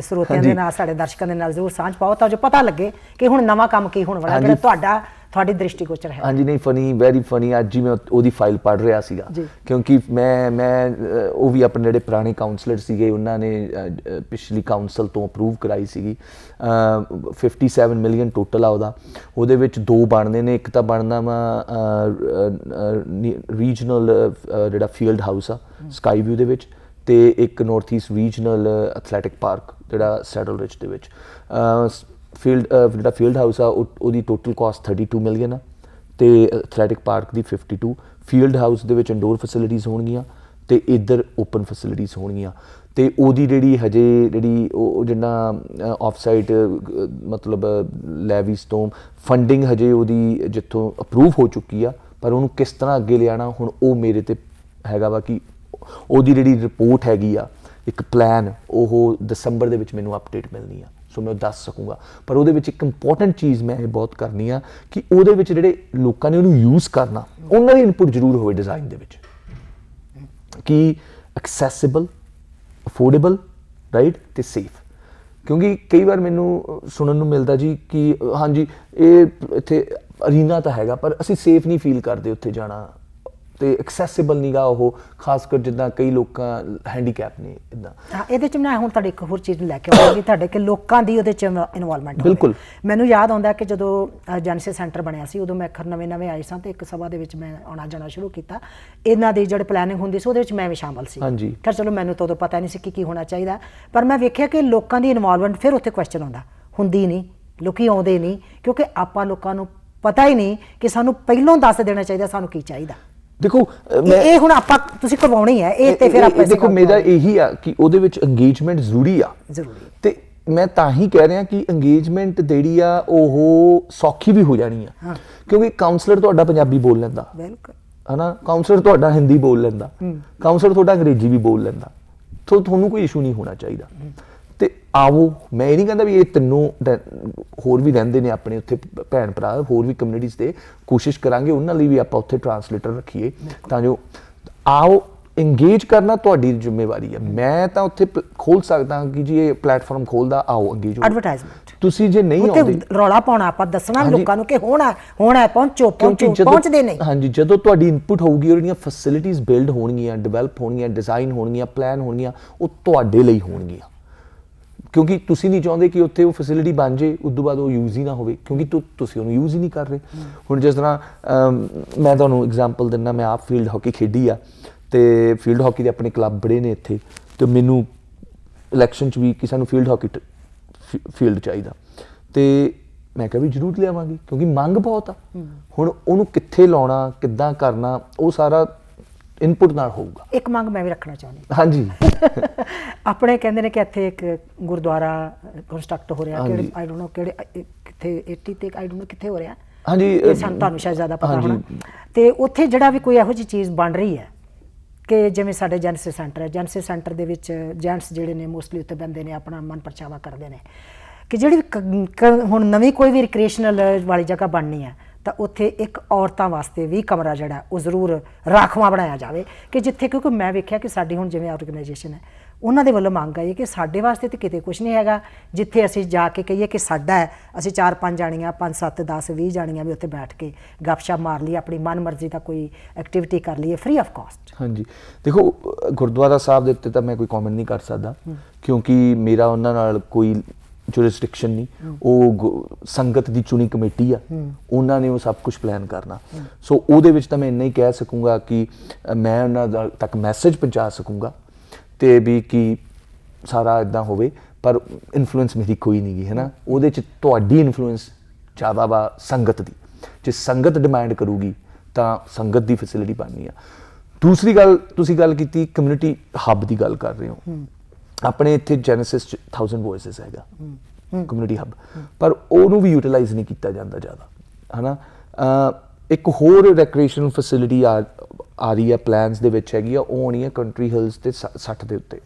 ਸਰੋਤਿਆਂ ਦੇ ਨਾਲ, ਸਾਡੇ ਦਰਸ਼ਕਾਂ ਦੇ ਨਾਲ ਜ਼ਰੂਰ ਸਾਂਝ ਪਾਓ ਤਾਂ ਜੋ ਪਤਾ ਲੱਗੇ ਕਿ ਹੁਣ ਨਵਾਂ ਕੰਮ ਕੀ ਹੋਣ ਵਾਲਾ, ਜਿਹੜਾ ਤੁਹਾਡੀ ਦ੍ਰਿਸ਼ਟੀਗੋਚਰ ਹੈ।
ਹਾਂਜੀ, ਨਹੀਂ, ਫਨੀ, ਵੈਰੀ ਫਨੀ। ਅੱਜ ਹੀ ਮੈਂ ਉਹਦੀ ਫਾਈਲ ਪੜ੍ਹ ਰਿਹਾ ਸੀਗਾ, ਕਿਉਂਕਿ ਮੈਂ ਉਹ ਵੀ ਆਪਣੇ ਜਿਹੜੇ ਪੁਰਾਣੇ ਕਾਉਂਸਲਰ ਸੀਗੇ ਉਹਨਾਂ ਨੇ ਪਿਛਲੀ ਕਾਉਂਸਲ ਤੋਂ ਅਪਰੂਵ ਕਰਾਈ ਸੀਗੀ। 57 ਮਿਲੀਅਨ ਟੋਟਲ ਆ ਉਹਦੇ ਵਿੱਚ 2 ਬਣਦੇ ਨੇ। ਇੱਕ ਤਾਂ ਬਣਦਾ ਵਾ ਰੀਜਨਲ ਜਿਹੜਾ ਫੀਲਡ ਹਾਊਸ ਆ ਸਕਾਈ ਵਿਊ ਦੇ ਵਿੱਚ, ਤੇ ਇੱਕ north East regional athletic park ਜਿਹੜਾ ਸੈਡਲ ਰਿਚ ਦੇ ਵਿੱਚ। ਜਿਹੜਾ ਫੀਲਡ ਹਾਊਸ ਆ ਉਹਦੀ ਟੋਟਲ ਕਾਸਟ 32 ਮਿਲੀਅਨ ਆ, ਤੇ ਐਥਲੈਟਿਕ ਪਾਰਕ ਦੀ 52। ਫੀਲਡ ਹਾਊਸ ਦੇ ਵਿੱਚ ਇੰਡੋਰ ਫੈਸਿਲਿਟੀਜ਼ ਹੋਣਗੀਆਂ ਤੇ ਇੱਧਰ ਓਪਨ ਫੈਸਿਲਿਟੀਜ਼ ਹੋਣਗੀਆਂ। ਤੇ ਉਹਦੀ ਜਿਹੜੀ ਉਹ ਜਿੰਨਾ ਆਫਸਾਈਟ ਮਤਲਬ ਲੈਵੀਜ਼ ਤੋਂ ਫੰਡਿੰਗ ਹਜੇ ਉਹਦੀ ਜਿੱਥੋਂ ਅਪਰੂਵ ਹੋ ਚੁੱਕੀ ਆ, ਪਰ ਉਹਨੂੰ ਕਿਸ ਤਰ੍ਹਾਂ ਅੱਗੇ ਲਿਆਉਣਾ ਹੁਣ ਉਹ ਮੇਰੇ ਤੇ ਹੈਗਾ ਵਾ ਕਿ ਉਹਦੀ ਜਿਹੜੀ ਰਿਪੋਰਟ ਹੈਗੀ ਆ, ਇੱਕ ਪਲਾਨ, ਉਹ ਦਸੰਬਰ ਦੇ ਵਿੱਚ ਮੈਨੂੰ ਅਪਡੇਟ ਮਿਲਣੀ ਆ, ਸੋ ਮੈਂ ਉਹ ਦੱਸ ਸਕੂੰਗਾ। ਪਰ ਉਹਦੇ ਵਿੱਚ ਇੱਕ ਇੰਪੋਰਟੈਂਟ ਚੀਜ਼ ਮੈਂ ਇਹ ਬਹੁਤ ਕਰਨੀ ਆ ਕਿ ਉਹਦੇ ਵਿੱਚ ਜਿਹੜੇ ਲੋਕਾਂ ਨੇ ਉਹਨੂੰ ਯੂਜ਼ ਕਰਨਾ, ਉਹਨਾਂ ਦੀ ਇਨਪੁਟ ਜ਼ਰੂਰ ਹੋਵੇ ਡਿਜ਼ਾਈਨ ਦੇ ਵਿੱਚ, ਕਿ ਐਕਸੈਸਿਬਲ, ਅਫੋਰਡੇਬਲ, ਰਾਈਟ ਤੇ ਸੇਫ। ਕਿਉਂਕਿ ਕਈ ਵਾਰ ਮੈਨੂੰ ਸੁਣਨ ਨੂੰ ਮਿਲਦਾ ਜੀ ਕਿ ਹਾਂਜੀ ਇਹ ਇੱਥੇ ਅਰੀਨਾ ਤਾਂ ਹੈਗਾ ਪਰ ਅਸੀਂ ਸੇਫ ਨਹੀਂ ਫੀਲ ਕਰਦੇ ਉੱਥੇ ਜਾਣਾ, ਤੇ ਐਕਸੈਸਿਬਲ ਨਹੀਂਗਾ ਉਹ, ਖਾਸ ਕਰ ਜਿੱਦਾਂ ਕਈ ਲੋਕਾਂ ਹੈਂਡੀਕੈਪ ਨੇ ਇੱਦਾਂ।
ਹਾਂ, ਇਹਦੇ 'ਚ ਮੈਂ ਹੁਣ ਤੁਹਾਡੇ ਇੱਕ ਹੋਰ ਚੀਜ਼ ਨੂੰ ਲੈ ਕੇ ਆਵਾਂਗੀ ਤੁਹਾਡੇ ਕਿ ਲੋਕਾਂ ਦੀ ਉਹਦੇ 'ਚ ਇਨਵੋਲਵਮੈਂਟ।
ਬਿਲਕੁਲ।
ਮੈਨੂੰ ਯਾਦ ਆਉਂਦਾ ਕਿ ਜਦੋਂ ਜੈਨਸਿਸ ਸੈਂਟਰ ਬਣਿਆ ਸੀ, ਉਦੋਂ ਮੈਂ ਨਵੇਂ ਆਈ ਸਾਂ ਤੇ ਇੱਕ ਸਭਾ ਦੇ ਵਿੱਚ ਮੈਂ ਆਉਣਾ ਜਾਣਾ ਸ਼ੁਰੂ ਕੀਤਾ। ਇਹਨਾਂ ਦੀ ਜਿਹੜੀ ਪਲੈਨਿੰਗ ਹੁੰਦੀ ਸੀ ਉਹਦੇ ਵਿੱਚ ਮੈਂ ਵੀ ਸ਼ਾਮਲ ਸੀ।
ਹਾਂਜੀ।
ਖੈਰ ਚਲੋ ਮੈਨੂੰ ਤਾਂ ਉਦੋਂ ਪਤਾ ਨਹੀਂ ਸੀ ਕਿ ਕੀ ਹੋਣਾ ਚਾਹੀਦਾ, ਪਰ ਮੈਂ ਵੇਖਿਆ ਕਿ ਲੋਕਾਂ ਦੀ ਇਨਵੋਲਵਮੈਂਟ ਫਿਰ ਉੱਥੇ ਕੁਐਸਚਨ ਆਉਂਦਾ, ਹੁੰਦੀ ਨਹੀਂ, ਲੋਕੀ ਆਉਂਦੇ ਨਹੀਂ, ਕਿਉਂਕਿ ਆਪਾਂ ਲੋਕਾਂ ਨੂੰ ਪਤਾ ਹੀ ਨਹੀਂ ਕਿ ਸਾਨੂੰ ਪਹਿਲਾਂ ਦੱਸ ਦੇਣਾ ਚਾਹੀਦਾ ਸਾਨੂੰ ਕੀ ਚਾਹੀਦਾ।
ਦੇਖੋ
ਇਹ ਹੁਣ ਆਪਾਂ ਤੁਸੀਂ ਕਰਵਾਉਣੀ ਹੈ ਇਹ, ਤੇ ਫਿਰ ਆਪਾਂ
ਦੇਖੋ ਮੇਰਾ ਇਹੀ ਆ ਕਿ ਉਹਦੇ ਵਿੱਚ ਇੰਗੇਜਮੈਂਟ ਜ਼ਰੂਰੀ ਆ, ਤੇ ਮੈਂ ਤਾਂ ਹੀ ਕਹਿ ਰਿਹਾ ਕਿ ਇੰਗੇਜਮੈਂਟ ਜਿਹੜੀ ਆ ਉਹ ਸੌਖੀ ਵੀ ਹੋ ਜਾਣੀ ਆ, ਕਿਉਂਕਿ ਕਾਉਂਸਲਰ ਤੁਹਾਡਾ ਪੰਜਾਬੀ ਬੋਲ ਲੈਂਦਾ,
ਬਿਲਕੁਲ
ਹਨਾ, ਕਾਉਂਸਲਰ ਤੁਹਾਡਾ ਹਿੰਦੀ ਬੋਲ ਲੈਂਦਾ, ਕਾਉਂਸਲਰ ਤੁਹਾਡਾ ਅੰਗਰੇਜ਼ੀ ਵੀ ਬੋਲ ਲੈਂਦਾ, ਤੁਹਾਨੂੰ ਕੋਈ ਇਸ਼ੂ ਨਹੀਂ ਹੋਣਾ ਚਾਹੀਦਾ। ਤੇ ਆਵੋ, ਮੈਂ ਇਹ ਨਹੀਂ ਕਹਿੰਦਾ ਵੀ ਇਹ ਤਿੰਨੋਂ ਹੋਰ ਵੀ ਰਹਿੰਦੇ ਨੇ ਆਪਣੇ ਉੱਥੇ ਭੈਣ ਭਰਾ, ਹੋਰ ਵੀ ਕਮਿਊਨਿਟੀਜ਼ ਦੇ, ਕੋਸ਼ਿਸ਼ ਕਰਾਂਗੇ ਉਹਨਾਂ ਲਈ ਵੀ ਆਪਾਂ ਉੱਥੇ ਟਰਾਂਸਲੇਟਰ ਰੱਖੀਏ ਤਾਂ ਜੋ ਆਓ। ਇੰਗੇਜ ਕਰਨਾ ਤੁਹਾਡੀ ਜ਼ਿੰਮੇਵਾਰੀ ਹੈ। ਮੈਂ ਤਾਂ ਉੱਥੇ ਖੋਲ ਸਕਦਾ ਕਿ ਜੀ ਇਹ ਪਲੇਟਫਾਰਮ ਖੋਲਦਾ, ਆਓ ਇੰਗੇਜ ਹੋ।
ਐਡਵਰਟਾਈਜ਼ਮੈਂਟ
ਤੁਸੀਂ ਜੇ ਨਹੀਂ ਆਉਂਦੇ,
ਰੌਲਾ ਪਾਉਣਾ, ਆਪਾਂ ਦੱਸਣਾ ਲੋਕਾਂ ਨੂੰ ਕਿ ਹੋਣਾ ਪਹੁੰਚੋ, ਪਹੁੰਚਦੇ ਨਹੀਂ।
ਹਾਂਜੀ, ਜਦੋਂ ਤੁਹਾਡੀ ਇਨਪੁਟ ਹੋਊਗੀ, ਉਹ ਜਿਹੜੀਆਂ ਫੈਸਿਲਿਟੀਜ਼ ਬਿਲਡ ਹੋਣਗੀਆਂ, ਡਿਵੈਲਪ ਹੋਣਗੀਆਂ, ਡਿਜ਼ਾਈਨ ਹੋਣਗੀਆਂ, ਪਲਾਨ ਹੋਣਗੀਆਂ, ਉਹ ਤੁਹਾਡੇ ਲਈ ਹੋਣਗੀਆਂ, ਕਿਉਂਕਿ ਤੁਸੀਂ ਨਹੀਂ ਚਾਹੁੰਦੇ ਕਿ ਉੱਥੇ ਉਹ ਫੈਸਿਲਿਟੀ ਬਣ ਜੇ ਉਸ ਤੋਂ ਬਾਅਦ ਉਹ ਯੂਜ਼ ਹੀ ਨਾ ਹੋਵੇ, ਕਿਉਂਕਿ ਤੁਸੀਂ ਉਹਨੂੰ ਯੂਜ਼ ਹੀ ਨਹੀਂ ਕਰ ਰਹੇ। ਹੁਣ ਜਿਸ ਤਰ੍ਹਾਂ ਮੈਂ ਤੁਹਾਨੂੰ ਐਗਜ਼ਾਮਪਲ ਦਿੰਦਾ, ਮੈਂ ਆਪ ਫੀਲਡ ਹਾਕੀ ਖੇਡੀ ਆ, ਤੇ ਫੀਲਡ ਹਾਕੀ ਦੇ ਆਪਣੇ ਕਲੱਬ ਬੜੇ ਨੇ ਇੱਥੇ, ਤੇ ਮੈਨੂੰ ਇਲੈਕਸ਼ਨ 'ਚ ਵੀ ਕਿ ਸਾਨੂੰ ਫੀਲਡ ਹਾਕੀ ਫੀਲਡ ਚਾਹੀਦਾ, ਤੇ ਮੈਂ ਕਿਹਾ ਵੀ ਜ਼ਰੂਰ ਲਿਆਵਾਂਗੀ, ਕਿਉਂਕਿ ਮੰਗ ਬਹੁਤ ਆ। ਹੁਣ ਉਹਨੂੰ ਕਿੱਥੇ ਲਾਉਣਾ, ਕਿੱਦਾਂ ਕਰਨਾ, ਉਹ ਸਾਰਾ ਇਨਪੁਟ ਨਾਲ ਹੋਊਗਾ। ਇੱਕ
ਮੰਗ ਮੈਂ ਵੀ ਰੱਖਣਾ ਚਾਹੁੰਦੀ,
ਹਾਂਜੀ
ਆਪਣੇ ਕਹਿੰਦੇ ਨੇ ਕਿ ਇੱਥੇ ਇੱਕ ਗੁਰਦੁਆਰਾ ਕੰਸਟਰਕਟ ਹੋ ਰਿਹਾ, ਕਿਹੜੇ ਆਈ ਡੋਨਟ ਨੋ ਕਿਹੜੇ, ਕਿੱਥੇ 80 ਤੇ ਆਈ ਡੋਨਟ ਨੋ ਕਿੱਥੇ ਹੋ ਰਿਹਾ।
ਹਾਂਜੀ,
ਸਾਨੂੰ ਤੁਹਾਨੂੰ ਸ਼ਾਇਦ ਜ਼ਿਆਦਾ ਪਤਾ ਹੋਣਾ। ਤੇ ਉੱਥੇ ਜਿਹੜਾ ਵੀ ਕੋਈ ਇਹੋ ਜਿਹੀ ਚੀਜ਼ ਬਣ ਰਹੀ ਹੈ ਕਿ ਜਿਵੇਂ ਸਾਡੇ ਜੈਨਸਿਸ ਸੈਂਟਰ ਹੈ, ਜੈਨਸਿਸ ਸੈਂਟਰ ਦੇ ਵਿੱਚ ਜੈਂਟਸ ਜਿਹੜੇ ਨੇ ਮੋਸਟਲੀ ਉੱਥੇ ਬੰਦੇ ਨੇ, ਆਪਣਾ ਮਨ ਪਰਚਾਵਾ ਕਰਦੇ ਨੇ ਕਿ ਜਿਹੜੀ ਹੁਣ ਨਵੀਂ ਕੋਈ ਵੀ ਰਿਕ੍ਰੀਏਸ਼ਨਲ ਵਾਲੀ ਜਗ੍ਹਾ ਬਣਨੀ ਹੈ ਤਾਂ ਉੱਥੇ ਇੱਕ ਔਰਤਾਂ ਵਾਸਤੇ ਵੀ ਕਮਰਾ ਜਿਹੜਾ ਉਹ ਜ਼ਰੂਰ ਰਾਖਵਾਂ ਬਣਾਇਆ ਜਾਵੇ, ਕਿ ਜਿੱਥੇ, ਕਿਉਂਕਿ ਮੈਂ ਵੇਖਿਆ ਕਿ ਸਾਡੀ ਹੁਣ ਜਿਵੇਂ ਆਰਗੇਨਾਈਜੇਸ਼ਨ ਹੈ, ਉਹਨਾਂ ਦੇ ਵੱਲੋਂ ਮੰਗ ਆਈ ਹੈ ਕਿ ਸਾਡੇ ਵਾਸਤੇ ਤਾਂ ਕਿਤੇ ਕੁਝ ਨਹੀਂ ਹੈਗਾ, ਜਿੱਥੇ ਅਸੀਂ ਜਾ ਕੇ ਕਹੀਏ ਕਿ ਸਾਡਾ ਹੈ, ਅਸੀਂ 4-5 ਜਾਣੀਆਂ, 5-7 10 20 ਜਾਣੀਆਂ ਵੀ ਉੱਥੇ ਬੈਠ ਕੇ ਗੱਪਸ਼ਪ ਮਾਰ ਲਈ, ਆਪਣੀ ਮਨ ਮਰਜ਼ੀ ਦਾ ਕੋਈ ਐਕਟੀਵਿਟੀ ਕਰ ਲਈਏ ਫ੍ਰੀ ਆਫ ਕਾਸਟ।
ਹਾਂਜੀ, ਦੇਖੋ ਗੁਰਦੁਆਰਾ ਸਾਹਿਬ ਦੇ ਉੱਤੇ ਤਾਂ ਮੈਂ ਕੋਈ ਕਮੈਂਟ ਨਹੀਂ ਕਰ ਸਕਦਾ, ਕਿਉਂਕਿ ਮੇਰਾ ਉਹਨਾਂ ਨਾਲ ਕੋਈ ਜੁਰਿਸਡਿਕਸ਼ਨ ਨਹੀਂ, ਉਹ ਸੰਗਤ ਦੀ ਚੁਣੀ ਕਮੇਟੀ ਆ, ਉਹਨਾਂ ਨੇ ਉਹ ਸਭ ਕੁਝ ਪਲਾਨ ਕਰਨਾ। ਸੋ ਉਹਦੇ ਵਿੱਚ ਤਾਂ ਮੈਂ ਇੰਨਾ ਹੀ ਕਹਿ ਸਕੂੰਗਾ ਕਿ ਮੈਂ ਉਹਨਾਂ ਤੱਕ ਮੈਸੇਜ ਪਹੁੰਚਾ ਸਕੂੰਗਾ ਤੇ ਵੀ ਕਿ ਸਾਰਾ ਇਦਾਂ ਹੋਵੇ, ਪਰ ਇਨਫਲੂਐਂਸ ਮੇਰੀ ਕੋਈ ਨਹੀਂ ਗੀ, ਹੈ ਨਾ। ਉਹਦੇ 'ਚ ਤੁਹਾਡੀ ਇਨਫਲੂਐਂਸ ਜ਼ਿਆਦਾ ਵਾ ਸੰਗਤ ਦੀ, ਜੇ ਸੰਗਤ ਡਿਮਾਂਡ ਕਰੂਗੀ ਤਾਂ ਸੰਗਤ ਦੀ ਫੈਸਿਲਿਟੀ ਬਣਨੀ ਆ। ਦੂਸਰੀ ਗੱਲ, ਤੁਸੀਂ ਗੱਲ ਕੀਤੀ ਕਮਿਊਨਿਟੀ ਹੱਬ ਦੀ ਗੱਲ ਕਰ ਰਹੇ ਹੋ, ਆਪਣੇ ਇੱਥੇ ਜੈਨੇਸਿਸ 'ਚ 1000 ਵੌਇਸਿਸ ਹੈਗਾ ਕਮਿਊਨਿਟੀ ਹੱਬ, ਪਰ ਉਹਨੂੰ ਵੀ ਯੂਟਿਲਾਈਜ਼ ਨਹੀਂ ਕੀਤਾ ਜਾਂਦਾ ਜ਼ਿਆਦਾ, ਹੈ ਨਾ। ਇੱਕ ਹੋਰ ਰੈਕ੍ਰੀਏਸ਼ਨਲ ਫੈਸਿਲਿਟੀ ਆ ਰਹੀ ਹੈ ਪਲਾਨਸ ਦੇ ਵਿੱਚ ਹੈਗੀ ਆ, ਉਹ ਆਉਣੀ ਹੈ ਕੰਟਰੀ ਹਿਲਸ ਤੇ 60 ਦੇ ਉੱਤੇ।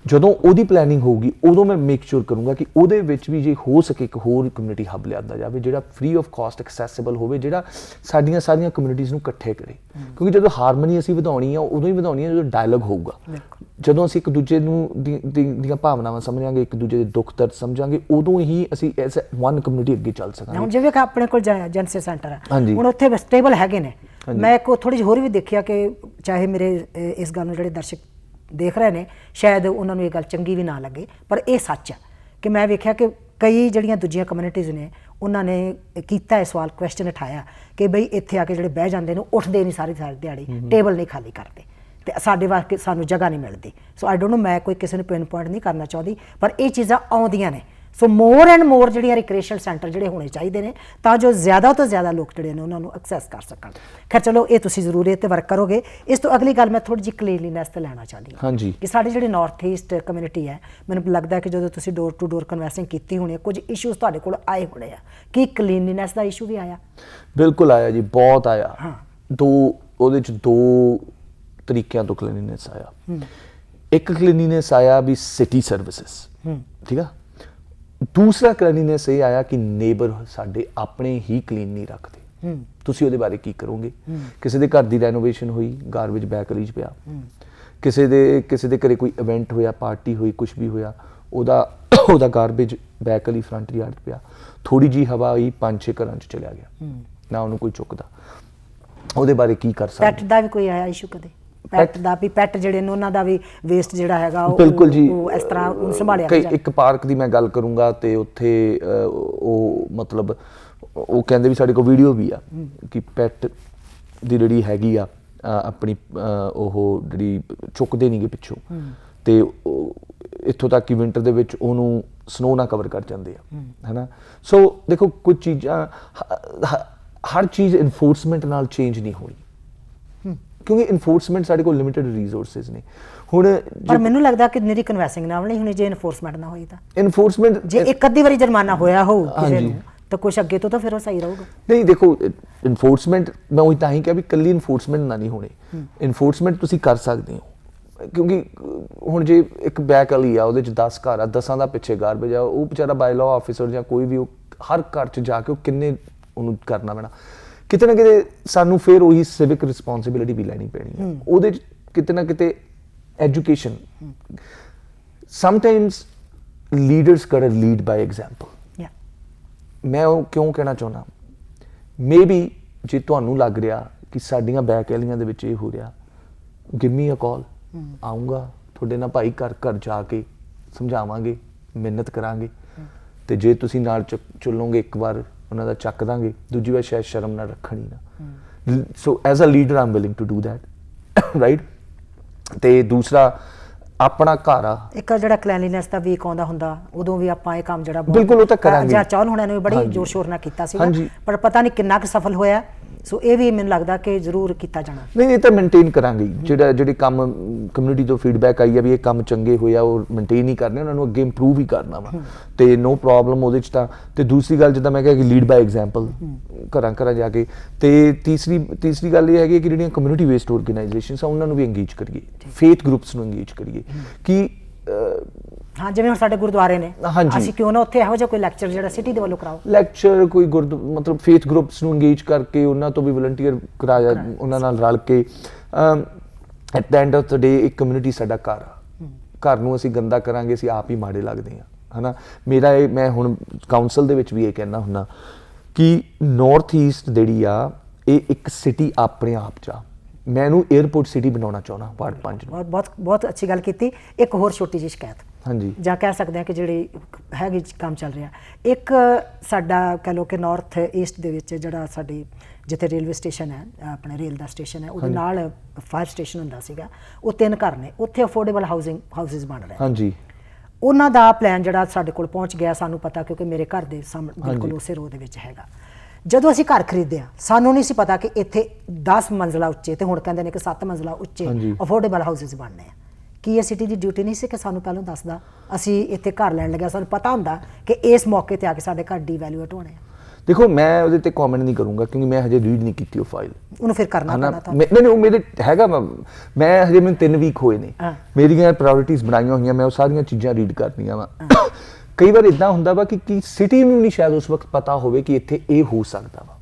ਜਦੋਂ ਉਹਦੀ ਪਲੈਨਿੰਗ ਹੋਊਗੀ ਉਦੋਂ ਮੈਂ ਮੇਕ ਸ਼ੋਰ ਕਰੂੰਗਾ ਕਿ ਉਹਦੇ ਵਿੱਚ ਵੀ ਜੇ ਹੋ ਸਕੇ ਇੱਕ ਹੋਰ ਕਮਿਊਨਿਟੀ ਹੱਬ ਲਿਆਂਦਾ ਜਾਵੇ, ਜਿਹੜਾ ਫ੍ਰੀ ਆਫ ਕਾਸਟ ਐਕਸੈਸਿਬਲ ਹੋਵੇ, ਜਿਹੜਾ ਸਾਡੀਆਂ ਸਾਰੀਆਂ ਕਮਿਊਨਿਟੀਜ਼ ਨੂੰ ਇਕੱਠੇ ਕਰੇ। ਕਿਉਂਕਿ ਜਦੋਂ ਹਾਰਮਨੀ ਅਸੀਂ ਵਧਾਉਣੀ ਆ, ਉਦੋਂ ਹੀ ਵਧਾਉਣੀ ਆ ਜਦੋਂ ਡਾਇਲੌਗ ਹੋਊਗਾ, ਜਦੋਂ ਅਸੀਂ ਇੱਕ ਦੂਜੇ ਨੂੰ ਦੀਆਂ ਭਾਵਨਾਵਾਂ ਸਮਝਾਂਗੇ, ਇੱਕ ਦੂਜੇ ਦੇ ਦੁੱਖ ਦਰਦ ਸਮਝਾਂਗੇ, ਉਦੋਂ ਹੀ ਅਸੀਂ ਐਜ਼ ਵਨ ਕਮਿਊਨਿਟੀ ਅੱਗੇ ਚੱਲ ਸਕਾਂਗੇ।
ਹੁਣ ਜਿਵੇਂ ਕਿ ਆਪਣੇ ਕੋਲ ਜੈਨਸਿਸ ਸੈਂਟਰ ਹੈ, ਹੁਣ ਉੱਥੇ ਸਟੇਬਲ ਹੈਗੇ ਨੇ। ਮੈਂ ਇੱਕ ਥੋੜੀ ਜਿਹੀ ਹੋਰ ਵੀ ਦੇਖਿਆ ਕਿ ਚਾਹੇ ਮੇਰੇ ਇਸ ਗੱਲ ਨੂੰ ਜਿਹੜੇ ਦਰਸ਼ਕ ਦੇਖ ਰਹੇ ਨੇ ਸ਼ਾਇਦ ਉਹਨਾਂ ਨੂੰ ਇਹ ਗੱਲ ਚੰਗੀ ਵੀ ਨਾ ਲੱਗੇ, ਪਰ ਇਹ ਸੱਚ ਹੈ ਕਿ ਮੈਂ ਵੇਖਿਆ ਕਿ ਕਈ ਜਿਹੜੀਆਂ ਦੂਜੀਆਂ ਕਮਿਊਨਿਟੀਜ਼ ਨੇ ਉਹਨਾਂ ਨੇ ਕੀਤਾ ਇਹ ਸਵਾਲ, ਕੁਐਸਚਨ ਉਠਾਇਆ ਕਿ ਬਈ ਇੱਥੇ ਆ ਕੇ ਜਿਹੜੇ ਬਹਿ ਜਾਂਦੇ ਨੇ ਉੱਠਦੇ ਨਹੀਂ ਸਾਰੀ ਦਿਹਾੜੀ, ਟੇਬਲ ਨਹੀਂ ਖਾਲੀ ਕਰਦੇ, ਤੇ ਸਾਡੇ ਵਾਸਤੇ ਸਾਨੂੰ ਜਗ੍ਹਾ ਨਹੀਂ ਮਿਲਦੀ। ਸੋ ਆਈ ਡੋਂਟ ਨੋ, ਮੈਂ ਕੋਈ ਕਿਸੇ ਨੂੰ ਪਿੰਨ ਪੁਆਇੰਟ ਨਹੀਂ ਕਰਨਾ ਚਾਹੁੰਦੀ, ਪਰ ਇਹ ਚੀਜ਼ਾਂ ਆਉਂਦੀਆਂ ਨੇ ਸੋ ਮੋਰ ਐਂਡ ਮੋਰ ਜਿਹੜੀਆਂ ਰਿਕ੍ਰੀਏਸ਼ਨਲ ਸੈਂਟਰ ਜਿਹੜੇ ਹੋਣੇ ਚਾਹੀਦੇ ਨੇ ਤਾਂ ਜੋ ਜ਼ਿਆਦਾ ਤੋਂ ਜ਼ਿਆਦਾ ਲੋਕ ਜਿਹੜੇ ਨੇ ਉਹਨਾਂ ਨੂੰ ਐਕਸੈਸ ਕਰ ਸਕਣ। ਖੈਰ ਚਲੋ ਇਹ ਤੁਸੀਂ ਜ਼ਰੂਰ ਇਹ 'ਤੇ ਵਰਕ ਕਰੋਗੇ। ਇਸ ਤੋਂ ਅਗਲੀ ਗੱਲ ਮੈਂ ਥੋੜ੍ਹੀ ਜਿਹੀ ਕਲੀਨਲੀਨੈਸ 'ਤੇ ਲੈਣਾ ਚਾਹੁੰਦੀ ਹਾਂ।
ਹਾਂਜੀ।
ਕਿ ਸਾਡੀ ਜਿਹੜੀ ਨਾਰਥ ਈਸਟ ਕਮਿਊਨਿਟੀ ਹੈ, ਮੈਨੂੰ ਲੱਗਦਾ ਕਿ ਜਦੋਂ ਤੁਸੀਂ ਡੋਰ ਟੂ ਡੋਰ ਕਨਵੈਂਸਿੰਗ ਕੀਤੀ ਹੋਣੀ ਹੈ, ਕੁਝ ਇਸ਼ੂਜ਼ ਤੁਹਾਡੇ ਕੋਲ ਆਏ ਹੋਣੇ ਆ। ਕੀ ਕਲੀਨਲੀਨੈਸ ਦਾ ਇਸ਼ੂ ਵੀ ਆਇਆ?
ਬਿਲਕੁਲ ਆਇਆ ਜੀ, ਬਹੁਤ ਆਇਆ।
ਹਾਂ।
ਉਹਦੇ 'ਚ ਦੋ ਤਰੀਕਿਆਂ ਤੋਂ ਕਲੀਨਲੀਨੈਸ ਆਇਆ। ਇੱਕ ਕਲੀਨਲੀਨੈਸ ਆਇਆ ਵੀ ਸਿਟੀ ਸਰਵਿਸਿਜ਼, ਠੀਕ ਆ। ਦੂਸਰਾ ਕਲੀਨਲੀਨੈਸ ਇਹ ਆਇਆ ਕਿ ਨੇਬਰ ਸਾਡੇ ਆਪਣੇ ਹੀ ਕਲੀਨ ਨਹੀਂ ਰੱਖਦੇ। ਤੁਸੀਂ ਉਹਦੇ ਬਾਰੇ ਕੀ ਕਰੋਗੇ? ਕਿਸੇ ਦੇ ਘਰ ਦੀ ਰੈਨੋਵੇਸ਼ਨ ਹੋਈ, ਗਾਰਬੇਜ ਬੈਕ ਗਲੀ 'ਚ ਪਿਆ। ਕਿਸੇ ਦੇ ਘਰੇ ਕੋਈ ਇਵੈਂਟ ਹੋਇਆ, ਪਾਰਟੀ ਹੋਈ, ਕੁਝ ਵੀ ਹੋਇਆ, ਉਹਦਾ ਗਾਰਬੇਜ ਬੈਕ ਗਲੀ ਫਰੰਟ ਯਾਰਡ 'ਚ ਪਿਆ। ਥੋੜੀ ਜੀ ਹਵਾ ਆਈ, 5-6 ਘਰਾਂ 'ਚ ਚਲਿਆ ਗਿਆ, ਨਾ ਉਹਨੂੰ ਕੋਈ ਚੁੱਕਦਾ। ਉਹਦੇ ਬਾਰੇ ਕੀ ਕਰ ਸਕਦੇ?
ਪੈਟ ਦਾ ਵੀ ਕੋਈ ਆਇਆ ਇਸ਼ੂ ਕਦੇ? ਪੈਟ ਦਾ ਵੀ, ਪੈਟ ਜਿਹੜੇ ਨੇ ਉਹਨਾਂ ਦਾ ਵੀ ਵੇਸਟ ਜਿਹੜਾ ਹੈਗਾ
ਬਿਲਕੁਲ ਜੀ,
ਉਹ ਇਸ ਤਰ੍ਹਾਂ ਉਹਨੂੰ ਸੰਭਾਲਿਆ
ਜਾਂਦਾ। ਇੱਕ ਪਾਰਕ ਦੀ ਮੈਂ ਗੱਲ ਕਰੂੰਗਾ ਤੇ ਉੱਥੇ ਉਹ ਮਤਲਬ ਉਹ ਕਹਿੰਦੇ ਵੀ ਸਾਡੇ ਕੋਲ ਵੀਡੀਓ ਵੀ ਆ ਕਿ ਪੈਟ ਦੀ ਜਿਹੜੀ ਹੈਗੀ ਆ ਆਪਣੀ ਉਹ ਜਿਹੜੀ ਚੁੱਕਦੇ ਨਹੀਂਗੇ ਪਿੱਛੋਂ, ਤੇ ਇੱਥੋਂ ਤੱਕ ਕਿ ਵਿੰਟਰ ਦੇ ਵਿੱਚ ਉਹਨੂੰ ਸਨੋ ਨਾਲ ਕਵਰ ਕਰ ਜਾਂਦੇ ਆ, ਹੈਨਾ। ਸੋ ਦੇਖੋ ਕੁਝ ਚੀਜ਼ਾਂ, ਹਰ ਚੀਜ਼ ਇਨਫੋਰਸਮੈਂਟ ਨਾਲ ਚੇਂਜ ਨਹੀਂ ਹੋਣੀ, ਕਿਉਂਕਿ ਇਨਫੋਰਸਮੈਂਟ ਸਾਡੇ ਕੋਲ ਲਿਮਿਟਡ ਰਿਸੋਰਸਿਸ ਨੇ। ਹੁਣ
ਪਰ ਮੈਨੂੰ ਲੱਗਦਾ ਕਿ ਨਿਰੀ ਕਨਵੈਂਸਿੰਗ ਨਾਲ ਨਹੀਂ ਹੋਣੀ, ਜੇ ਇਨਫੋਰਸਮੈਂਟ ਨਾ ਹੋਈ ਤਾਂ।
ਇਨਫੋਰਸਮੈਂਟ
ਜੇ ਇੱਕ ਅੱਧੀ ਵਾਰੀ ਜੁਰਮਾਨਾ ਹੋਇਆ ਹੋਊ ਕਿਸੇ ਨੂੰ ਤਾਂ ਕੁਛ ਅੱਗੇ ਤੋਂ ਤਾਂ ਫਿਰ ਉਹ ਸਹੀ ਰਹੂਗਾ।
ਨਹੀਂ ਦੇਖੋ, ਇਨਫੋਰਸਮੈਂਟ ਮੈਂ ਉਹੀ ਤਾਂ ਹੀ ਕਿਹਾ ਵੀ ਇਕੱਲੀ ਇਨਫੋਰਸਮੈਂਟ ਨਾ ਨਹੀਂ ਹੋਣੀ। ਇਨਫੋਰਸਮੈਂਟ ਤੁਸੀਂ ਕਰ ਸਕਦੇ ਹੋ, ਕਿਉਂਕਿ ਹੁਣ ਜੇ ਇੱਕ ਬੈਕ ਗਲੀ ਆ, ਉਹਦੇ 'ਚ 10 ਘਰ ਆ, 10 ਦਾ ਪਿੱਛੇ ਗਾਰਬੇਜ ਆ, ਉਹ ਵਿਚਾਰਾ ਬਾਈ ਲਾਅ ਆਫਿਸਰ ਜਾਂ ਕੋਈ ਵੀ, ਉਹ ਹਰ ਘਰ 'ਚ ਜਾ ਕੇ ਉਹ ਕਿੰਨੇ ਉਹਨੂੰ ਕਰਨਾ ਪੈਣਾ। ਕਿਤੇ ਨਾ ਕਿਤੇ ਸਾਨੂੰ ਫਿਰ ਉਹੀ ਸਿਵਿਕ ਰਿਸਪੌਂਸਿਬਿਲਿਟੀ ਵੀ ਲੈਣੀ ਪੈਣੀ ਹੈ। ਉਹਦੇ 'ਚ ਕਿਤੇ ਨਾ ਕਿਤੇ education, sometimes leaders got to lead by example. ਮੈਂ ਉਹ ਕਿਉਂ ਕਹਿਣਾ ਚਾਹੁੰਦਾ, ਮੇਬੀ ਜੇ ਤੁਹਾਨੂੰ ਲੱਗ ਰਿਹਾ ਕਿ ਸਾਡੀਆਂ ਬੈਕ ਗਲੀਆਂ ਦੇ ਵਿੱਚ ਇਹ ਹੋ ਰਿਹਾ, ਗਿਵ ਮੀ ਅ ਕਾਲ, ਆਊਂਗਾ ਤੁਹਾਡੇ ਨਾਲ ਭਾਈ, ਘਰ ਘਰ ਜਾ ਕੇ ਸਮਝਾਵਾਂਗੇ, ਮਿਹਨਤ ਕਰਾਂਗੇ, ਤੇ ਜੇ ਤੁਸੀਂ ਨਾਲ ਚੱਲੋਗੇ ਇੱਕ ਵਾਰ ਉਹਨਾਂ ਦਾ ਚੱਕ ਦਾਂਗੇ, ਦੂਜੀ ਵਾਰ ਸ਼ਾਇਦ ਸ਼ਰਮ ਨਾਲ ਰੱਖਣ ਹੀ ਨਾ। So as a leader I am willing to do that, right. ਤੇ ਦੂਸਰਾ ਆਪਣਾ ਘਰ ਆ, ਇੱਕ
ਜਿਹੜਾ ਕਲੀਨਲੀਨੈਸ ਦਾ ਵੀਕ ਆਉਂਦਾ ਹੁੰਦਾ, ਉਦੋਂ ਵੀ ਆਪਾਂ ਇਹ ਕੰਮ ਜਿਹੜਾ
ਬਿਲਕੁਲ ਉਹ ਤਾਂ ਕਰਾਂਗੇ।
ਜਾਂ ਚੌਲ ਹੁਣਾਂ ਨੇ ਵੀ ਬੜੀ ਜ਼ੋਰ ਸ਼ੋਰ ਨਾਲ ਕੀਤਾ ਸੀ, ਪਰ ਪਤਾ ਨਹੀਂ ਕਿੰਨਾ ਕੁ ਸਫਲ ਹੋਇਆ। ਸੋ ਇਹ ਵੀ ਮੈਨੂੰ ਲੱਗਦਾ ਕਿ ਜ਼ਰੂਰ ਕੀਤਾ ਜਾਣਾ।
ਨਹੀਂ, ਇਹ ਤਾਂ ਮੇਨਟੇਨ ਕਰਾਂਗੇ। ਜਿਹੜੇ ਕੰਮ ਕਮਿਊਨਿਟੀ ਤੋਂ ਫੀਡਬੈਕ ਆਈ ਆ ਵੀ ਇਹ ਕੰਮ ਚੰਗੇ ਹੋਏ ਆ, ਉਹ ਮੇਨਟੇਨ ਹੀ ਕਰਨੇ, ਉਹਨਾਂ ਨੂੰ ਅੱਗੇ ਇੰਪਰੂਵ ਹੀ ਕਰਨਾ ਵਾ, ਤੇ ਨੋ ਪ੍ਰੋਬਲਮ ਉਹਦੇ 'ਚ ਤਾਂ। ਤੇ ਦੂਸਰੀ ਗੱਲ, ਜਿੱਦਾਂ ਮੈਂ ਕਿਹਾ ਕਿ ਲੀਡ ਬਾਈ ਐਗਜ਼ਾਮਪਲ, ਘਰਾਂ ਜਾ ਕੇ। ਤੇ ਤੀਸਰੀ ਗੱਲ ਇਹ ਹੈਗੀ ਕਿ ਜਿਹੜੀਆਂ ਕਮਿਊਨਿਟੀ ਬੇਸਡ ਆਰਗੇਨਾਈਜੇਸ਼ਨਸ ਆ, ਉਹਨਾਂ ਨੂੰ ਵੀ ਇੰਗੇਜ ਕਰੀਏ, ਫੇਥ ਗਰੁੱਪਸ ਨੂੰ ਇੰਗੇਜ ਕਰੀਏ ਕਿ
ਹਾਂ, ਜਿਵੇਂ ਹੁਣ ਸਾਡੇ ਗੁਰਦੁਆਰੇ ਨੇ, ਅਸੀਂ ਕਿਉਂ ਨਾ ਉੱਥੇ ਇਹੋ ਜਿਹਾ ਕੋਈ ਲੈਕਚਰ ਜਿਹੜਾ ਸਿਟੀ ਦੇ ਵੱਲੋਂ ਕਰਾਓ,
ਲੈਕਚਰ ਕੋਈ ਮਤਲਬ ਫੇਥ ਗਰੁੱਪਸ ਨੂੰ ਇੰਗੇਜ ਕਰਕੇ ਉਹਨਾਂ ਤੋਂ ਵੀ ਵਲੰਟੀਅਰ ਕਰਾਇਆ, ਉਹਨਾਂ ਨਾਲ ਰਲ ਕੇ। At the end of the day ਇੱਕ ਕਮਿਊਨਿਟੀ ਸਾਡਾ ਘਰ ਆ, ਘਰ ਨੂੰ ਅਸੀਂ ਗੰਦਾ ਕਰਾਂਗੇ, ਅਸੀਂ ਆਪ ਹੀ ਮਾੜੇ ਲੱਗਦੇ ਹਾਂ, ਹਨਾ। ਮੈਂ ਹੁਣ ਕਾਉਂਸਲ ਦੇ ਵਿੱਚ ਵੀ ਇਹ ਕਹਿਣਾ ਹੁੰਦਾ ਕਿ ਨਾਰਥ ਈਸਟ ਜਿਹੜੀ ਆ, ਇਹ ਇੱਕ ਸਿਟੀ ਆਪਣੇ ਆਪ 'ਚ ਆ। ਮੈਂ ਇਹਨੂੰ 에ਅਰਪੋਰਟ ਸਿਟੀ ਬਣਾਉਣਾ ਚਾਹੁੰਦਾ, ਵਾਰਡ 5 ਨੂੰ।
ਬਹੁਤ ਅੱਛੀ ਗੱਲ ਕੀਤੀ। ਇੱਕ ਹੋਰ ਛੋਟੀ ਜਿਹੀ ਸ਼ਿਕਾਇਤ,
ਹਾਂਜੀ,
ਜਾਂ ਕਹਿ ਸਕਦੇ ਹਾਂ ਕਿ ਜਿਹੜੀ ਹੈਗੀ ਕੰਮ ਚੱਲ ਰਿਹਾ, ਇੱਕ ਸਾਡਾ ਕਹਿ ਲਓ ਕਿ ਨਾਰਥ ਈਸਟ ਦੇ ਵਿੱਚ ਜਿਹੜਾ ਸਾਡੀ ਜਿੱਥੇ ਰੇਲਵੇ ਸਟੇਸ਼ਨ ਹੈ, ਆਪਣੇ ਰੇਲ ਦਾ ਸਟੇਸ਼ਨ ਹੈ, ਉਹਦੇ ਨਾਲ ਫਾਇਰ ਸਟੇਸ਼ਨ ਹੁੰਦਾ ਸੀਗਾ, ਉਹ 3 ਘਰ ਨੇ, ਉੱਥੇ ਅਫੋਰਡੇਬਲ ਹਾਊਸਿਸ ਬਣ ਰਹੇ।
ਹਾਂਜੀ,
ਉਹਨਾਂ ਦਾ ਪਲਾਨ ਜਿਹੜਾ ਸਾਡੇ ਕੋਲ ਪਹੁੰਚ ਗਿਆ, ਸਾਨੂੰ ਪਤਾ, ਕਿਉਂਕਿ ਮੇਰੇ ਘਰ ਦੇ ਸਾਹਮਣੇ ਬਿਲਕੁਲ ਉਸੇ ਰੋਡ ਦੇ ਵਿੱਚ ਹੈਗਾ। ਜਦੋਂ ਅਸੀਂ ਘਰ ਖਰੀਦਿਆ, ਸਾਨੂੰ ਨਹੀਂ ਸੀ ਪਤਾ ਕਿ ਇੱਥੇ 10 ਮੰਜ਼ਲਾ ਉੱਚੇ, ਤੇ ਹੁਣ ਕਹਿੰਦੇ ਨੇ ਕਿ 7 ਮੰਜ਼ਲਾ ਉੱਚੇ ਅਫੋਰਡੇਬਲ ਹਾਊਸਿਸ ਬਣਨੇ ਆ। ਕੀ ਇਹ ਸਿਟੀ ਦੀ ਡਿਊਟੀ ਨਹੀਂ ਸੀ ਕਿ ਸਾਨੂੰ ਪਹਿਲਾਂ ਦੱਸਦਾ? ਅਸੀਂ ਇੱਥੇ ਘਰ ਲੈਣ ਲੱਗਿਆ, ਸਾਨੂੰ ਪਤਾ ਹੁੰਦਾ ਕਿ ਇਸ ਮੌਕੇ ਤੇ ਆ ਕੇ ਸਾਡੇ ਘਰ ਡੀਵੈਲੂਏਟ ਹੋਣੇ ਆ।
ਦੇਖੋ, ਮੈਂ ਉਹਦੇ ਤੇ ਕਮੈਂਟ ਨਹੀਂ ਕਰੂੰਗਾ ਕਿਉਂਕਿ ਮੈਂ ਹਜੇ ਰੀਡ ਨਹੀਂ ਕੀਤੀ ਉਹ ਫਾਈਲ, ਉਹਨੂੰ
ਫਿਰ ਕਰਨਾ ਪੈਣਾ ਤਾਂ।
ਨਹੀਂ, ਉਹ ਮੇਰੇ ਹੈਗਾ, ਮੈਂ ਹਜੇ ਮੈਨੂੰ 3 ਵੀਕ ਹੋਏ ਨੇ, ਮੇਰੀਆਂ ਪ੍ਰਾਇੋਰਟੀਜ਼ ਬਣਾਈਆਂ ਹੋਈਆਂ, ਮੈਂ ਉਹ ਸਾਰੀਆਂ ਚੀਜ਼ਾਂ ਰੀਡ ਕਰਨੀਆਂ ਵਾ। ਕਈ ਵਾਰ ਇਦਾਂ ਹੁੰਦਾ ਵਾ ਕਿ ਸਿਟੀ ਨੂੰ ਨਹੀਂ ਸ਼ਾਇਦ ਉਸ ਵਕਤ ਪਤਾ ਹੋਵੇ ਕਿ ਇੱਥੇ ਇਹ ਹੋ ਸਕਦਾ ਵਾ,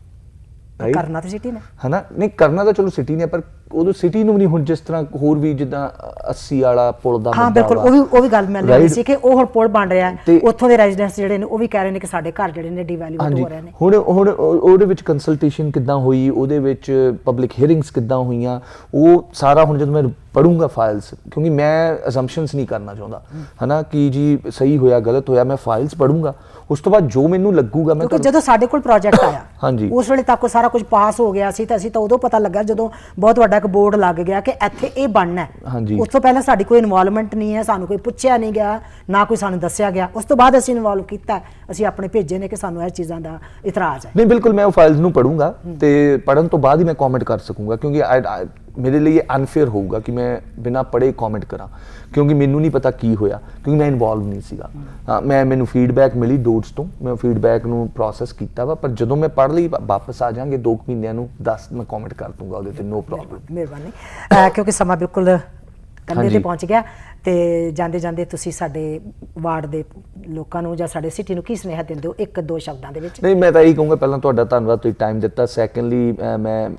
ਕਰਨਾ ਤਾਂ ਸਿਟੀ ਨੇ,
ਹਨਾ। ਨਹੀਂ, ਕਰਨਾ ਤਾਂ ਚਲੋ ਸਿਟੀ ਨੇ, ਪਰ ਉਦੋਂ ਸਿਟੀ ਨੂੰ ਵੀ ਨਹੀਂ, ਹੁਣ ਜਿਸ ਤਰ੍ਹਾਂ ਹੋਰ ਵੀ ਜਿੱਦਾਂ 80 ਵਾਲਾ ਪੁਲ ਦਾ,
ਹਾਂ ਬਿਲਕੁਲ, ਉਹ ਵੀ ਗੱਲ ਮੈਂ ਲਈ ਸੀ ਕਿ ਉਹ ਹੁਣ ਪੁਲ ਬਣ ਰਿਹਾ, ਉੱਥੋਂ ਦੇ ਰੈਜ਼ੀਡੈਂਟਸ ਜਿਹੜੇ ਨੇ ਉਹ ਵੀ ਕਹਿ ਰਹੇ ਨੇ ਕਿ ਸਾਡੇ ਘਰ ਜਿਹੜੇ ਨੇ ਡੀਵੈਲੂਏਟ ਹੋ ਰਹੇ ਨੇ।
ਹੁਣ ਉਹਦੇ ਵਿੱਚ ਕੰਸਲਟੇਸ਼ਨ ਕਿੱਦਾਂ ਹੋਈ, ਉਹਦੇ ਵਿੱਚ ਪਬਲਿਕ ਹੀਅਰਿੰਗਸ ਕਿੱਦਾਂ ਹੋਈਆਂ, ਉਹ ਸਾਰਾ ਹੁਣ ਜਦੋਂ ਮੈਂ ਪੜੂੰਗਾ ਫਾਈਲਸ, ਕਿਉਂਕਿ ਮੈਂ ਅਸੰਪਸ਼ਨਸ ਨਹੀਂ ਕਰਨਾ ਚਾਹੁੰਦਾ, ਹਨਾ, ਕਿ ਜੀ ਸਹੀ ਹੋਇਆ ਗਲਤ ਹੋਇਆ, ਮੈਂ ਫਾਈਲਸ ਪੜੂੰਗਾ, ਉਸ ਤੋਂ ਬਾਅਦ ਜੋ ਮੈਨੂੰ ਲੱਗੂਗਾ ਮੈਂ।
ਕਿਉਂਕਿ ਜਦੋਂ ਸਾਡੇ ਕੋਲ ਪ੍ਰੋਜੈਕਟ ਆਇਆ,
ਹਾਂਜੀ,
ਉਸ ਵੇਲੇ ਤੱਕ ਸਾਰਾ ਕੁਝ ਪਾਸ ਹੋ ਗਿਆ ਸੀ, ਤਾਂ ਅਸੀਂ ਤਾਂ ਉਦੋਂ ਪਤਾ ਲੱਗਾ ਜਦੋਂ ਬਹੁਤ ਵੱਡਾ ਇੱਕ ਬੋਰਡ ਲੱਗ ਗਿਆ ਕਿ ਇੱਥੇ ਇਹ ਬਣਨਾ ਹੈ।
ਹਾਂਜੀ।
ਉਸ ਤੋਂ ਪਹਿਲਾਂ ਸਾਡੀ ਕੋਈ ਇਨਵੋਲਵਮੈਂਟ ਨਹੀਂ ਹੈ, ਸਾਨੂੰ ਕੋਈ ਪੁੱਛਿਆ ਨਹੀਂ ਗਿਆ, ਨਾ ਕੋਈ ਸਾਨੂੰ ਦੱਸਿਆ ਗਿਆ। ਉਸ ਤੋਂ ਬਾਅਦ ਅਸੀਂ ਇਨਵੋਲਵ ਕੀਤਾ, ਅਸੀਂ ਆਪਣੇ ਭੇਜੇ ਨੇ ਕਿ ਸਾਨੂੰ ਇਹ ਚੀਜ਼ਾਂ ਦਾ ਇਤਰਾਜ਼ ਹੈ।
ਨਹੀਂ ਬਿਲਕੁਲ, ਮੈਂ ਉਹ ਫਾਈਲਸ ਨੂੰ ਪੜੂੰਗਾ ਤੇ ਪੜਨ ਤੋਂ ਬਾਅਦ ਹੀ ਮੈਂ ਕਮੈਂਟ ਕਰ ਸਕੂੰਗਾ, ਕਿਉਂਕਿ ਮੇਰੇ ਲਈ ਇਹ ਅਨਫੇਅਰ ਹੋਊਗਾ ਕਿ ਮੈਂ ਬਿਨਾਂ ਪੜ੍ਹੇ ਕਮੈਂਟ ਕਰਾਂ, ਕਿਉਂਕਿ ਮੈਨੂੰ ਨਹੀਂ ਪਤਾ ਕੀ ਹੋਇਆ, ਕਿਉਂਕਿ ਮੈਂ ਇਨਵੋਲਵ ਨਹੀਂ ਸੀਗਾ। ਮੈਨੂੰ ਫੀਡਬੈਕ ਮਿਲੀ ਡੋਟਸ ਤੋਂ, ਮੈਂ ਫੀਡਬੈਕ ਨੂੰ ਪ੍ਰੋਸੈਸ ਕੀਤਾ ਵਾ, ਪਰ ਜਦੋਂ ਮੈਂ ਪੜ੍ਹ ਲਈ ਵਾਪਸ ਆ ਜਾਾਂਗੇ 2 ਮਹੀਨਿਆਂ ਨੂੰ, ਮੈਂ ਕਮੈਂਟ ਕਰ ਦੂੰਗਾ ਉਹਦੇ ਤੇ, ਨੋ ਪ੍ਰੋਬਲਮ।
ਮਿਹਰਬਾਨੀ। ਕਿਉਂਕਿ ਸਮਾਂ ਬਿਲਕੁਲ ਕੰਢੇ ਤੇ ਪਹੁੰਚ ਗਿਆ, ਤੇ ਜਾਂਦੇ ਜਾਂਦੇ ਤੁਸੀਂ ਸਾਡੇ ਵਾਰਡ ਦੇ ਲੋਕਾਂ ਨੂੰ ਜਾਂ ਸਾਡੇ ਸਿਟੀ ਨੂੰ ਕੀ ਸੁਨੇਹਾ ਦਿੰਦੇ ਹੋ 1-2 ਸ਼ਬਦਾਂ ਦੇ ਵਿੱਚ?
ਨਹੀਂ, ਮੈਂ ਤਾਂ ਇਹੀ ਕਹੂੰਗਾ, ਪਹਿਲਾਂ ਤੁਹਾਡਾ ਧੰਨਵਾਦ, ਤੁਸੀਂ ਟਾਈਮ ਦਿੱਤਾ। ਸੈਕੰਡਲੀ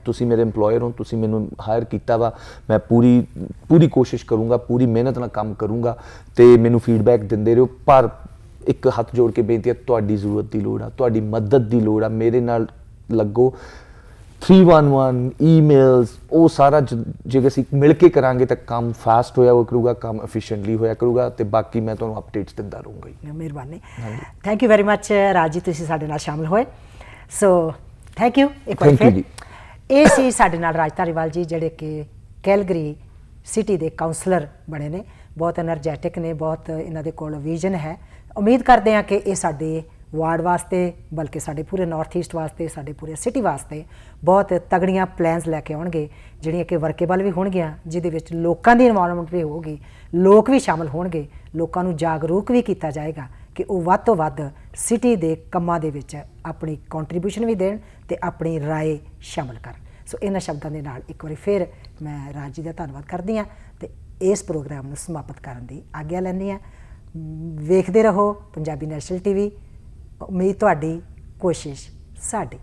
ਤੁਸੀਂ ਮੇਰੇ EMPLOYER ਹੋ, ਤੁਸੀਂ ਮੈਨੂੰ ਹਾਇਰ ਕੀਤਾ ਵਾ, ਮੈਂ ਪੂਰੀ ਕੋਸ਼ਿਸ਼ ਕਰੂੰਗਾ, ਪੂਰੀ ਮਿਹਨਤ ਨਾਲ ਕੰਮ ਕਰੂੰਗਾ ਤੇ ਮੈਨੂੰ ਫੀਡਬੈਕ ਦਿੰਦੇ ਰਹੋ। ਪਰ ਇੱਕ ਹੱਥ ਜੋੜ ਕੇ ਬੇਨਤੀ ਹੈ, ਤੁਹਾਡੀ ਜ਼ਰੂਰਤ ਦੀ ਲੋੜ ਆ, ਤੁਹਾਡੀ ਮਦਦ ਦੀ ਲੋੜ ਆ, ਮੇਰੇ ਨਾਲ ਲੱਗੋ। 311 ਈਮੇਲਸ, ਉਹ ਸਾਰਾ ਜੇ ਅਸੀਂ ਮਿਲ ਕੇ ਕਰਾਂਗੇ ਤਾਂ ਕੰਮ ਫਾਸਟ ਹੋਇਆ ਕਰੂਗਾ, ਕੰਮ ਐਫੀਸ਼ੀਐਂਟਲੀ ਹੋਇਆ ਕਰੂਗਾ, ਤੇ ਬਾਕੀ ਮੈਂ ਤੁਹਾਨੂੰ ਅਪਡੇਟਸ ਦਿੰਦਾ ਰਹੂੰਗਾ ਜੀ।
ਮਿਹਰਬਾਨੀ। Thank you very much Raj ji, ਤੁਸੀਂ ਸਾਡੇ ਨਾਲ ਸ਼ਾਮਿਲ ਹੋਏ, ਸੋ ਥੈਂਕ ਯੂ ਇੱਕ ਵਾਰ ਫਿਰ। ਇਹ ਸੀ ਸਾਡੇ ਨਾਲ ਰਾਜ ਧਾਰੀਵਾਲ ਜੀ, ਜਿਹੜੇ ਕਿ ਕੈਲਗਰੀ ਸਿਟੀ ਦੇ ਕਾਉਂਸਲਰ ਬਣੇ ਨੇ, ਬਹੁਤ ਐਨਰਜੈਟਿਕ ਨੇ, ਬਹੁਤ ਇਹਨਾਂ ਦੇ ਕੋਲ ਵਿਜ਼ਨ ਹੈ। ਉਮੀਦ ਕਰਦੇ ਹਾਂ ਕਿ ਇਹ ਸਾਡੇ ਵਾਰਡ ਵਾਸਤੇ, ਬਲਕਿ ਸਾਡੇ ਪੂਰੇ ਨਾਰਥ ਈਸਟ ਵਾਸਤੇ, ਸਾਡੇ ਪੂਰੇ ਸਿਟੀ ਵਾਸਤੇ ਬਹੁਤ ਤਗੜੀਆਂ ਪਲਾਨਸ ਲੈ ਕੇ ਆਉਣਗੇ, ਜਿਹੜੀਆਂ ਕਿ ਵਰਕੇਬਲ ਵੀ ਹੋਣਗੀਆਂ, ਜਿਹਦੇ ਵਿੱਚ ਲੋਕਾਂ ਦੀ ਇਨਵੋਲਵਮੈਂਟ ਵੀ ਹੋਊਗੀ, ਲੋਕ ਵੀ ਸ਼ਾਮਲ ਹੋਣਗੇ, ਲੋਕਾਂ ਨੂੰ ਜਾਗਰੂਕ ਵੀ ਕੀਤਾ ਜਾਏਗਾ ਕਿ ਉਹ ਵੱਧ ਤੋਂ ਵੱਧ ਸਿਟੀ ਦੇ ਕੰਮਾਂ ਦੇ ਵਿੱਚ ਆਪਣੀ ਕੰਟਰੀਬਿਊਸ਼ਨ ਵੀ ਦੇਣ ਤੇ ਆਪਣੀ ਰਾਏ ਸ਼ਾਮਲ ਕਰਨ। ਸੋ ਇਹਨਾਂ ਸ਼ਬਦਾਂ ਦੇ ਨਾਲ ਇੱਕ ਵਾਰੀ ਫਿਰ ਮੈਂ ਰਾਜ ਜੀ ਦਾ ਧੰਨਵਾਦ ਕਰਦੀ ਹਾਂ ਤੇ ਇਸ ਪ੍ਰੋਗਰਾਮ ਨੂੰ ਸਮਾਪਤ ਕਰਨ ਦੀ ਆਗਿਆ ਲੈਂਦੀ ਹਾਂ। ਵੇਖਦੇ ਰਹੋ ਪੰਜਾਬੀ ਨੈਸ਼ਨਲ TV। ਉਮੀਦ ਤੁਹਾਡੀ, ਕੋਸ਼ਿਸ਼ ਸਾਡੀ।